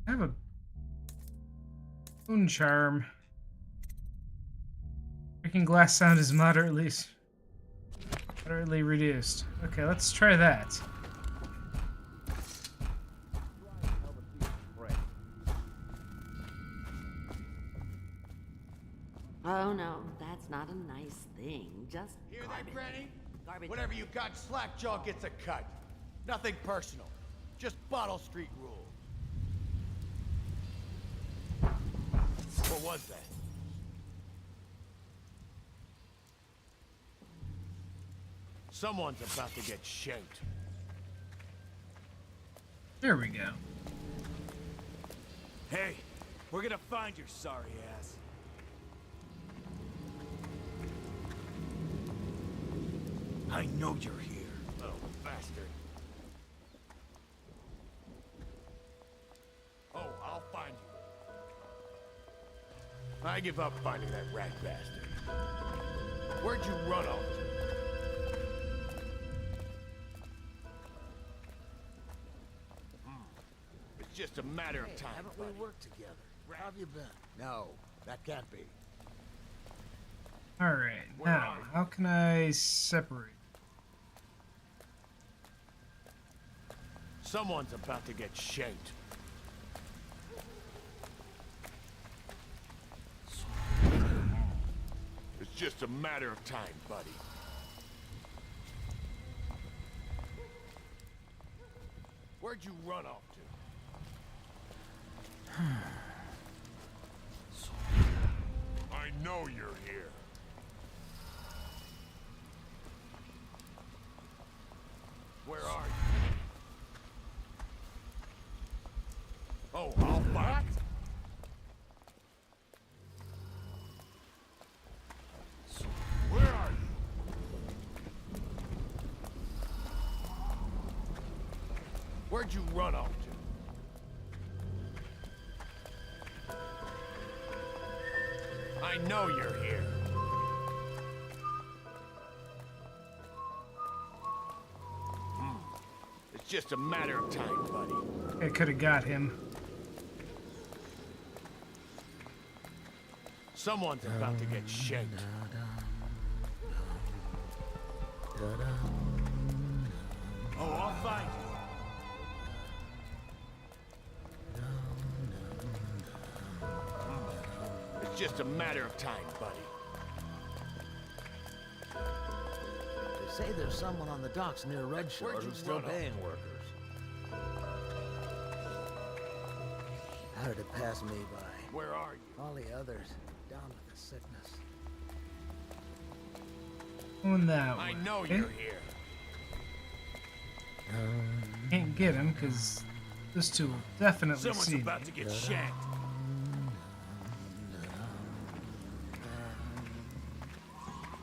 I have a moon charm. Breaking glass sound is moderately reduced. Okay, let's try that. Oh no, that's not a nice thing. Just Hear garbage. that, Granny? Garbage. Whatever you got, Slackjaw gets a cut. Nothing personal. Just Bottle Street rules. What was that? Someone's about to get shanked. There we go. Hey, we're gonna find your sorry ass. I know you're here, little bastard. Oh, I'll find you. I give up finding that rat bastard. Where'd you run off to? It's just a matter of time. Haven't we worked together? How have you been? No, that can't be. Alright, now, how can I separate? Someone's about to get shanked. It's just a matter of time, buddy. Where'd you run off to? I know you're here. Where are you? Oh, I'll find you. Where are you? Where'd you run off to? I know you're here. It's just a matter of time, buddy. I could have got him. Someone's about to get shanked. Oh, I'll find you. It's just a matter of time, buddy. They say there's someone on the docks near Redshore who's still paying workers. How did it pass me by? Where are you? All the others, down with the sickness. Going that way. I know okay? you're here. Can't get him because those two will definitely Someone's see about me. to get shanked.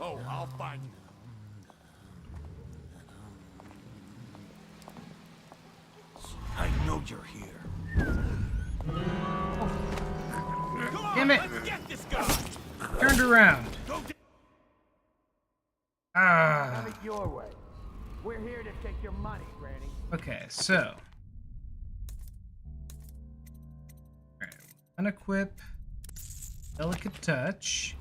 Oh, I'll find you. I know you're here. Damn it! Let's get this guy. Turned around. Have it your way. We're here to take your money, Granny. Okay, so. Alright, unequip. Delicate touch.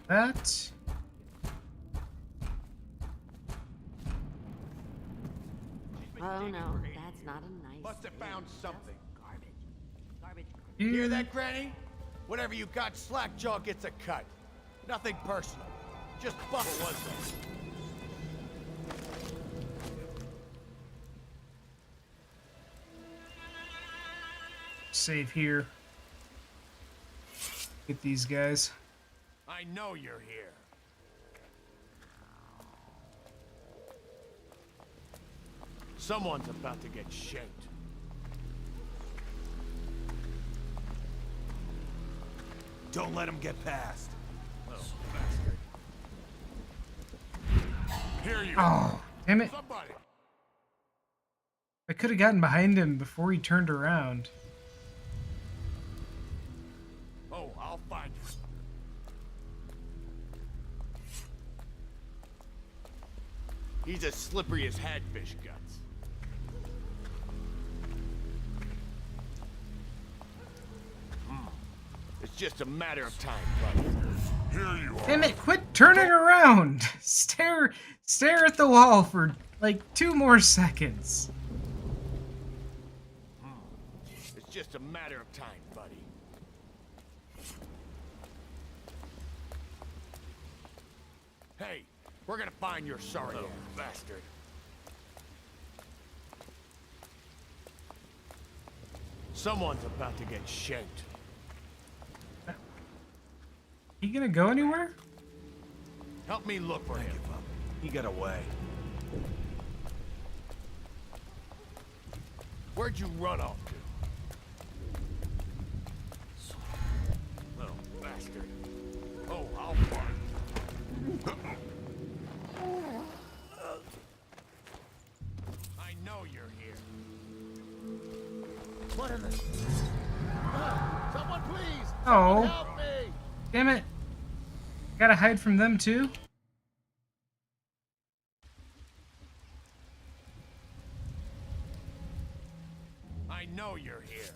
That. Oh no, that's not a nice Must have found something. Garbage. Garbage. You hear that, Granny? Whatever you got, Slackjaw gets a cut. Nothing personal. Just what was that? Save here. Get these guys. I know you're here. Someone's about to get shanked. Don't let him get past. Little bastard. Here you Oh, damn it. Somebody. I could have gotten behind him before he turned around. Oh, I'll find you. He's as slippery as hagfish guts. It's just a matter of time, buddy. Here you are. Damn it, quit turning around! Stare at the wall for like 2 more seconds. It's just a matter of time, buddy. Hey, we're gonna find your sorry ass, bastard. Someone's about to get shanked. He gonna go anywhere? Help me look for him. He got away. Where'd you run off to? Little bastard. Oh, I'll find. I know you're here. What in the... Someone please! Oh. Help me! Damn it. Gotta hide from them too? I know you're here.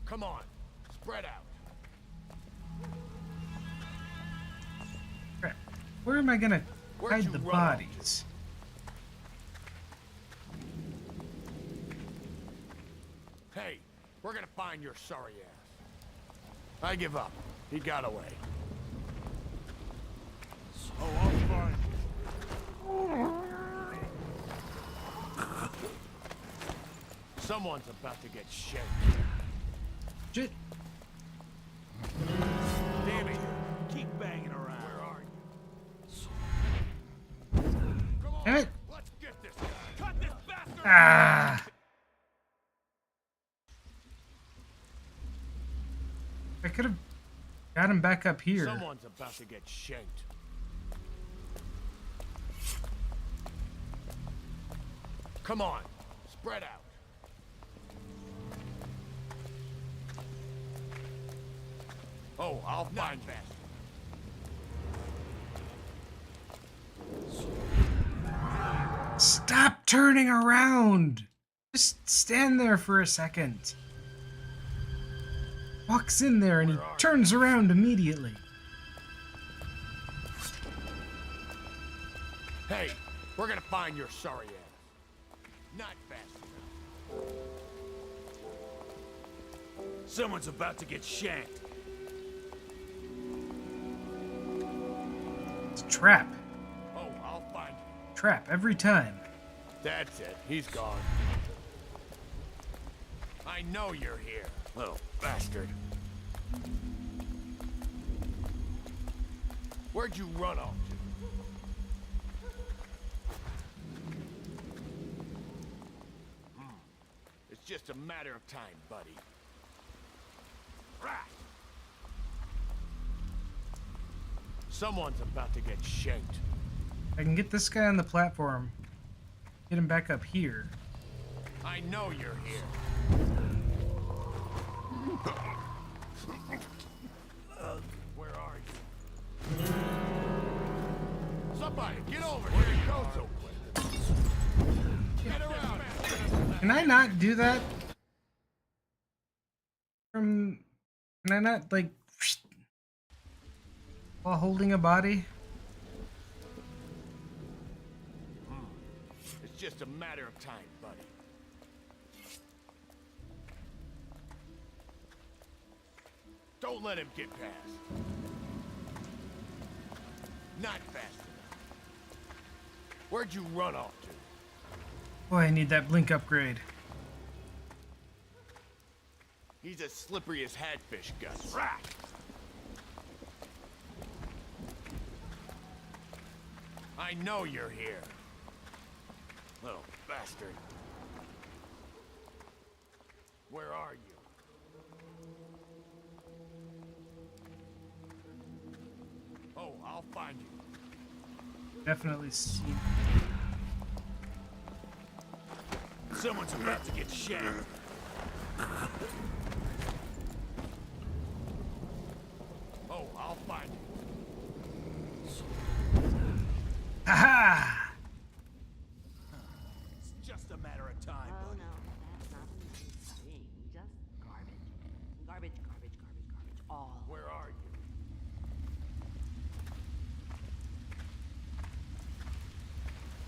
Come on, spread out. Crap. Where am I gonna Where'd hide you the run off bodies? Hey, we're gonna find your sorry ass. I give up. He got away. Oh, I'll find you. Someone's about to get shanked. Shit. Damn it! Keep banging around. Where are you? Come on, Damn it. let's get this guy. Cut this bastard! Ah. I could have got him back up here. Someone's about to get shanked. Come on, spread out. Oh, I'll find that. Stop turning around! Just stand there for a second. Walks in there and he turns around immediately. Hey, we're gonna find your sorry ass. Not fast enough. Someone's about to get shanked. It's a trap. Oh, I'll find you. Trap every time. That's it. He's gone. I know you're here, little bastard. Where'd you run off to? It's just a matter of time, buddy. Rat! Someone's about to get shanked. I can get this guy on the platform. Get him back up here. I know you're here. Where are you? Somebody, get over here. You go so quick. Get around. Can I not do that? Can I not, like, while holding a body? It's just a matter of time, buddy. Don't let him get past. Not fast enough. Where'd you run off to? Boy, I need that blink upgrade. He's as slippery as hagfish guts. Rat! I know you're here. Little bastard. Where are you? Oh, I'll find you. Definitely see. Someone's about to get shanked. Oh, I'll find you. just a matter of time, Oh buddy. no, that's not a nice thing. Just garbage. Garbage, garbage, garbage, garbage. All. Where are you?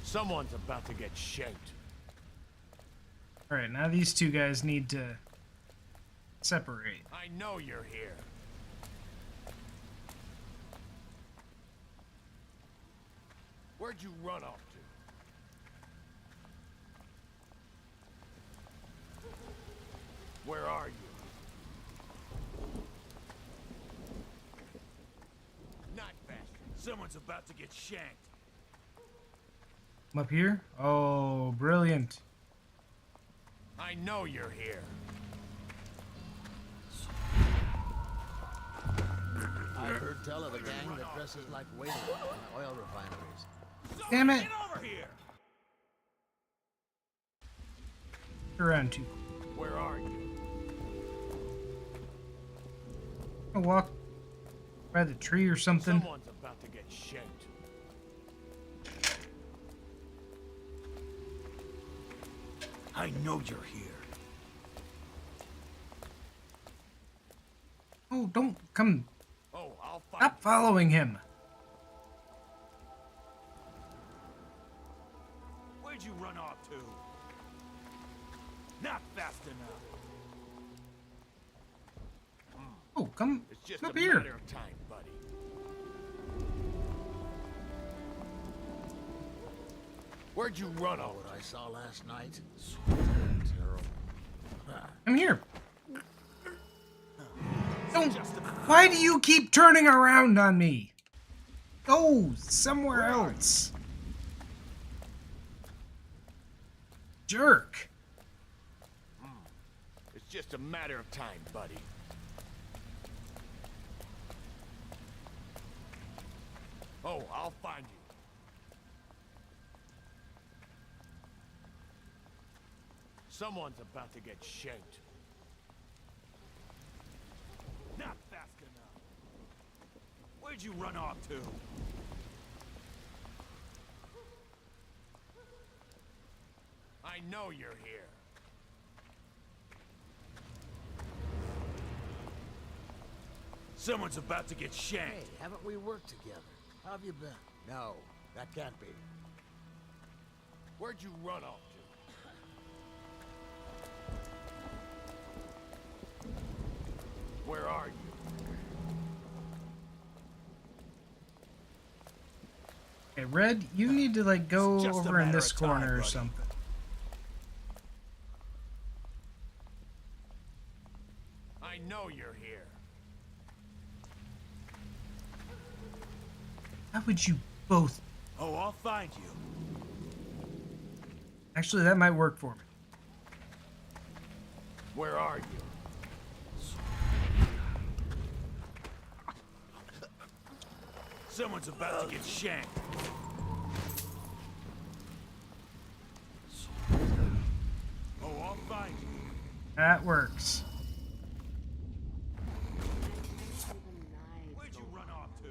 Someone's about to get shanked. Alright, now these two guys need to separate. I know you're here. Where'd you run off to? Where are you? Not fast. Someone's about to get shanked. I'm up here? Oh, brilliant. I know you're here. I've heard tell of a gang that dresses like waiters in oil refineries. Damn it! Get over here! Around two. Where are you? I'll walk by the tree or something. Someone's about to get shanked. I know you're here. Oh, don't come. Oh, I'll find Stop following him. Where'd you run off to? Not fast enough. Oh, come It's just up a here. matter of time, buddy. Where'd you run off? What I saw last night? Terrible. I'm here. Don't. Why do you keep turning around on me? Go somewhere else. Jerk. It's just a matter of time, buddy. Oh, I'll find you. Someone's about to get shanked. Not fast enough. Where'd you run off to? I know you're here. Someone's about to get shanked. Hey, haven't we worked together? How have you been? No, that can't be. Where'd you run off to? Where are you? Okay, Red, you need to like go It's just a over in matter this of time, corner or buddy. something. I know you're here. How would you both? Oh, I'll find you. Actually, that might work for me. Where are you? Someone's about to get shanked. Oh, I'll find you. That works. Where'd you run off to?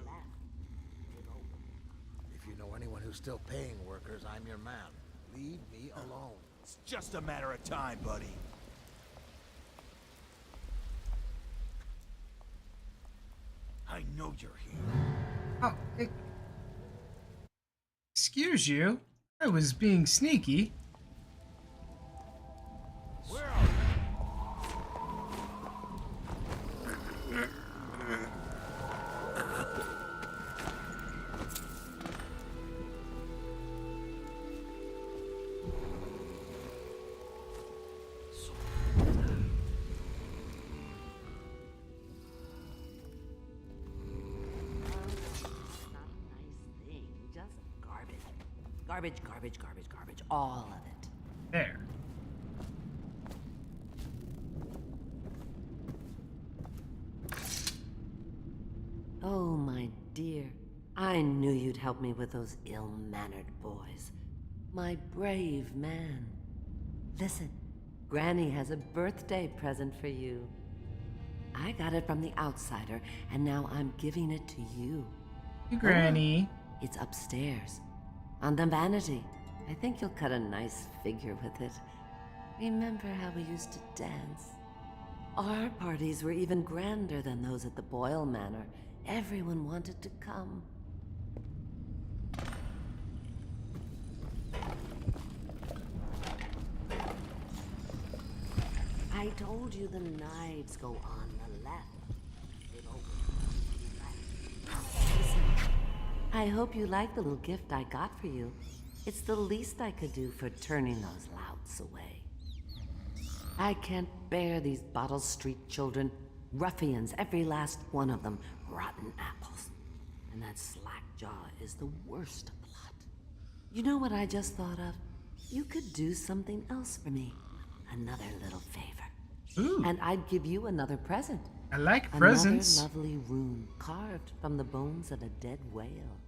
If you know anyone who's still paying workers, I'm your man. Leave me alone. It's just a matter of time, buddy. I know you're here. Oh, excuse you. I was being sneaky. Where are you? Garbage, garbage, garbage, garbage. All of it. There. Oh, my dear. I knew you'd help me with those ill-mannered boys. My brave man. Listen, Granny has a birthday present for you. I got it from the outsider, and now I'm giving it to you. Hey, Granny. It's upstairs, on the vanity. I think you'll cut a nice figure with it. Remember how we used to dance? Our parties were even grander than those at the Boyle Manor. Everyone wanted to come. I told you the knives go on the left. They Listen, I hope you like the little gift I got for you. It's the least I could do for turning those louts away. I can't bear these Bottle Street children. Ruffians, every last one of them. Rotten apples. And that Slackjaw is the worst of the lot. You know what I just thought of? You could do something else for me. Another little favor. Ooh. And I'd give you another present. I like presents. Another lovely rune carved from the bones of a dead whale.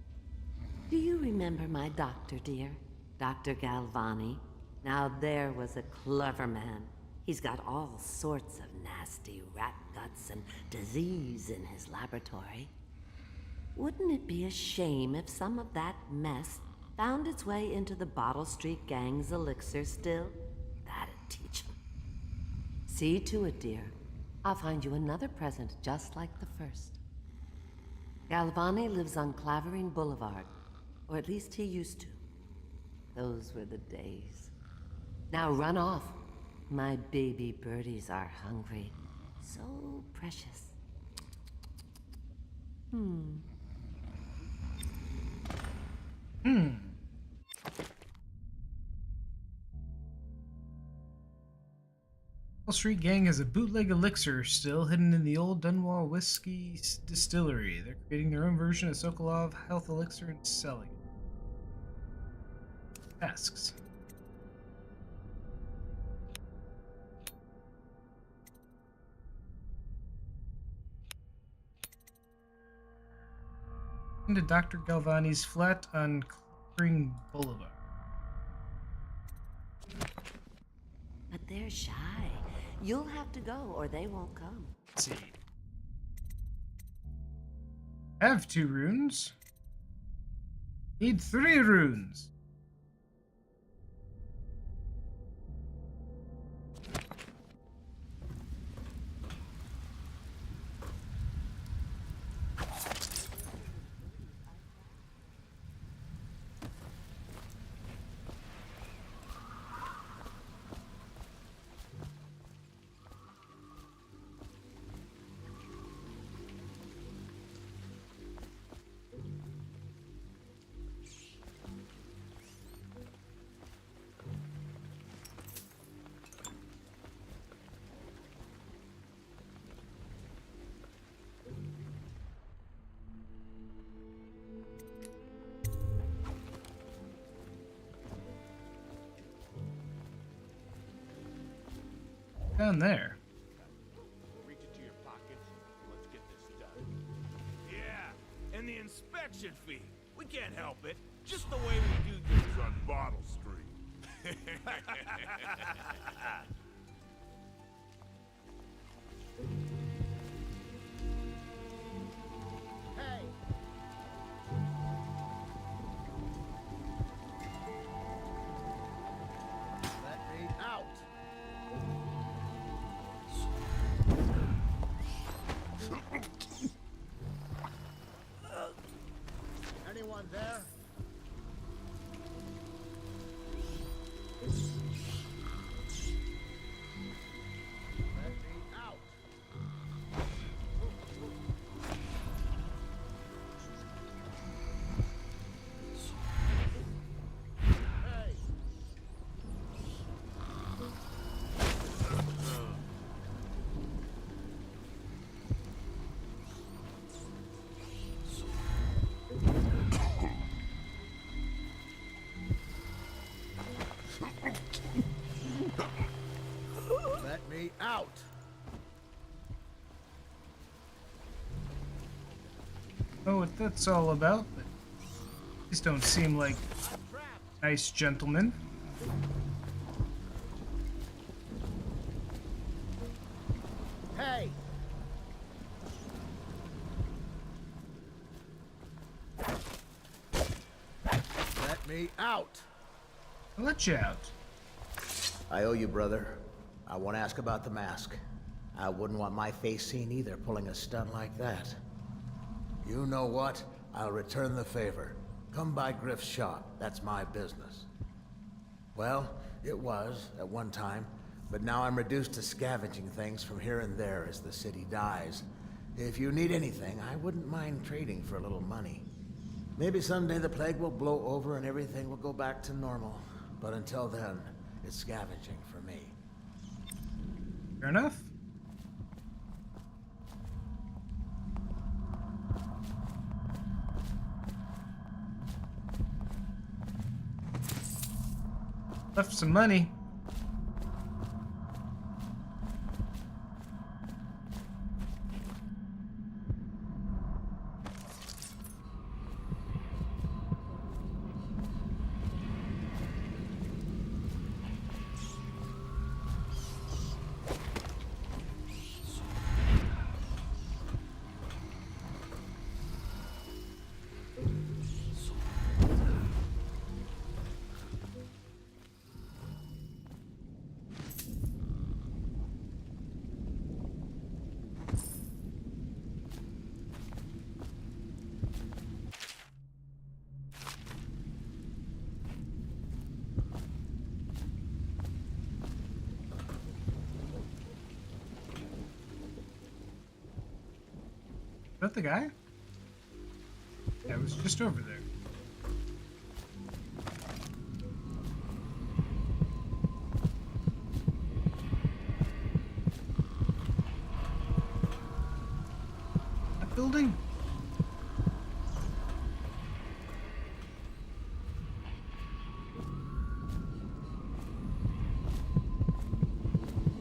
Do you remember my doctor, dear? Dr. Galvani? Now there was a clever man. He's got all sorts of nasty rat guts and disease in his laboratory. Wouldn't it be a shame if some of that mess found its way into the Bottle Street Gang's elixir still? That'd teach him. See to it, dear. I'll find you another present just like the first. Galvani lives on Clavering Boulevard, or at least he used to. Those were the days. Now run off. My baby birdies are hungry. So precious. Wall Street Gang has a bootleg elixir still hidden in the old Dunwall whiskey distillery. They're creating their own version of Sokolov Health Elixir and selling it. Tasks. Into Dr. Galvani's flat on Clavering Boulevard. But they're shy. You'll have to go, or they won't come. Let's see. Have 2 runes. Need 3 runes. Down there. Reach into your pocket. Let's get this done. Yeah, and the inspection fee. We can't help it. Just the way we do things on Bottle Street. Hey! Let me out! Anyone there? Let me out! Hey! Let me out! Know what that's all about, but these don't seem like nice gentlemen. Hey! Let me out! I'll let you out. I owe you, brother. I won't ask about the mask. I wouldn't want my face seen either, pulling a stunt like that. You know what? I'll return the favor. Come by Griff's shop. That's my business. Well, it was, at one time, but now I'm reduced to scavenging things from here and there as the city dies. If you need anything, I wouldn't mind trading for a little money. Maybe someday the plague will blow over and everything will go back to normal. But until then, it's scavenging for me. Fair enough. Left some money. Is that the guy? Yeah, it was just over there. That building?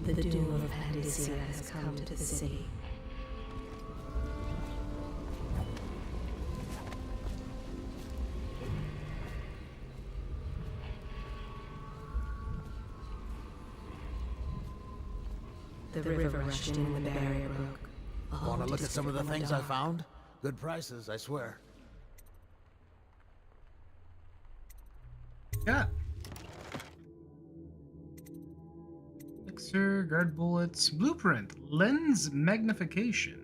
The doom of Panacea has come to the city. The river rushed in and the barrier broke. Want to look at some of the things I found? Good prices, I swear. Yeah. Elixir, guard bullets, blueprint, lens magnification.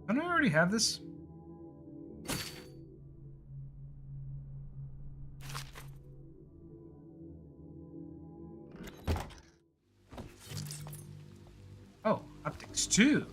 Don't I already have this? Oh, optics 2.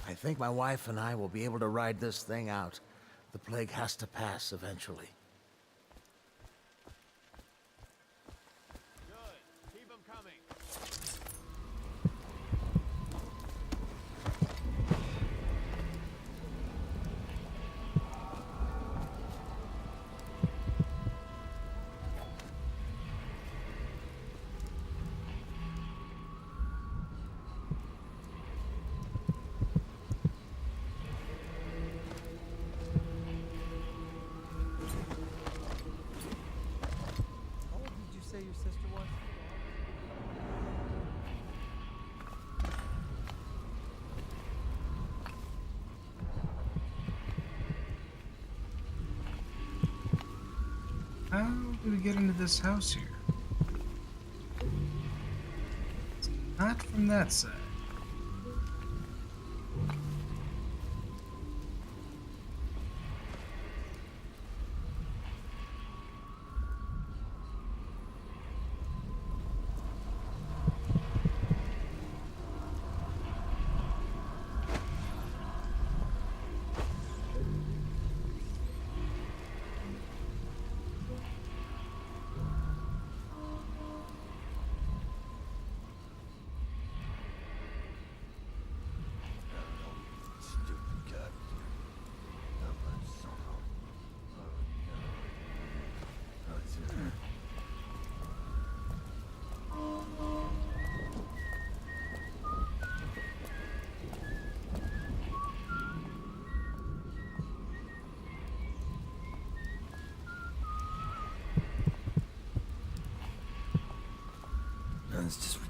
I think my wife and I will be able to ride this thing out. The plague has to pass eventually. Keep them coming. Say your sister was? How do we get into this house here? It's not from that side.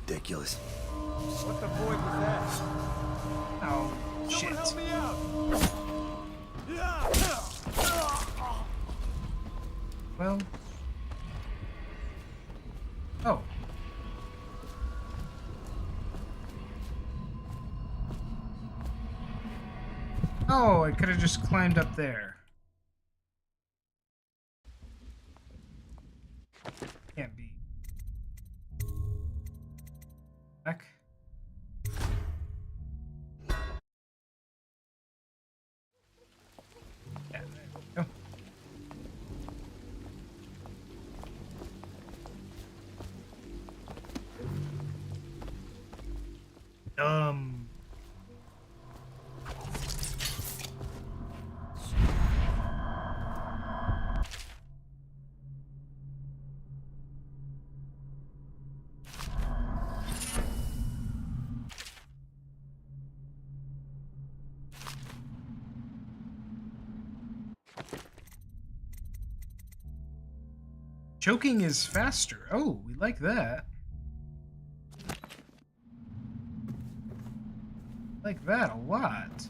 ridiculous. What the void was that? Oh, shit. Someone help me out! Well. Oh. Oh, I could have just climbed up there. Can't be. Back. Yeah, there we go. Choking is faster. Oh, we like that. Like that a lot.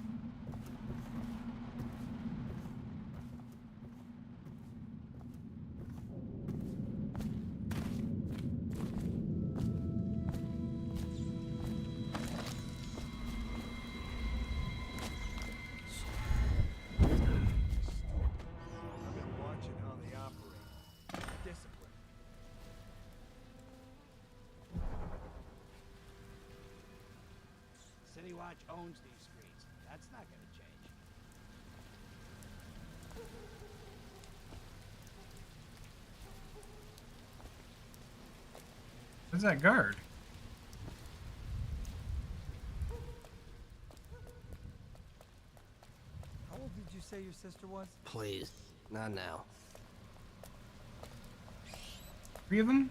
City Watch owns these streets. That's not gonna change. What's that guard? How old did you say your sister was? Please, not now. 3 of them?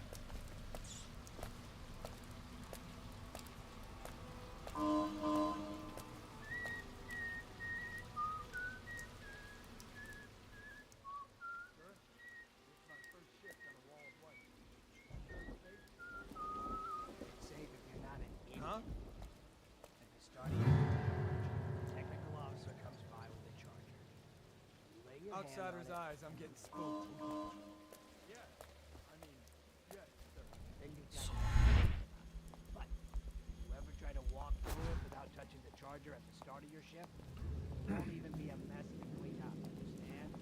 Safe if you're not an idiot. Huh? At the start of your a technical officer comes by with a charger. You lay your hand Outsider's on it, eyes, I'm getting spooked. then you got But if you ever try to walk through it without touching the charger at the start of your shift, it won't even be a mess to clean up, understand?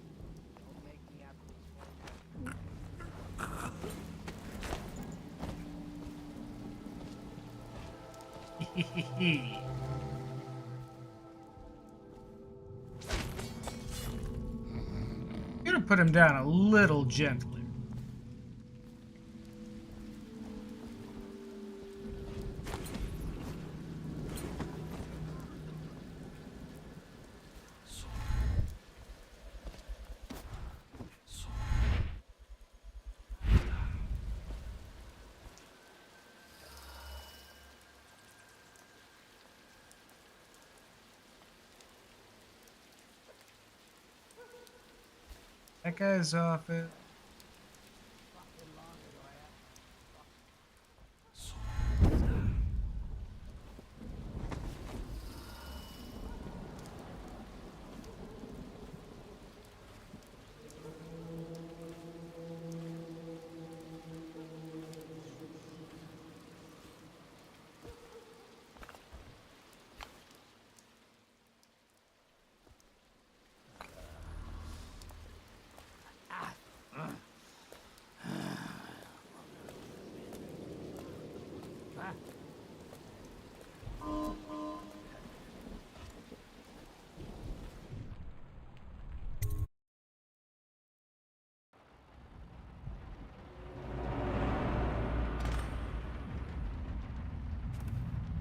Don't make me have to explain that. You're gonna put him down a little gentler. That guy's off it.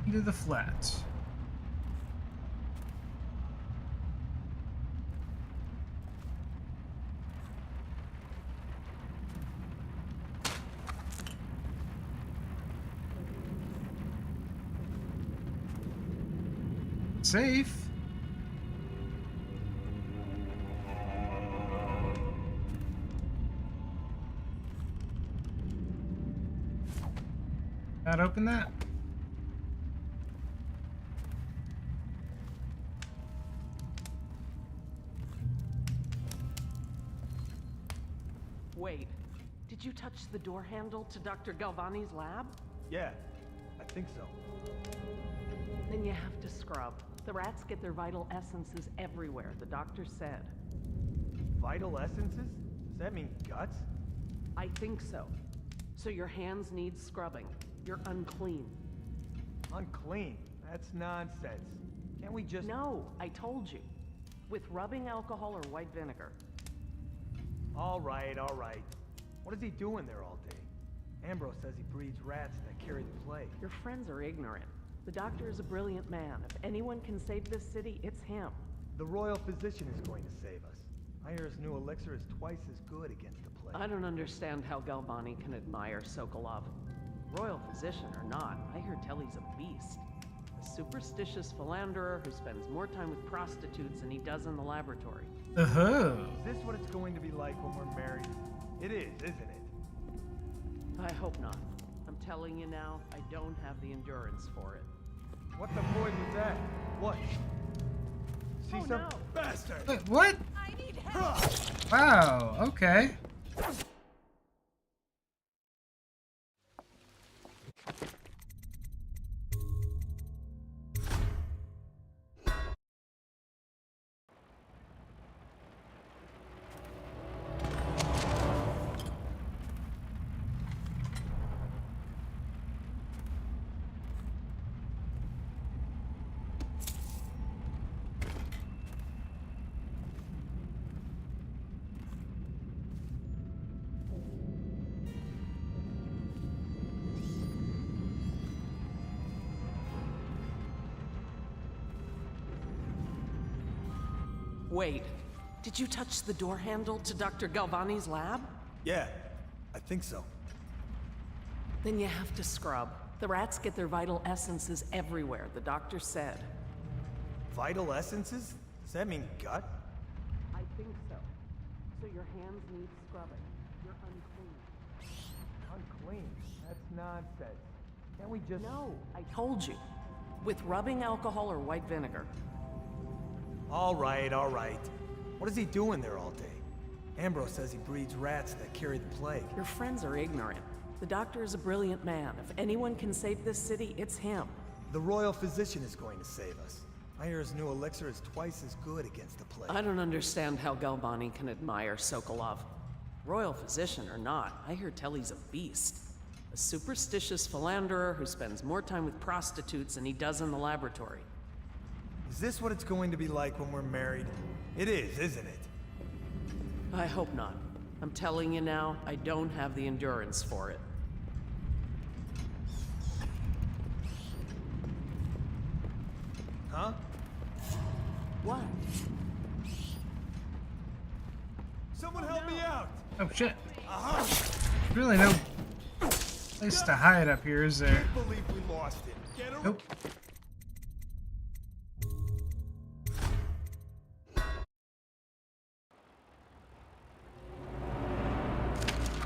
Into the flat. Safe. Got open that? Wait, did you touch the door handle to Dr. Galvani's lab? Yeah, I think so. Then you have to scrub. The rats get their vital essences everywhere, the doctor said. Vital essences? Does that mean guts? I think so. So your hands need scrubbing. You're unclean. Unclean? That's nonsense. Can't we just... No, I told you. With rubbing alcohol or white vinegar. All right, all right. What is he doing there all day? Ambrose says he breeds rats that carry the plague. Your friends are ignorant. The doctor is a brilliant man. If anyone can save this city, it's him. The royal physician is going to save us. I hear his new elixir is twice as good against the plague. I don't understand how Galvani can admire Sokolov. Royal physician or not, I hear tell he's a beast. A superstitious philanderer who spends more time with prostitutes than he does in the laboratory. Uh-huh. Is this what it's going to be like when we're married? It is, isn't it? I hope not. I'm telling you now, I don't have the endurance for it. What the boy was that? What? See some no. bastard? Wait, what? I need help! Wow, okay. Wait, did you touch the door handle to Dr. Galvani's lab? Yeah, I think so. Then you have to scrub. The rats get their vital essences everywhere, the doctor said. Vital essences? Does that mean gut? I think so. So your hands need scrubbing. You're unclean. Unclean? That's nonsense. Can't we just... No, I told you. With rubbing alcohol or white vinegar. All right, all right. What is he doing there all day? Ambrose says he breeds rats that carry the plague. Your friends are ignorant. The doctor is a brilliant man. If anyone can save this city, it's him. The royal physician is going to save us. I hear his new elixir is twice as good against the plague. I don't understand how Galvani can admire Sokolov. Royal physician or not, I hear tell he's a beast. A superstitious philanderer who spends more time with prostitutes than he does in the laboratory. Is this what it's going to be like when we're married? It is, isn't it? I hope not. I'm telling you now, I don't have the endurance for it. Huh? What? Someone help me out! Oh shit. Uh-huh. Really no place to hide up here, is there? Can't believe we lost it. Get her. Nope.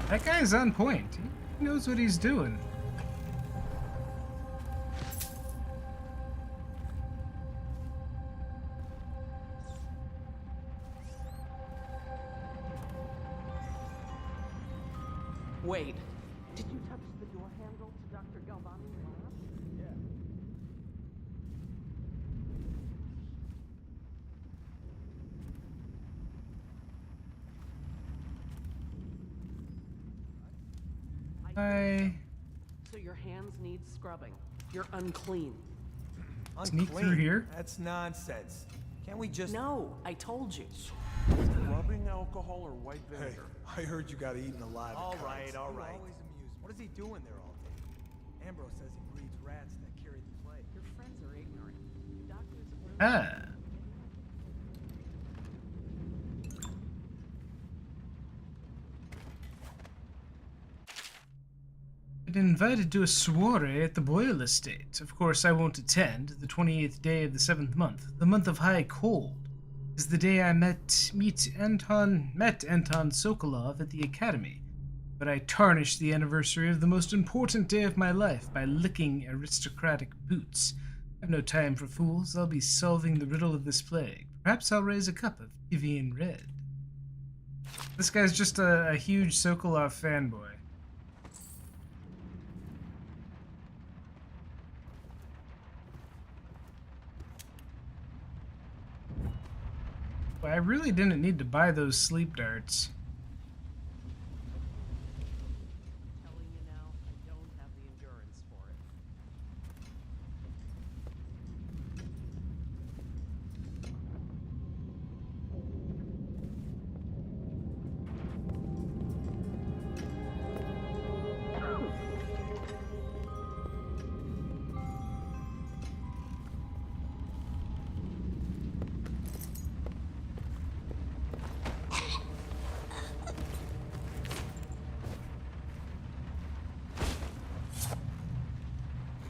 That guy's on point. He knows what he's doing. Wait, did you touch the door handle to Dr. Galvani's lab? Yeah. So your hands need scrubbing. You're unclean. Sneak through here? That's nonsense. Can't we just... No, I told you. Rubbing alcohol or white vinegar? Hey, I heard you got eaten alive. All right, all right. Always What is he doing there all day? Ambrose says he breeds rats that carry the plague. Your friends are ignorant. Doctors Ah. Been invited to a soiree at the Boyle estate. Of course, I won't attend. The 28th day of the 7th month, the month of high cold, is the day I met Anton Sokolov at the academy. but I tarnish the anniversary of the most important day of my life by licking aristocratic boots. I have no time for fools. I'll be solving the riddle of this plague. Perhaps I'll raise a cup of Evian Red. This guy's just a huge Sokolov fanboy. Well, I really didn't need to buy those sleep darts. Telling you now, I don't have the endurance for it.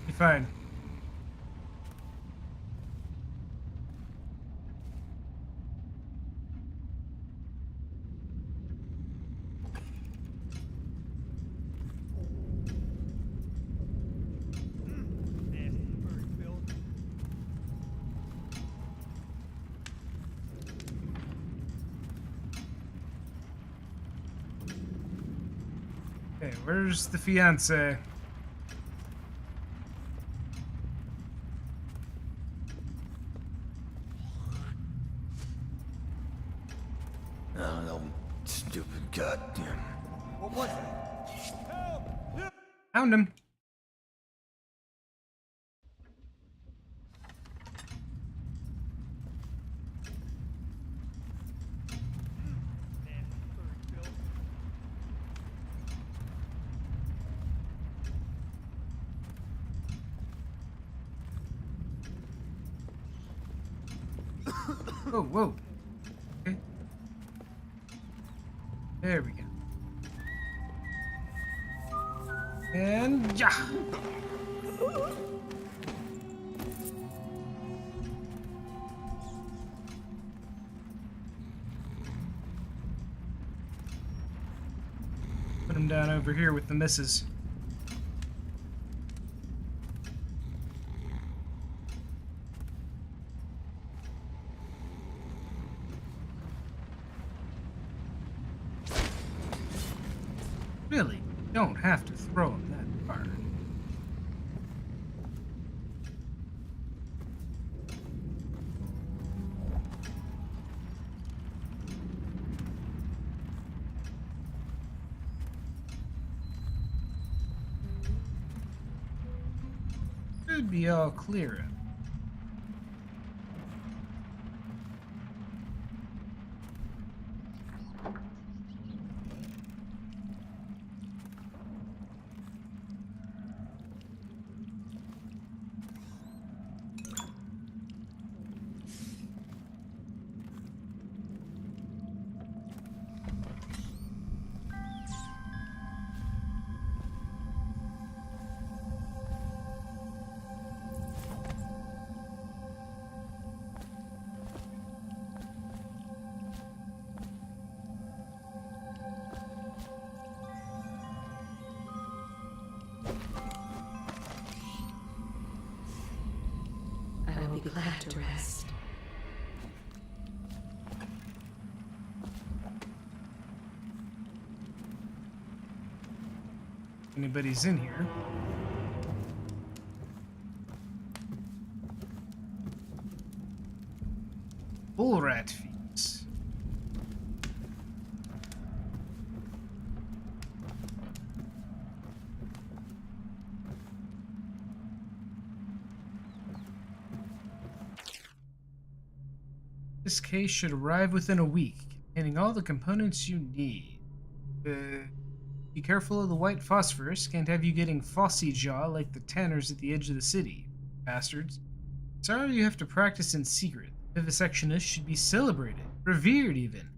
Be fine. Okay, where's the fiance? Oh, no, stupid goddamn. What was it? Found him. Whoa, whoa. Okay. There we go. And yeah. Put him down over here with the missus. Really, you don't have to throw him that far. Should be all clear. I will be glad to rest. Anybody's in here. Bull rat feet. This case should arrive within a week, containing all the components you need. Be careful of the white phosphorus. Can't have you getting Fossy Jaw like the tanners at the edge of the city. Bastards. Sorry you have to practice in secret. Vivisectionists should be celebrated, revered even.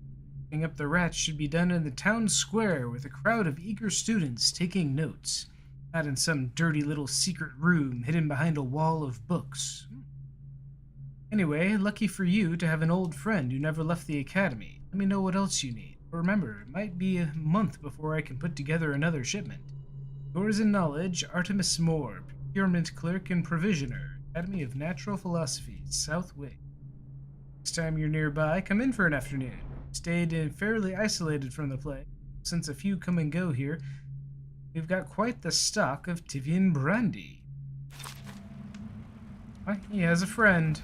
Picking up the rats should be done in the town square with a crowd of eager students taking notes. Not in some dirty little secret room hidden behind a wall of books. Anyway, lucky for you to have an old friend who never left the academy. Let me know what else you need. Remember, it might be a month before I can put together another shipment. Yours in knowledge, Artemis Moore, procurement clerk and provisioner, Academy of Natural Philosophy, South Wing. Next time you're nearby, come in for an afternoon. Stayed in fairly isolated from the place. Since a few come and go here, we've got quite the stock of Tivian brandy. He has a friend.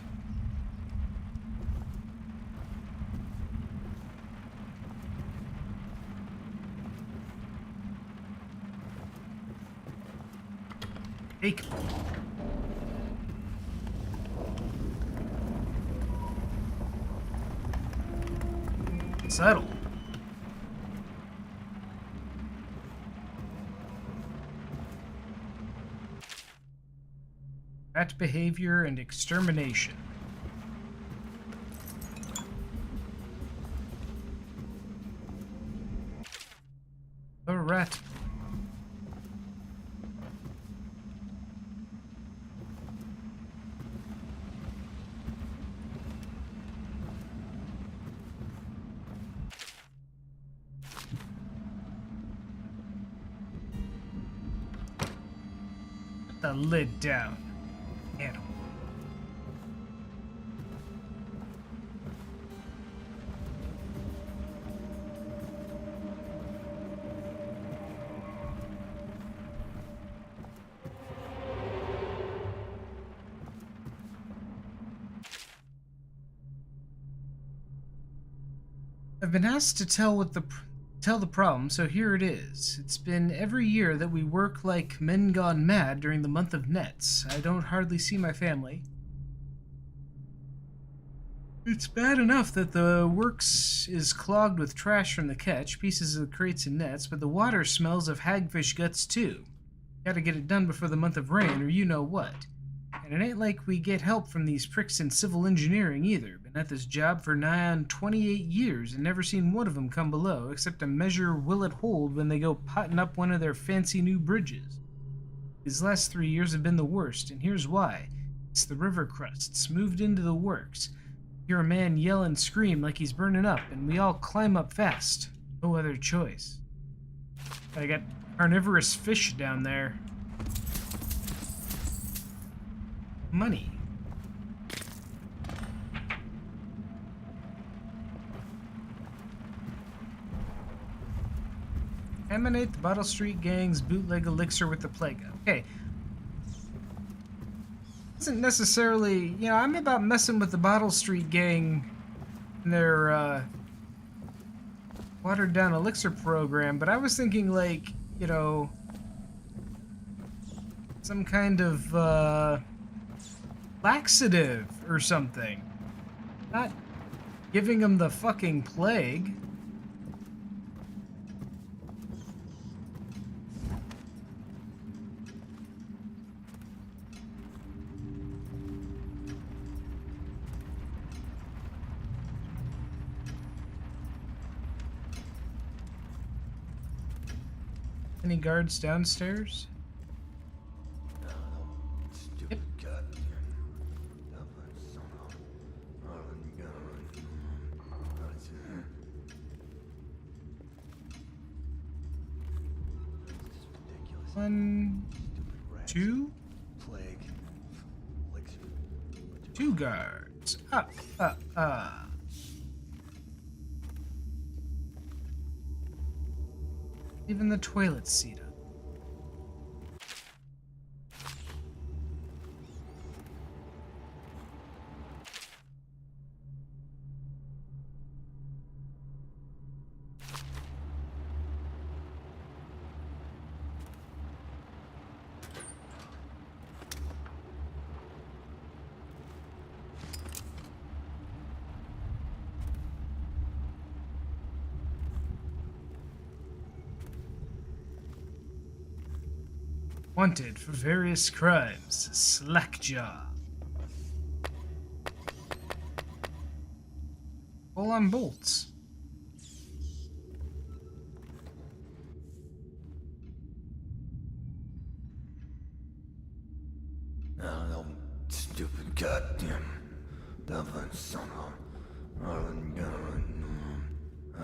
Take. Settle. Rat behavior and extermination. The rat. Put the lid down. Animal. I've been asked to tell the problem, so here it is. It's been every year that we work like men gone mad during the month of Nets. I don't hardly see my family. It's bad enough that the works is clogged with trash from the catch, pieces of crates and nets, but the water smells of hagfish guts too. Gotta get it done before the month of rain, or you know what. And it ain't like we get help from these pricks in civil engineering either. Been at this job for nigh on 28 years and never seen one of them come below, except to measure will it hold when they go potting up one of their fancy new bridges. These last 3 years have been the worst, and here's why. It's the river crusts moved into the works. Hear a man yell and scream like he's burning up, and we all climb up fast. No other choice. I got carnivorous fish down there. Money. Emanate the Bottle Street Gang's bootleg elixir with the plague. Okay. Isn't necessarily, you know, I'm about messing with the Bottle Street Gang and their watered down elixir program, but I was thinking like, you know, some kind of laxative or something. Not giving them the fucking plague. Any guards downstairs? Stupid goddamn. One, two, Plague. Elixir. two guards. Up. Even the toilet seat up. Wanted for various crimes. Slackjaw. Pull on bolts. No, stupid goddamn. Dublin son of.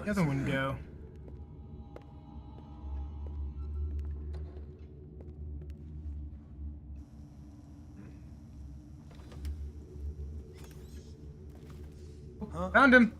The other one go? Found him.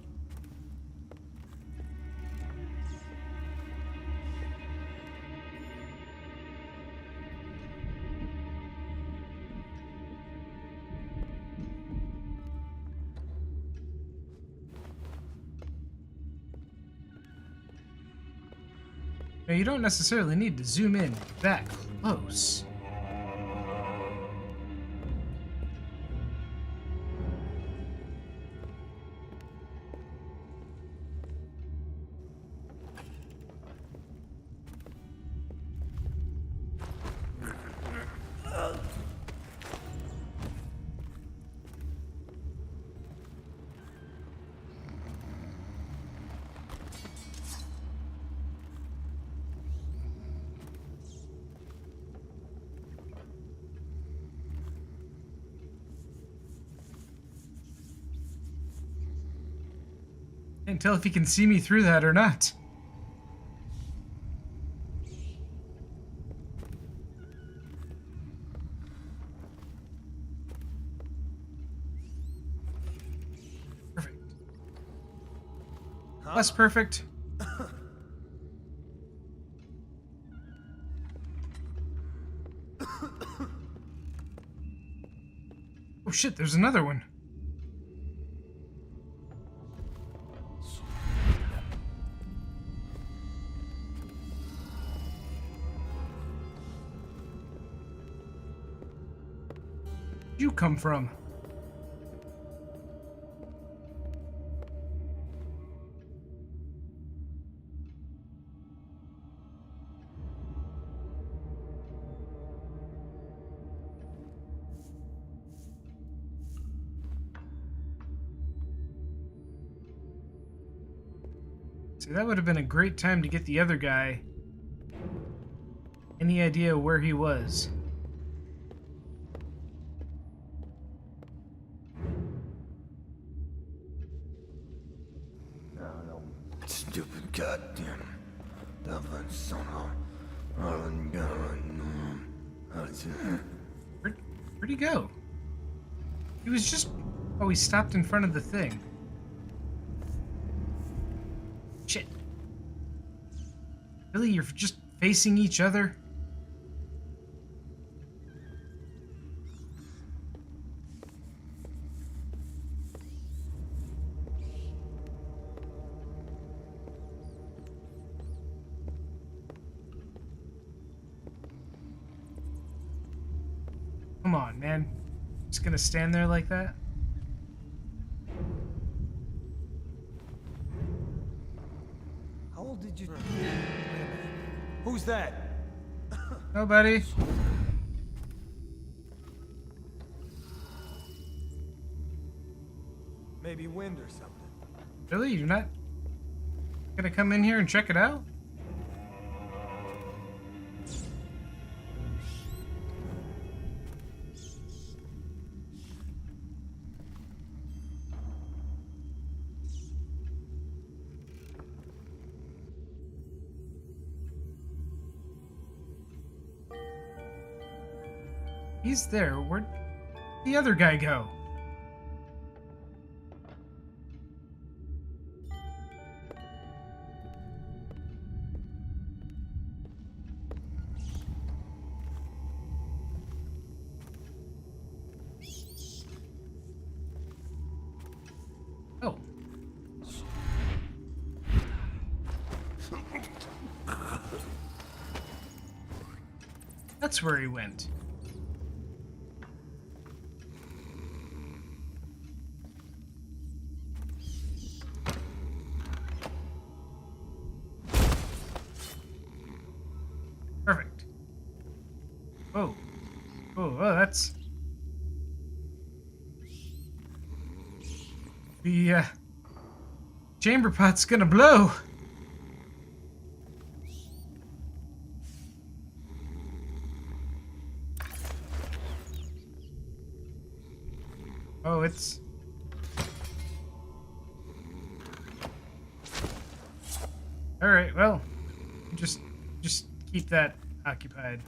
Now, you don't necessarily need to zoom in that close. Can't tell if he can see me through that or not. Perfect. Less perfect. Oh shit, there's another one. Where'd you come from? See, that would have been a great time to get the other guy. Any idea where he was? Stupid goddamn. Where'd he go? He was just... Oh, he stopped in front of the thing. Shit. Really? You're just facing each other? Come on, man. Just gonna stand there like that? How old did you... Who's that? Nobody. Maybe wind or something. Really? You're not gonna come in here and check it out? He's there. Where'd the other guy go? Oh. That's where he went. Perfect. Oh. Oh, that's... The, chamber pot's gonna blow. Oh, it's... All right, well, just keep that occupied.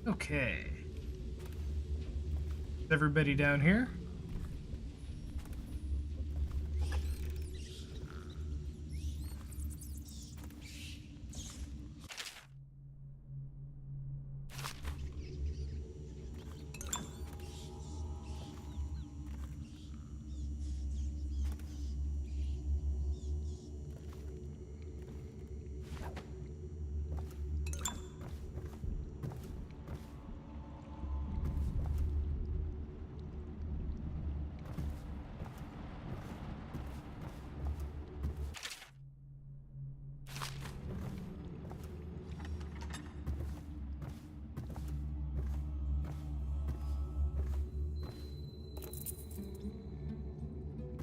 Okay. Is everybody down here?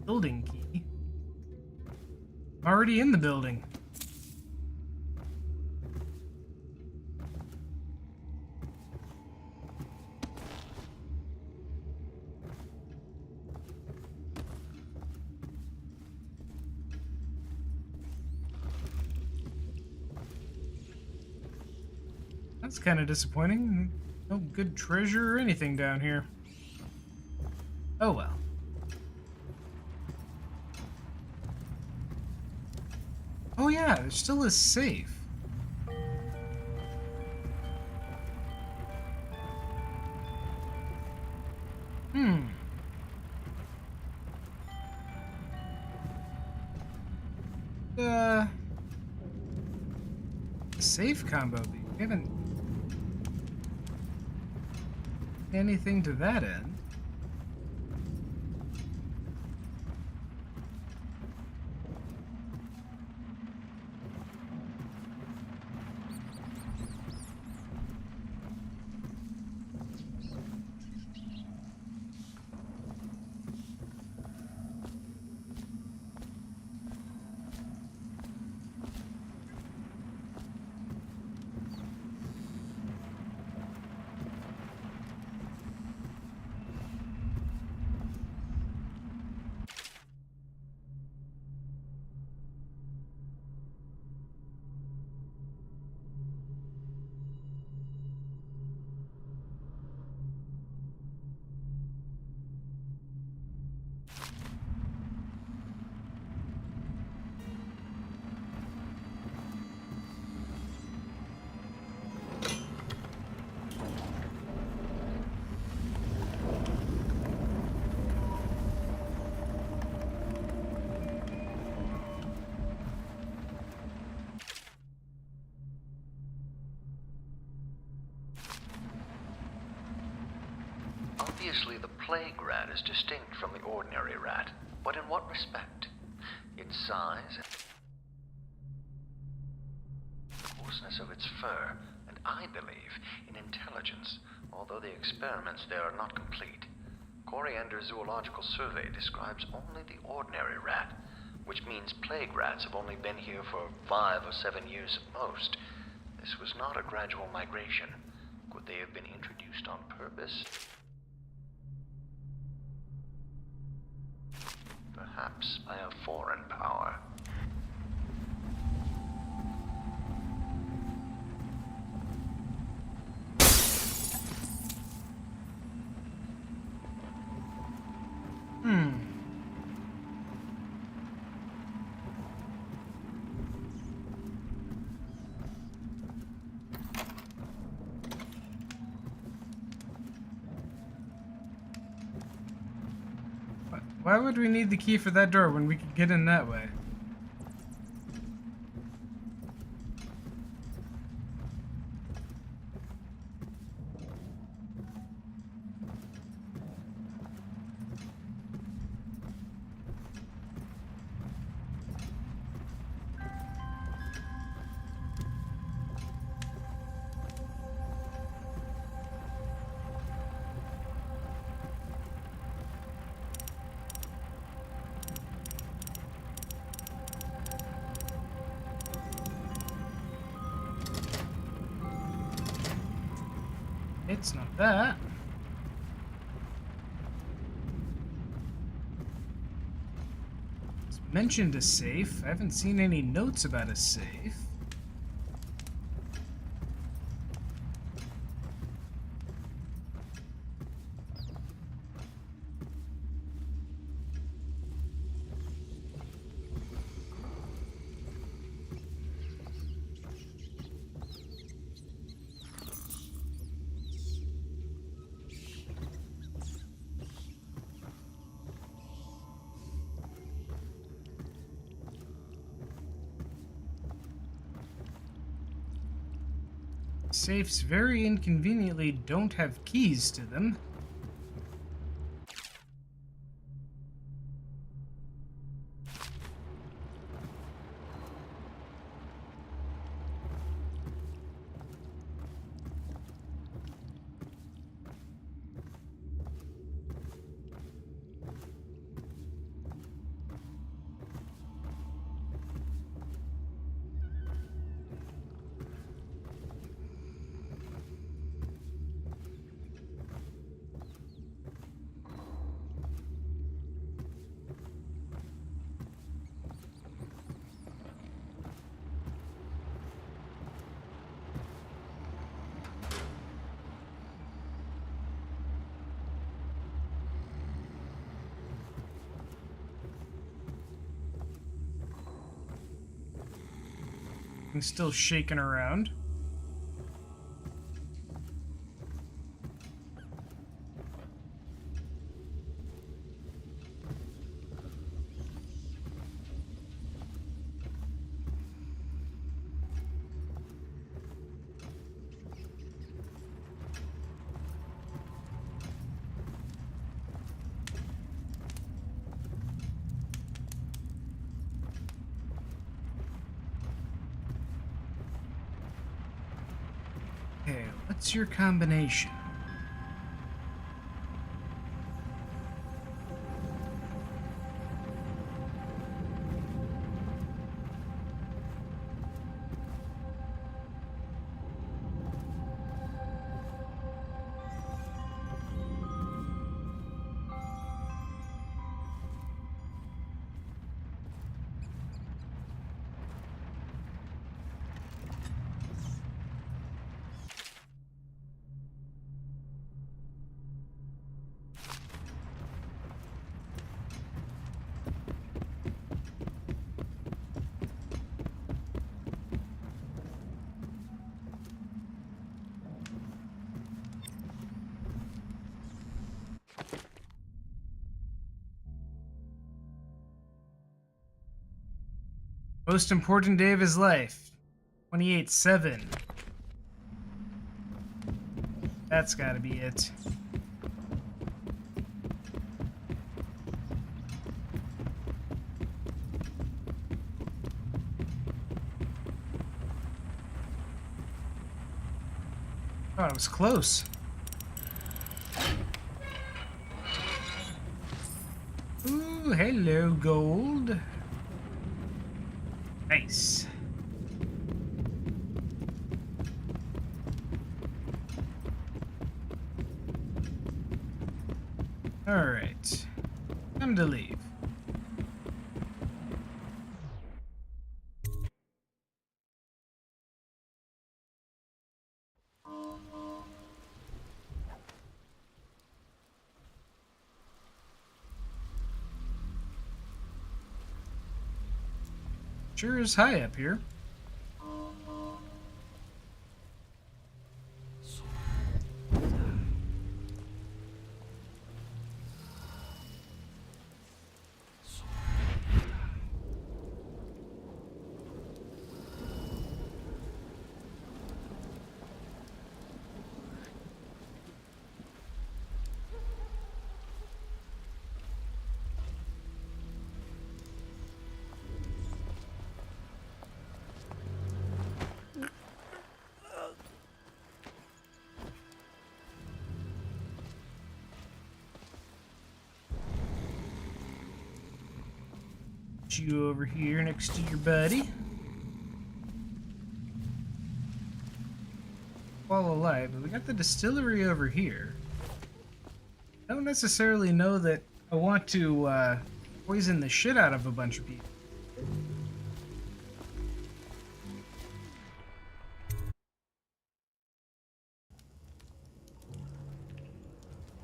Building key. Already in the building. That's kind of disappointing. No good treasure or anything down here. Oh well. Oh yeah, there's still a safe. Hmm. Safe combo. We haven't anything to that end. Obviously, the plague rat is distinct from the ordinary rat, but in what respect? In size, coarseness of its fur, and I believe in intelligence, although the experiments there are not complete. Coriander's zoological survey describes only the ordinary rat, which means plague rats have only been here for 5 or 7 years at most. This was not a gradual migration. Could they have been introduced on purpose? Perhaps by a foreign power. Why would we need the key for that door when we could get in that way? It's not that. It's mentioned a safe. I haven't seen any notes about a safe. Safes very inconveniently don't have keys to them. I'm still shaking around. Okay, what's your combination? Most important day of his life. 28/7. That's gotta be it. Oh, it was close. Ooh, hello, gold. Nice. All right. Time to leave. Sure is high up here. You over here next to your buddy. all alive, but we got the distillery over here. I don't necessarily know that I want to poison the shit out of a bunch of people.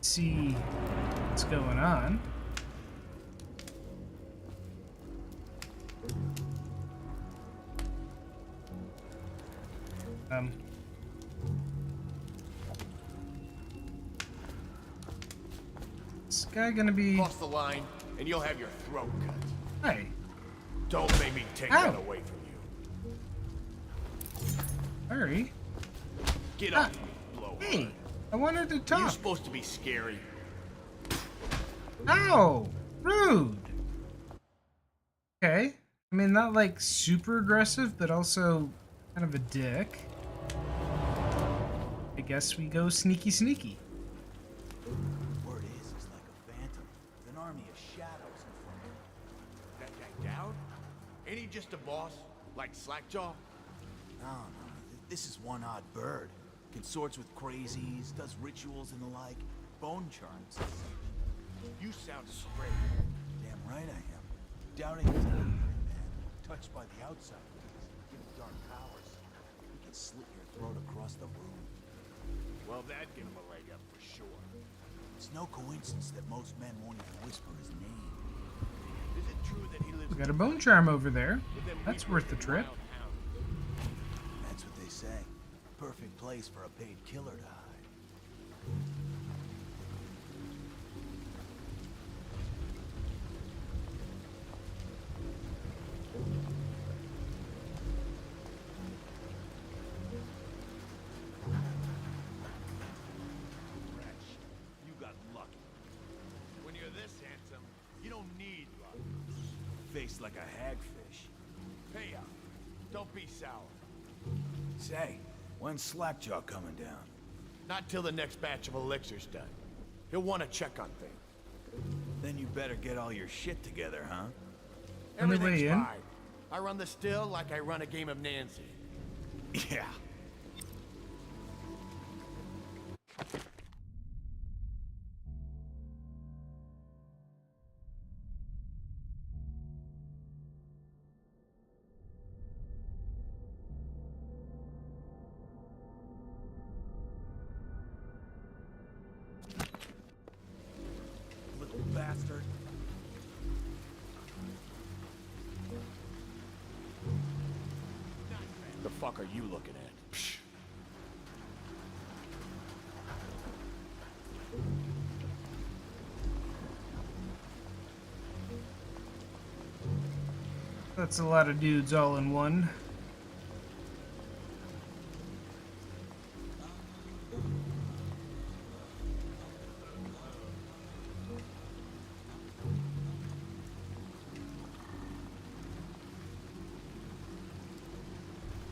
See what's going on. This guy gonna be... Cross the line, and you'll have your throat cut. Hey. Don't make me take that away from you. Hurry. Get up, you blow. Hey, I wanted to talk. You're supposed to be scary. Ow! Rude! Okay. I mean, not like super aggressive, but also kind of a dick. I guess we go sneaky sneaky. Word is like a phantom, with an army of shadows in front of him. That guy down? Ain't he just a boss? Like Slackjaw? No. This is one odd bird. Consorts with crazies, does rituals and the like. Bone charms. You sound straight. Damn right I am. Doubting is an ordinary man. Touched by the outside. Give dark powers. He can slit your throat across the room. Well, that'd give him a leg up for sure. It's no coincidence that most men won't even whisper his name. Is it true that he lives... We got a bone charm over there. That's worth the trip. That's what they say. Perfect place for a paid killer to hide. You got lucky. When you're this handsome, you don't need luck. Face like a hagfish. Pay up. Don't be sour. Say, when's Slackjaw coming down? Not till the next batch of elixirs done. He'll want to check on things. Then you better get all your shit together, huh? Everything's fine. I run the still like I run a game of Nancy. Yeah. Little bastard. The fuck are you looking at? Psh. That's a lot of dudes all in one.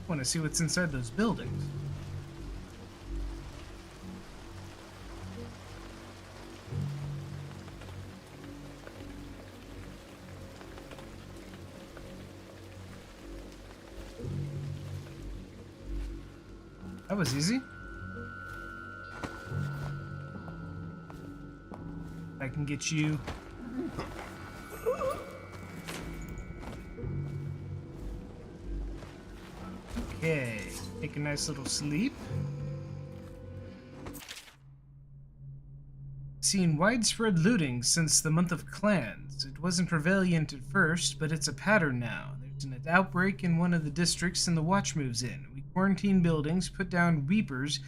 Want to see what's inside those buildings. That was easy. I can get you. Okay, take a nice little sleep. Seen widespread looting since the month of clans. It wasn't prevalent at first, but it's a pattern now. There's an outbreak in one of the districts and the watch moves in. We quarantine buildings, put down weepers,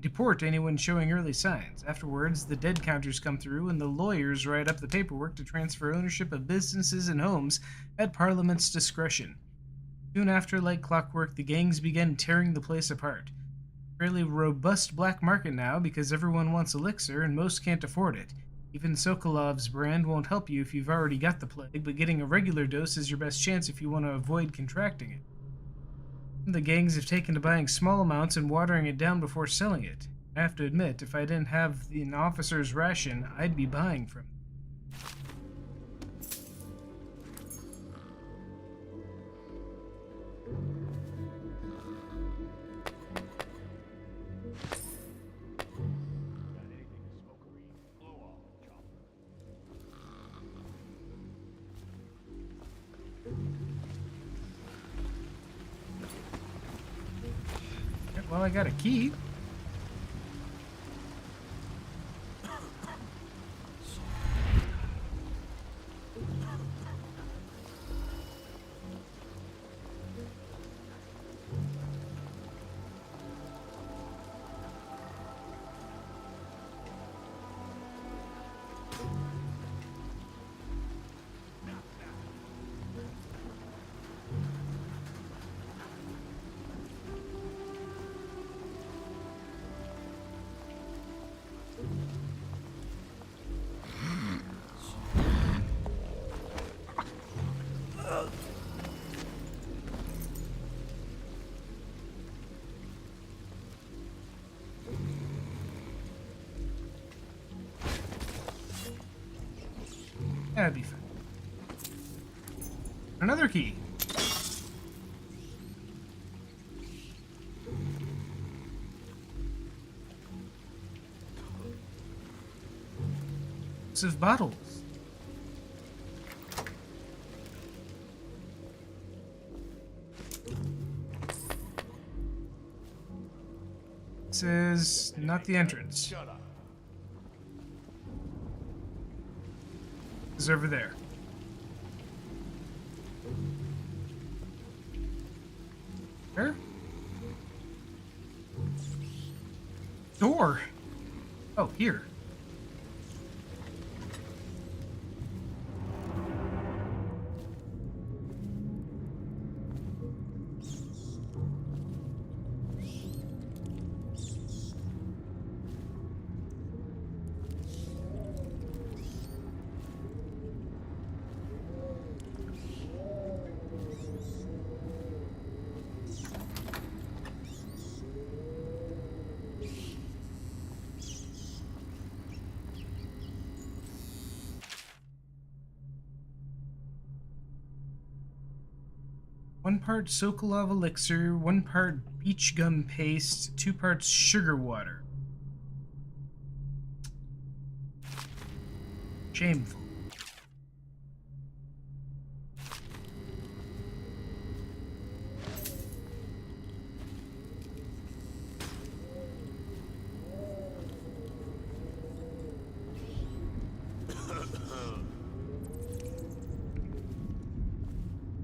deport anyone showing early signs. Afterwards, the dead counters come through and the lawyers write up the paperwork to transfer ownership of businesses and homes at Parliament's discretion. Soon after, like clockwork, the gangs began tearing the place apart. Fairly robust black market now because everyone wants elixir and most can't afford it. Even Sokolov's brand won't help you if you've already got the plague, but getting a regular dose is your best chance if you want to avoid contracting it. The gangs have taken to buying small amounts and watering it down before selling it. I have to admit, if I didn't have an officer's ration, I'd be buying from them. Well, I got a key. That'd be fun. Another key. Of bottles. This is not the entrance. This is over there. Where? Door. Oh, here. One part Sokolov elixir, 1 part beach gum paste, 2 parts sugar water. Shameful.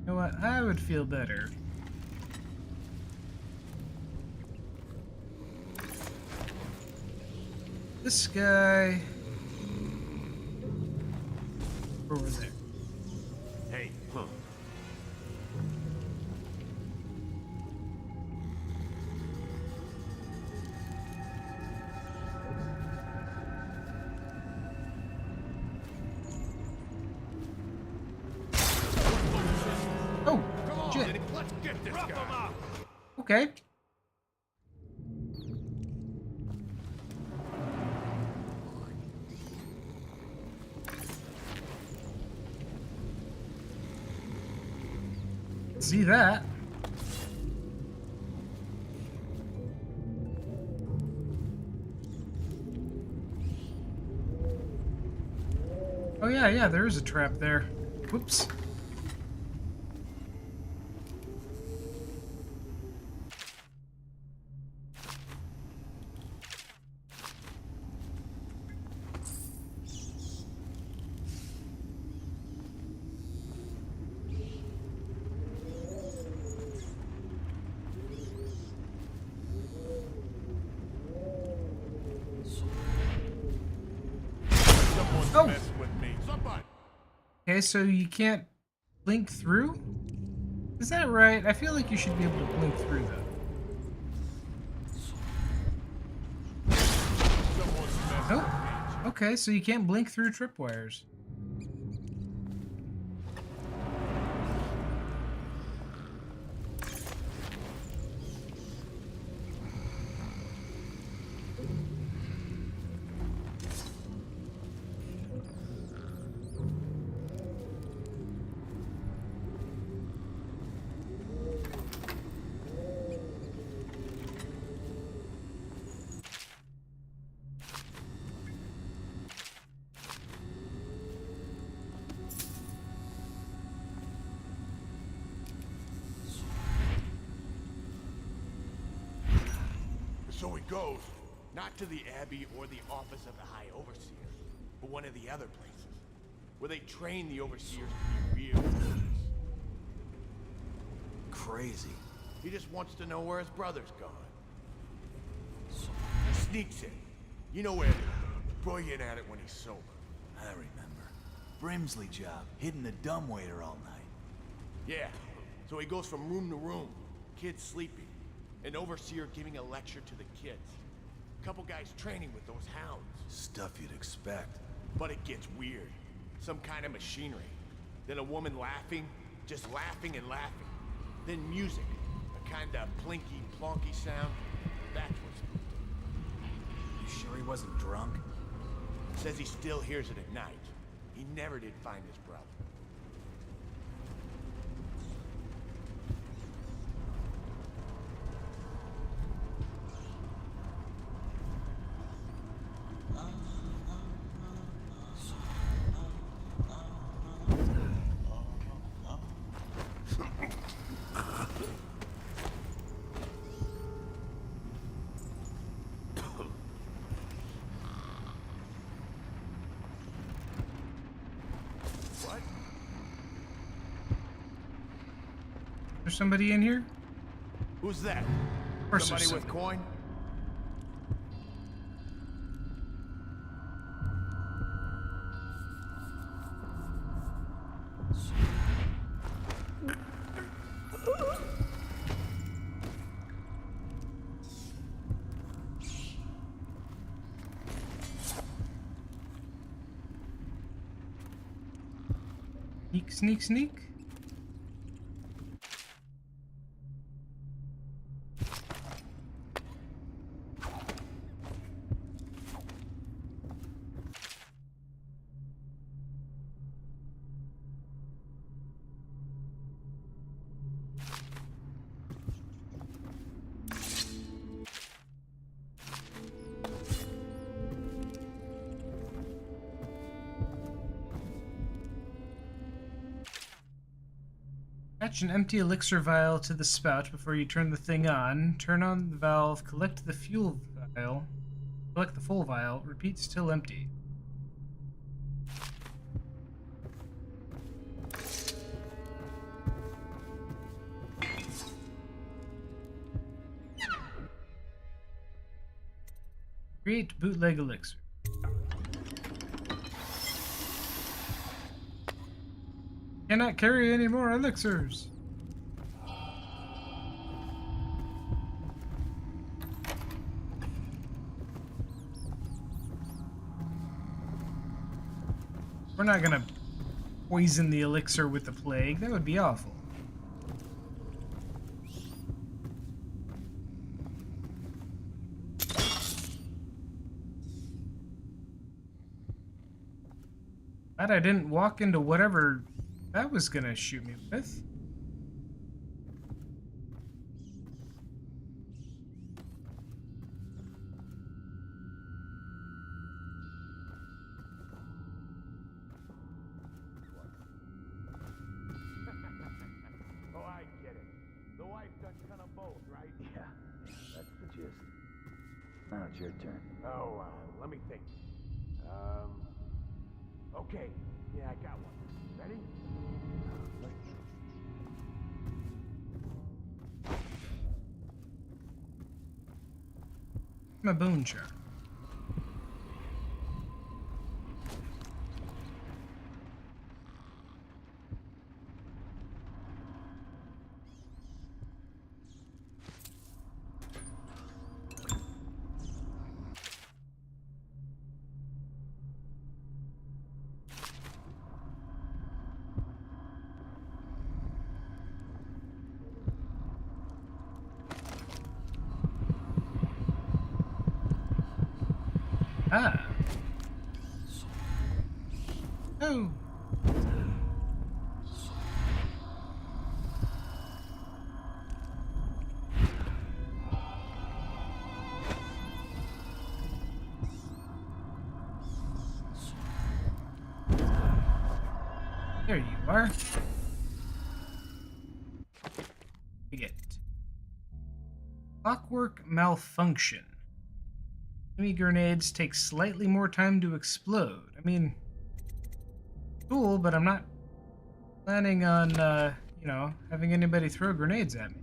You know what? I would feel better. This guy over there. Hey, huh. Oh, Come on, shit. let's get this guy. Okay. See that? Oh yeah, there is a trap there. Whoops. Oh. With me. Somebody. Okay, so you can't blink through? Is that right? I feel like you should be able to blink through though. Nope. Okay, so you can't blink through tripwires. So he goes, not to the Abbey or the office of the High Overseer, but one of the other places, where they train the Overseers to be real wizards. Crazy. He just wants to know where his brother's gone. He sneaks in. You know where it is. Brilliant at it when he's sober. I remember. Brimsley job, hidden the dumbwaiter all night. Yeah, so he goes from room to room, kids sleeping, an overseer giving a lecture to the kids, a couple guys training with those hounds. Stuff you'd expect. But it gets weird. Some kind of machinery. Then a woman laughing, just laughing and laughing. Then music, a kind of plinky, plonky sound. That's what spooked him. You sure he wasn't drunk? Says he still hears it at night. He never did find his brother. There's somebody in here? Who's that? Of course Somebody there's with coin? Sneak, sneak, sneak. Attach an empty elixir vial to the spout before you turn the thing on. Turn on the valve, collect the fuel vial, collect the full vial, repeat still empty. Create bootleg elixir. Cannot carry any more elixirs. We're not gonna poison the elixir with the plague. That would be awful. Glad I didn't walk into whatever that was gonna shoot me with. Oh, I get it. The wife done kind of both, right? Yeah, that's the gist. Now it's your turn. Oh, let me think. Okay. Yeah, I got one. Ready? My bone chart. Ah. Oh. There you are. You get it. Clockwork malfunction. Enemy grenades take slightly more time to explode. I mean, cool, but I'm not planning on, you know, having anybody throw grenades at me.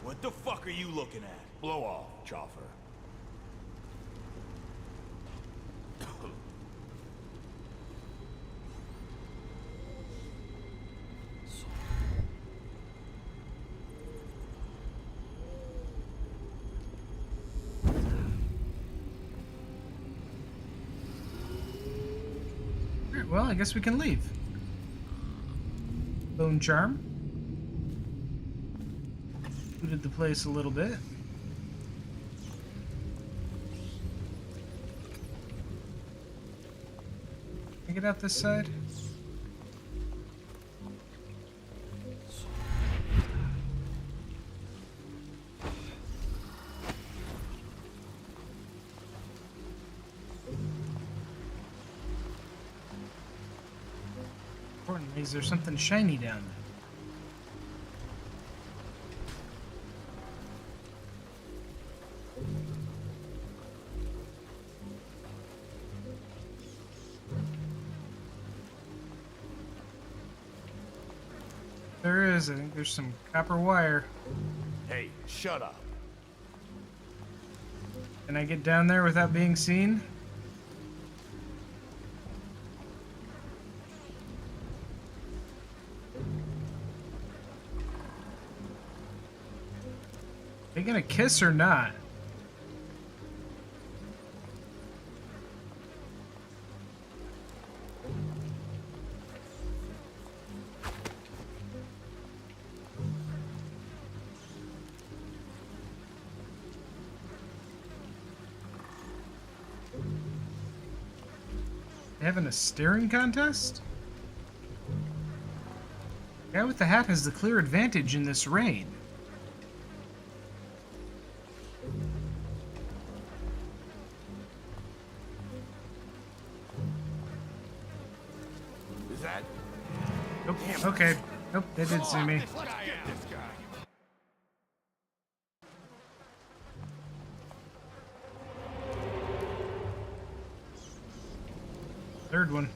What the fuck are you looking at? Blow off, Chopper. Alright, well, I guess we can leave. Bone charm. Looted the place a little bit. Can I get out this side? Importantly, is there something shiny down there? There is. I think there's some copper wire. Hey, shut up. Can I get down there without being seen? Are they gonna kiss or not? Having a staring contest? The guy with the hat has the clear advantage in this rain. Is that? Nope. Okay. Nope, they did see me. Get this guy. Third one.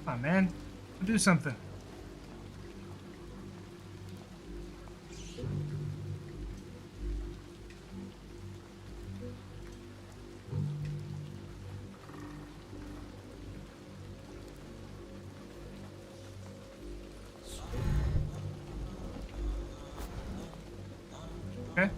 Come on, man. Do something. Okay.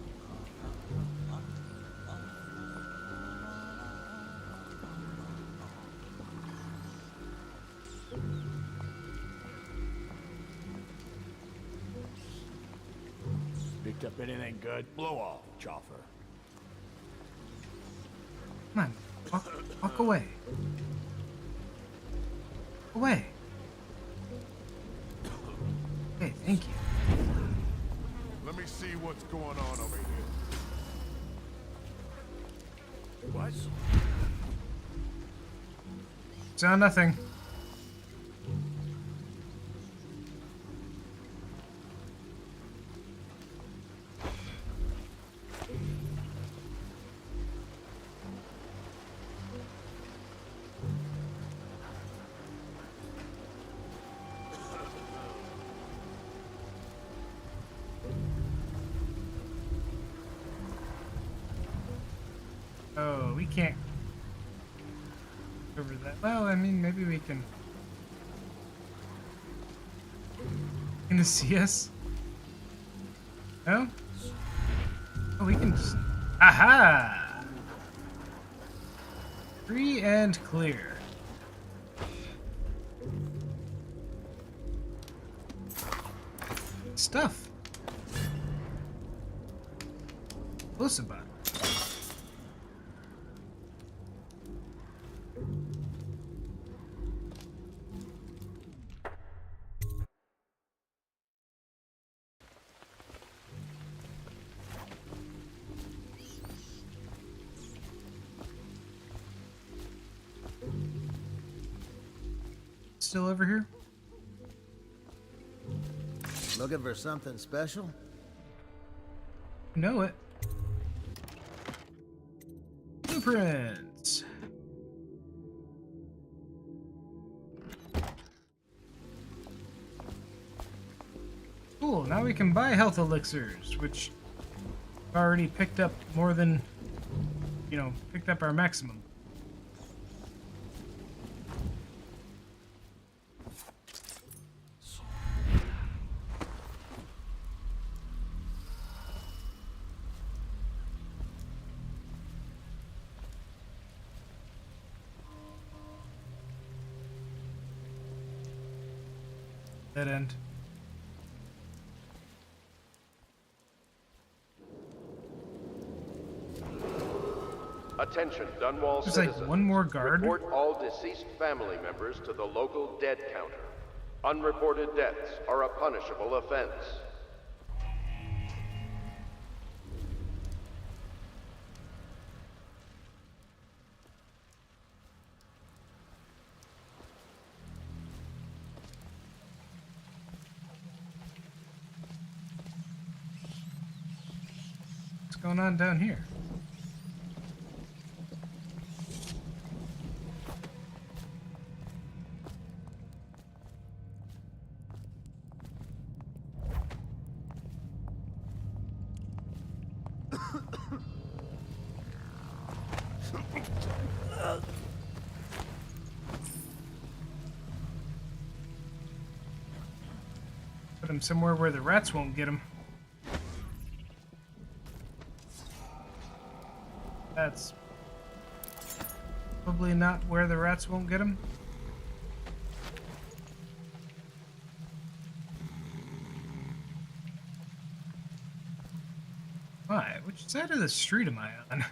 Picked up anything good? Blow off, Chopper. Come on. Walk away. Away. Okay, thank you. Let me see what's going on over here. What? Saw nothing. Oh, we can't over that. Well, I mean, maybe we can. Gonna see us? No? Oh, we can just... Aha! Free and clear. Stuff. Explosive button. Still over here? Looking for something special? Know it. Blueprints. Cool, now we can buy health elixirs, which I've already picked up more than, picked up our maximum. Dead end. Attention, Dunwall There's citizens. like one more guard. Report all deceased family members to the local dead counter. Unreported deaths are a punishable offense. What's going on down here? Put him somewhere where the rats won't get him. That's probably not where the rats won't get him. Why? Which side of the street am I on?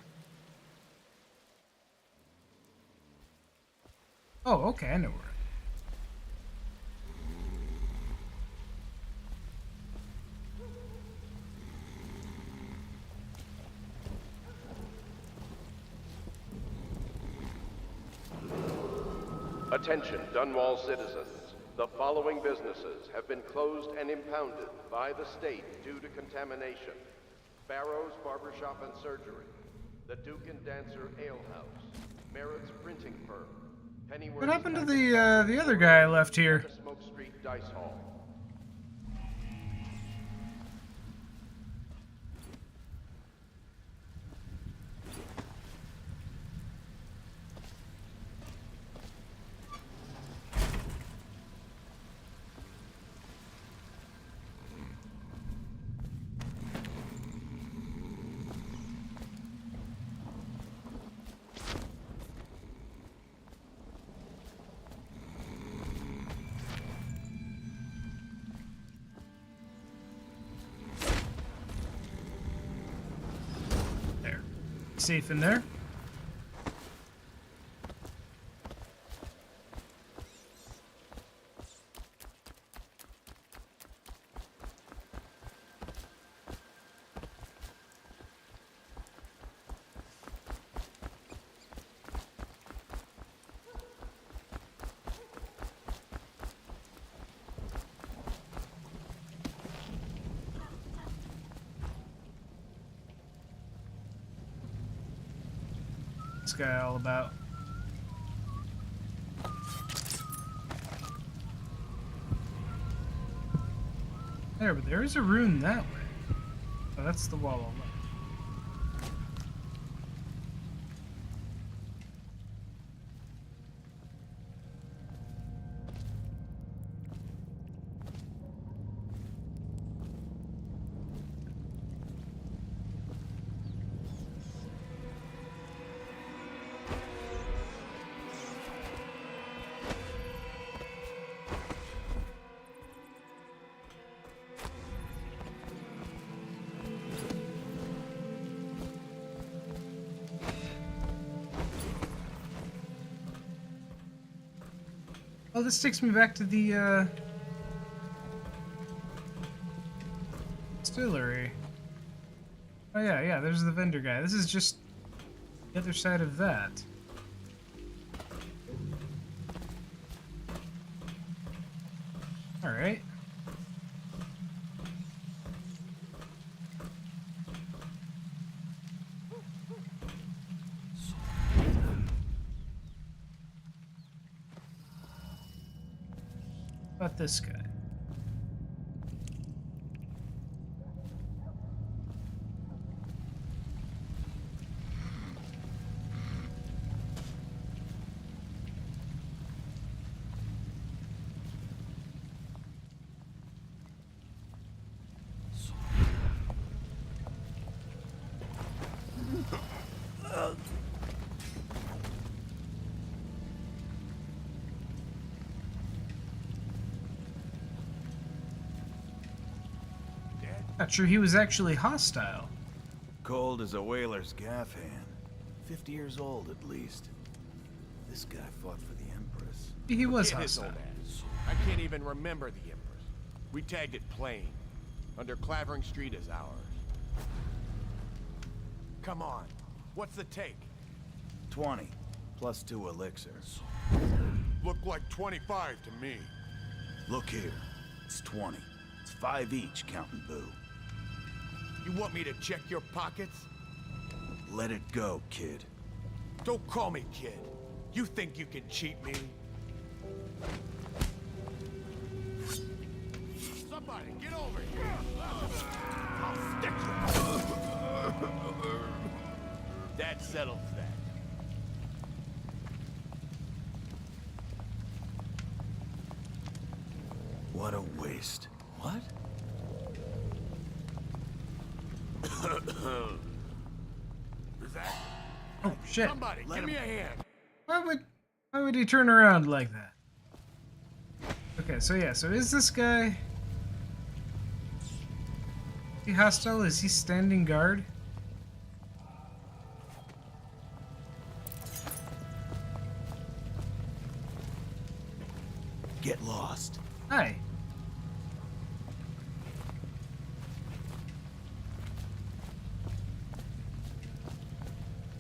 Oh, okay, I know where. Attention, Dunwall citizens. The following businesses have been closed and impounded by the state due to contamination. Barrow's Barbershop and Surgery, the Duke and Dancer Ale House, Merritt's Printing Firm, Pennyworth's... What happened to the other guy I left here? Smoke Street Dice Hall. Safe in there. This guy all about? There, but there is a rune that way. Oh, that's the wall all left. Oh, this takes me back to the distillery. Oh yeah, yeah, there's the vendor guy. This is just the other side of that. Alright. About this guy. Not sure he was actually hostile. Cold as a whaler's gaff hand. 50 years old at least. This guy fought for the Empress. He was Forget his hostile. old ass. I can't even remember the Empress. We tagged it plain. Under Clavering Street as ours. Come on. What's the take? 20, plus 2 elixirs. Look like 25 to me. Look here. It's 20. It's 5 each, counting Boo. You want me to check your pockets? Let it go, kid. Don't call me kid. You think you can cheat me? Somebody, get over here! I'll stick you. That settles that. What a waste. What? Is that? Oh shit. Somebody, give me a hand. Why would he turn around like that? Okay, so yeah, so is this guy... Is he hostile? Is he standing guard? Get lost. Hi.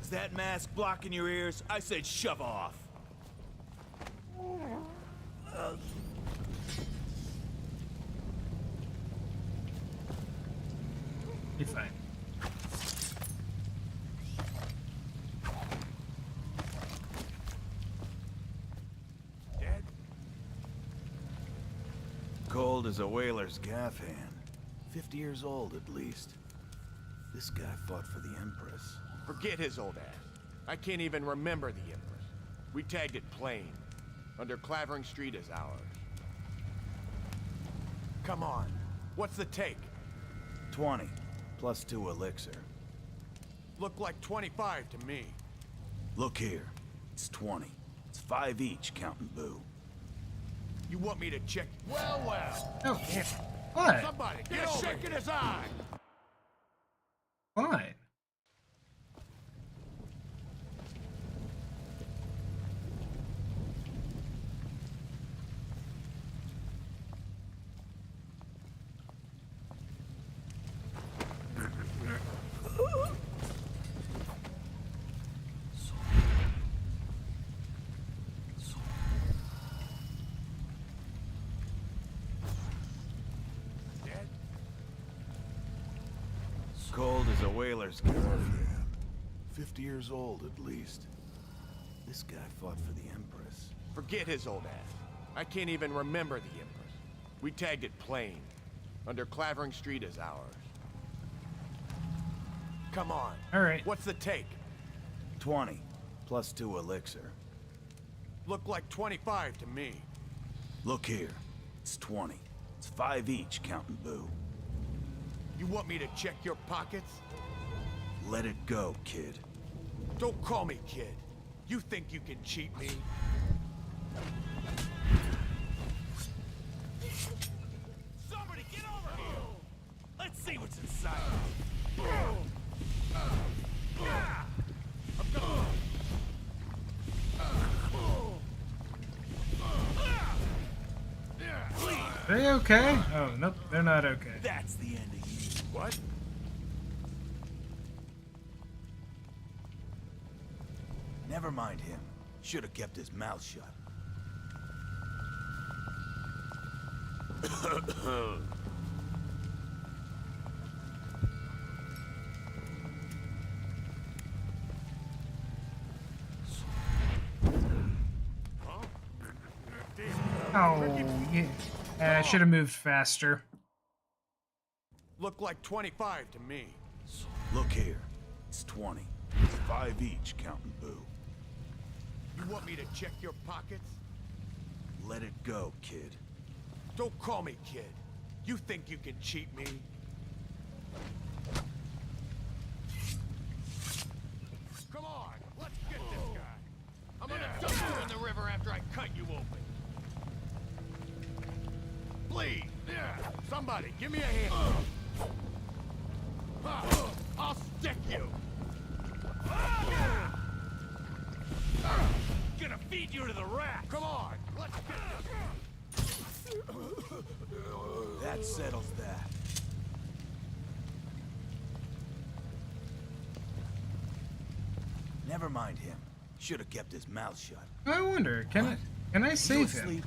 Is that mask blocking your ears? I said shove off. Be fine. Dead? Cold as a whaler's gaff hand. 50 years old at least. This guy fought for the Empress. Forget his old ass. I can't even remember the Empress. We tagged it plain. Under Clavering Street as ours. Come on. What's the take? 20, plus 2 elixir. Look like 25 to me. Look here. It's 20. It's 5 each, counting Boo. You want me to check? Well, well. Oh, yeah. What? Somebody, get over shaking his eye. Fine. Cold as a whaler's gaff hand. 50 years old at least. This guy fought for the Empress. Forget his old ass. I can't even remember the Empress. We tagged it plain. Under Clavering Street as ours. Come on. All right. What's the take? 20, plus 2 elixir. Look like 25 to me. Look here. It's 20. It's 5 each, counting Boo. You want me to check your pockets? Let it go, kid. Don't call me kid. You think you can cheat me? Somebody get over here! Let's see what's inside. I'm going. Are they okay? Oh, nope, they're not okay. That's the end of you. What? Never mind him. Should have kept his mouth shut. Oh, yeah. I should have moved faster. Look like 25 to me. Look here. It's 20. 5 each, counting Boo. You want me to check your pockets? Let it go, kid. Don't call me kid. You think you can cheat me? Come on, let's get this guy. I'm gonna dump you in the river after I cut you open. Please, somebody, give me a hand. I'll stick you. Gonna feed you to the rat. Come on, let's get this. That settles that. Never mind him. Should have kept his mouth shut. I wonder, can I save him? Asleep?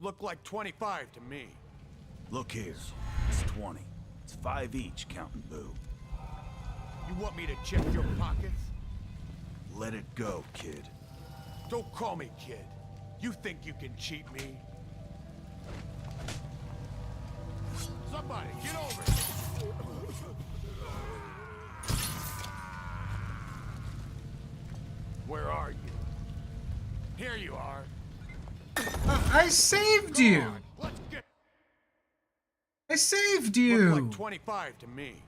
Look like 25 to me. Look here. It's 20. It's 5 each, counting Boo. You want me to check your pockets? Let it go, kid. Don't call me kid. You think you can cheat me? Somebody, get over here. Where are you? Here you are. I saved you! Let's get. I saved you! Look like 25 to me.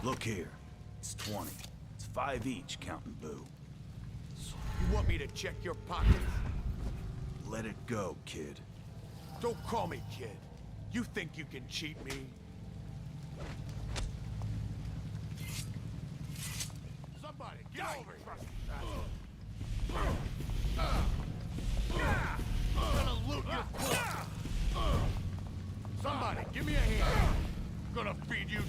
Look here. It's 20. It's 5 each, counting Boo. You want me to check your pockets? Let it go, kid. Don't call me kid. You think you can cheat me? Somebody, get over here. Gonna loot your corpse. Somebody, give me a hand. Gonna feed you to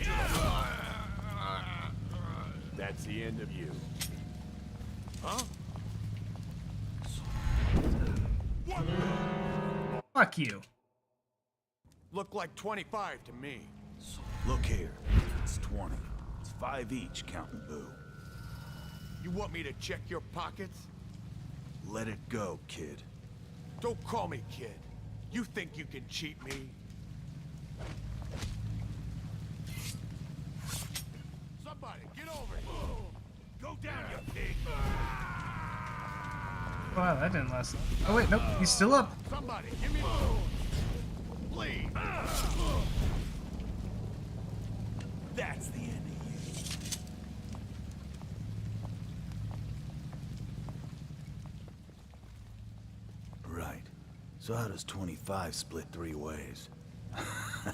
That's the end of you. Huh? Fuck you. Look like 25 to me. Look here. It's 20. It's 5 each, counting Boo. You want me to check your pockets? Let it go, kid. Don't call me kid. You think you can cheat me? Somebody, get over here. Go down, you pig. Wow, that didn't last long. Oh wait, nope, he's still up. Somebody, give me please. That's the end of you. Right. So how does 25 split 3 ways? Huh?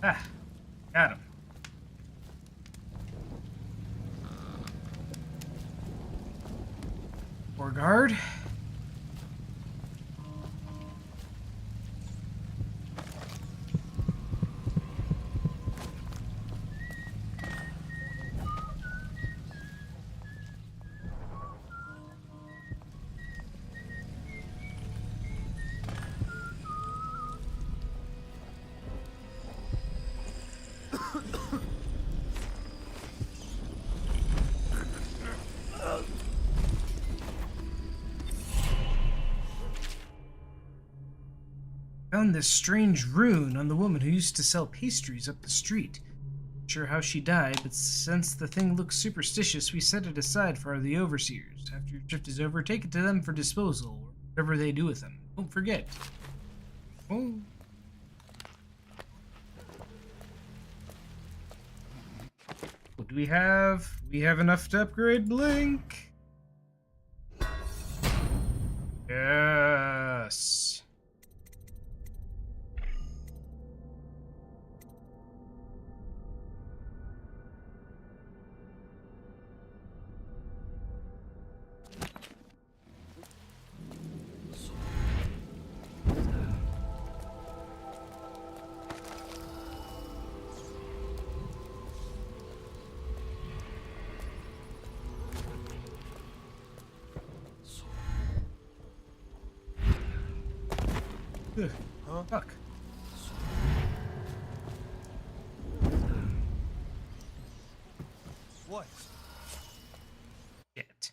Ah, got him. Poor guard. Found this strange rune on the woman who used to sell pastries up the street. Sure how she died, but since the thing looks superstitious, we set it aside for the overseers. After your shift is over, take it to them for disposal, or whatever they do with them. Don't forget. Oh. What do we have? We have enough to upgrade Blink. Yes. Ugh. Huh? Fuck. What? Shit.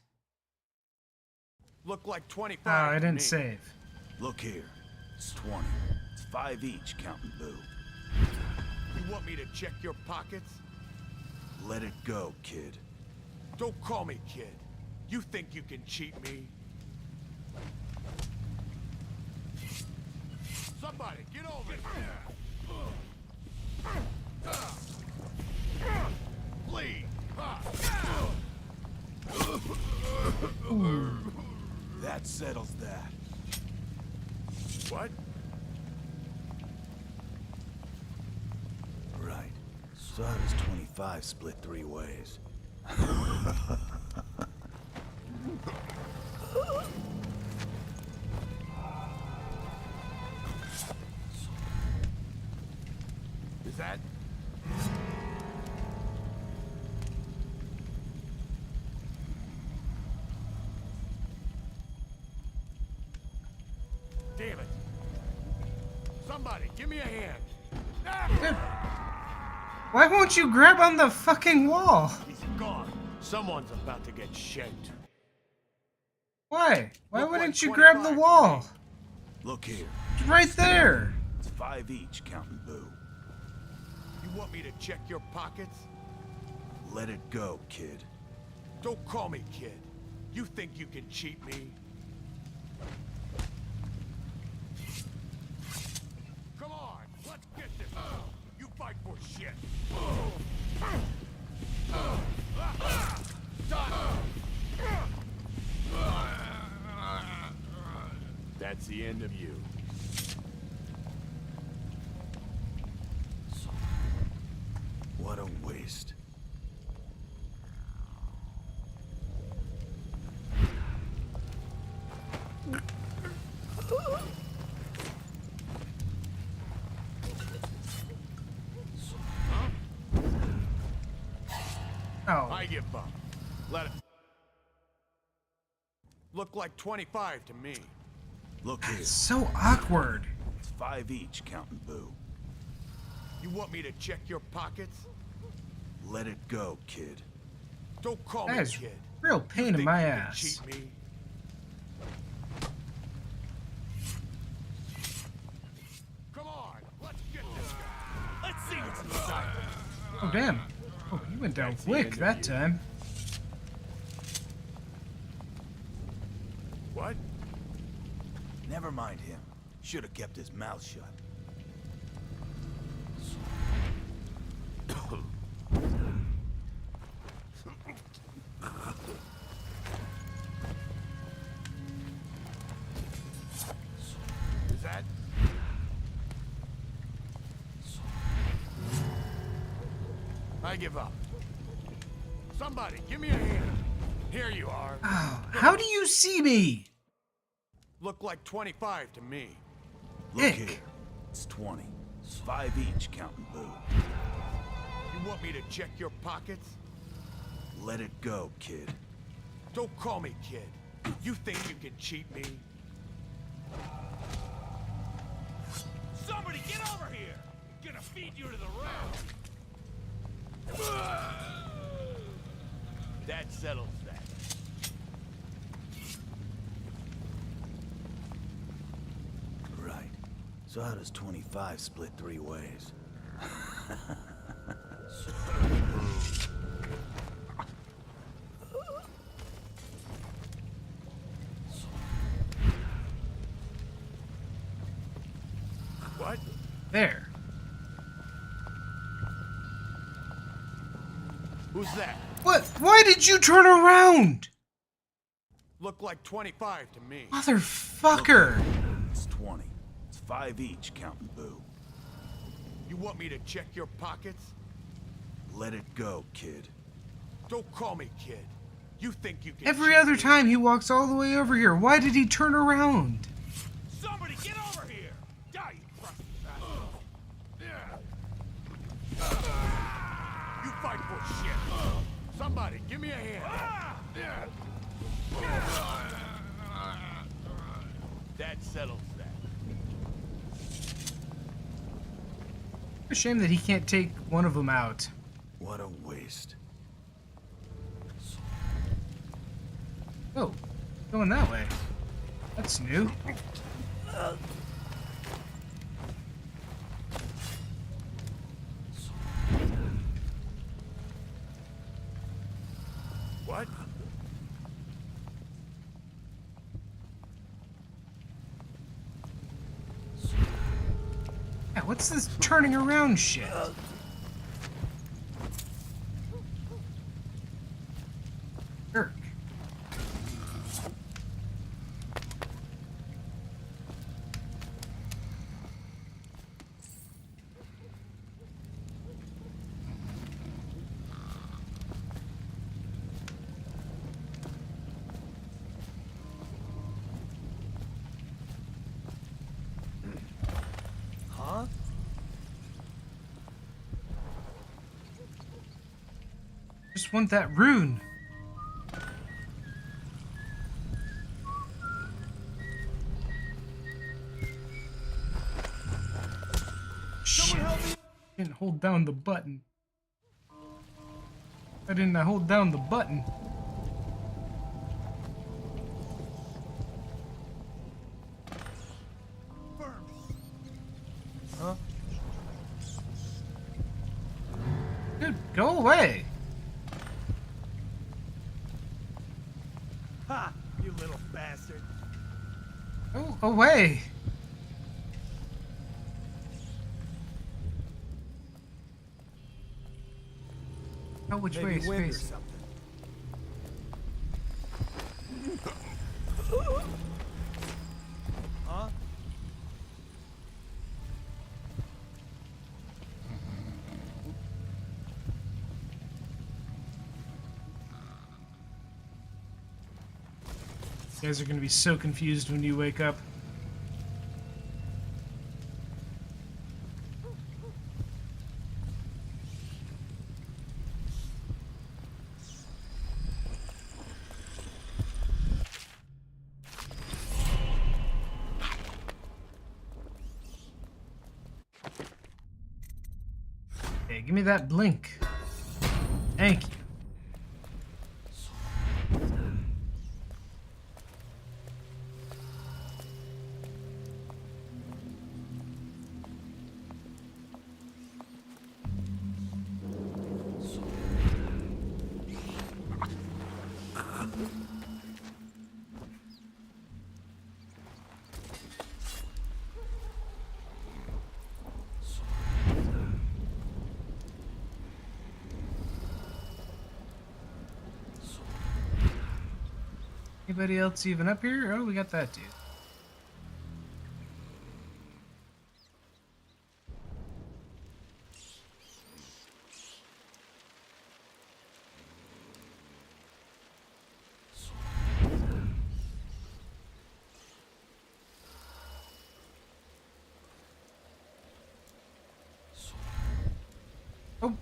Look like 25. Oh, I to didn't me. save. Look here. It's 20. It's 5 each, counting Boo. You want me to check your pockets? Let it go, kid. Don't call me kid. You think you can cheat me? Somebody, get over here! Please! That settles that. What? Right. So how does 25 split 3 ways? Is that? Damn it. Somebody, give me a hand. Why won't you grab on the fucking wall? He's gone. Someone's about to get shanked. Why? Why Look wouldn't like you grab the 25 wall? Look here. It's right there. It's 5 each, counting Boo. You want me to check your pockets? Let it go, kid. Don't call me kid. You think you can cheat me? Come on, let's get this. You fight for shit. That's the end of you. What a waste. Oh. I give up. Let it. Look like 25 to me. Look here. It's so awkward. It's 5 each, counting Boo. You want me to check your pockets? Let it go, kid. Don't call That me is kid. real pain in Think my you can ass. cheat me? Come on, let's get this guy. Let's see what's inside. Oh, damn. Oh, you went down That's the quick end of that you. time. What? Never mind him. Should have kept his mouth shut. Is that? I give up. Somebody, give me a hand. Here you are. Oh, how do you see me? Look like 25 to me. Look Ick. here. It's 20. It's 5 each, counting Boo. You want me to check your pockets? Let it go, kid. Don't call me kid. You think you can cheat me? Somebody get over here! I'm gonna feed you to the rat! That settles that. Right. So how does 25 split 3 ways? What? There. Who's that? What? Why did you turn around? Look like 25 to me. Motherfucker. It's 20. It's 5 each, counting Boo. You want me to check your pockets? Let it go, kid. Don't call me kid. You think you can Every cheat other me? time he walks all the way over here. Why did he turn around? Somebody get over here! Die, you crusty bastard! You fight for shit. Somebody, give me a hand. That settles that. A shame that he can't take one of them out. What a waste. Oh, going that way. That's new. What? Yeah, what's this turning around shit? Jerk. Huh? Just want that rune. Shit. Didn't hold down the button. I didn't hold down the button. Huh? Dude, go away. Ha! You little bastard. Go away. Oh, which way Maybe is wind or facing? something. Huh? You guys are gonna be so confused when you wake up. Hey, give me that blink. Thank you. Anybody else even up here? Oh, we got that dude. Oh,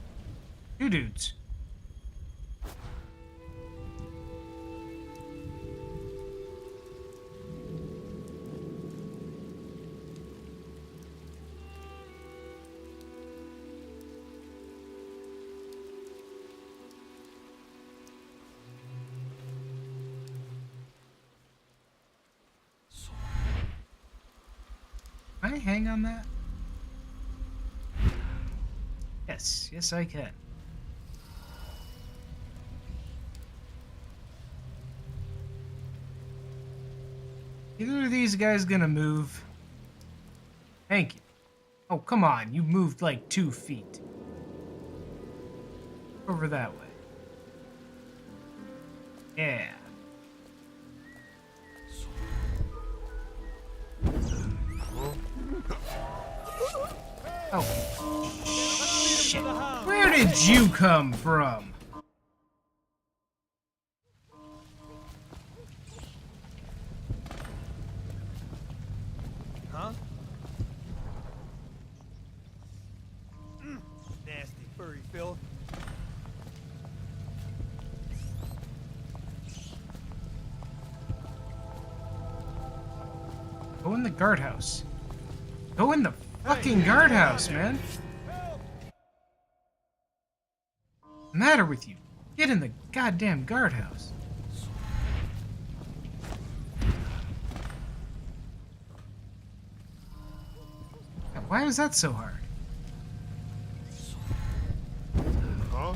two dudes. Can I hang on that? Yes. Yes, yes I can. Either of these guys gonna move? Thank you. Oh, come on, you moved like 2 feet. Over that way. Yeah. Oh, shit. Where did you come from? Huh? Nasty furry filth. Go in the guardhouse. Go in the fucking guardhouse, man. What's the matter with you? Get in the goddamn guardhouse. Why was that so hard? Huh?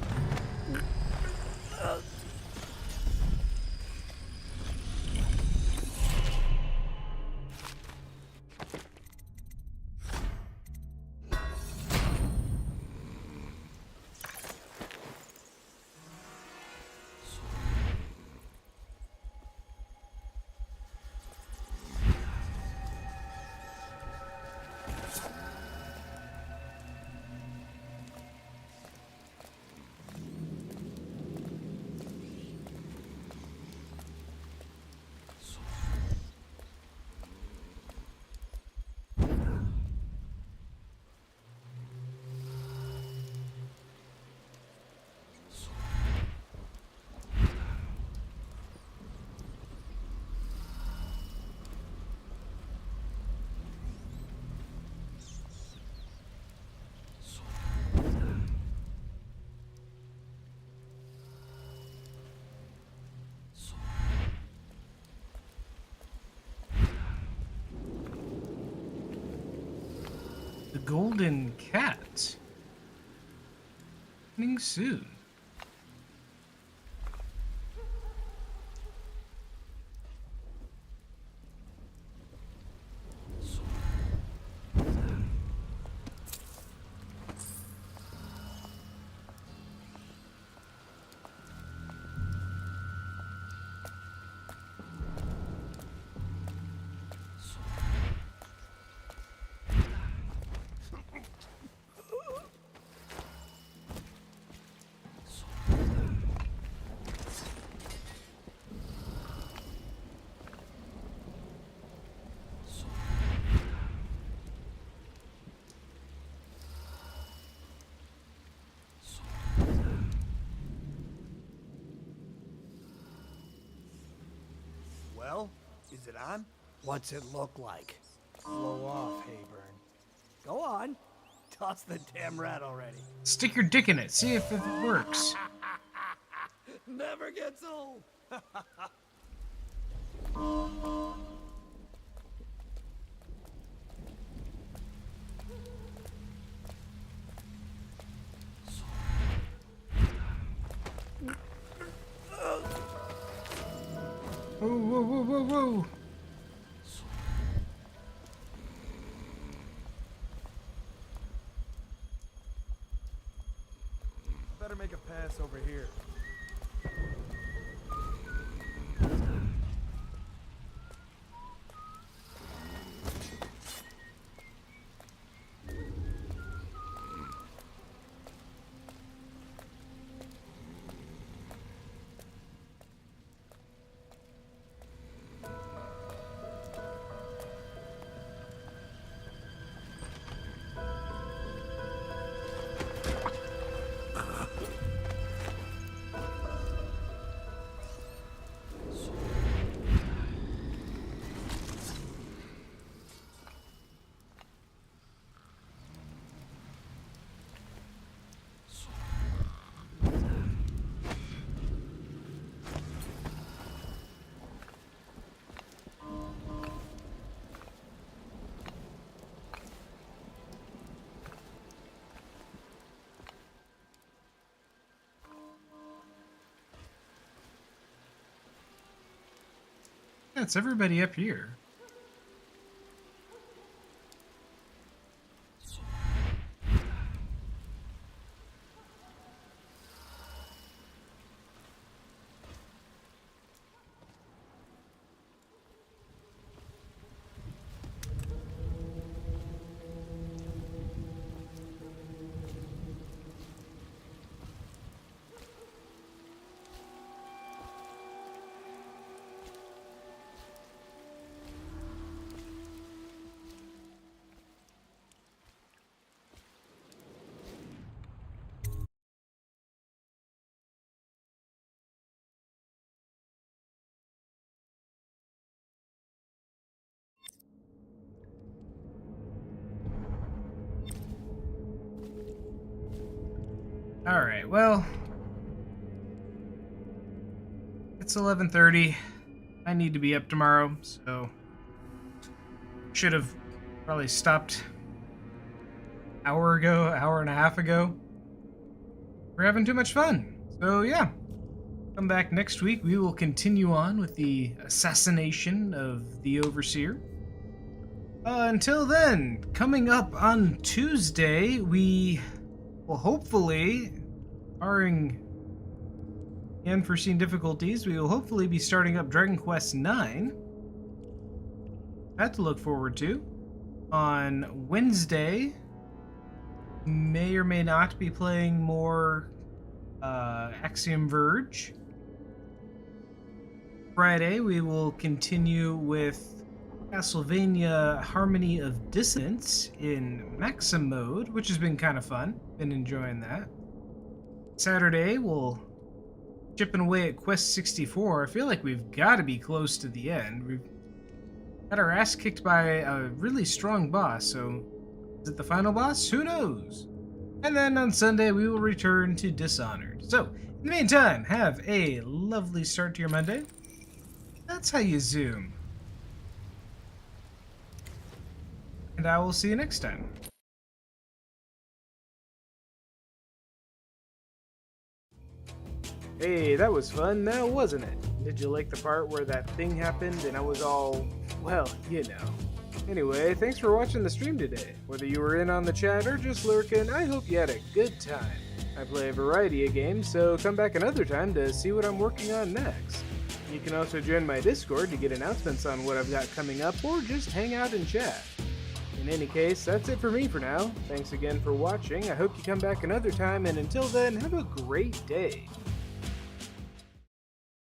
The golden cat. Coming soon. Well, is it on? What's it look like? Blow off, Hayburn. Go on. Toss the damn rat already. Stick your dick in it. See if it works. Never gets old. Whoa, whoa, whoa, whoa, whoa. Better make a pass over here. That's everybody up here. Alright, well, it's 11:30. I need to be up tomorrow, so should have probably stopped hour and a half ago. We're having too much fun. So yeah, come back next week. We will continue on with the assassination of the Overseer. Until then, coming up on Tuesday, we will hopefully, barring unforeseen difficulties, we will hopefully be starting up Dragon Quest IX. That to look forward to. On Wednesday, may or may not be playing more Axiom Verge. Friday, we will continue with Castlevania Harmony of Dissonance in Maxim mode, which has been kind of fun. Been enjoying that. Saturday, we'll chipping away at Quest 64. I feel like we've got to be close to the end. We've got our ass kicked by a really strong boss, so is it the final boss? Who knows? And then on Sunday, we will return to Dishonored. So, in the meantime, have a lovely start to your Monday. That's how you zoom. And I will see you next time. Hey, that was fun now, wasn't it? Did you like the part where that thing happened and I was all, well, you know. Anyway, thanks for watching the stream today. Whether you were in on the chat or just lurking, I hope you had a good time. I play a variety of games, so come back another time to see what I'm working on next. You can also join my Discord to get announcements on what I've got coming up or just hang out and chat. In any case, that's it for me for now. Thanks again for watching. I hope you come back another time, and until then, have a great day.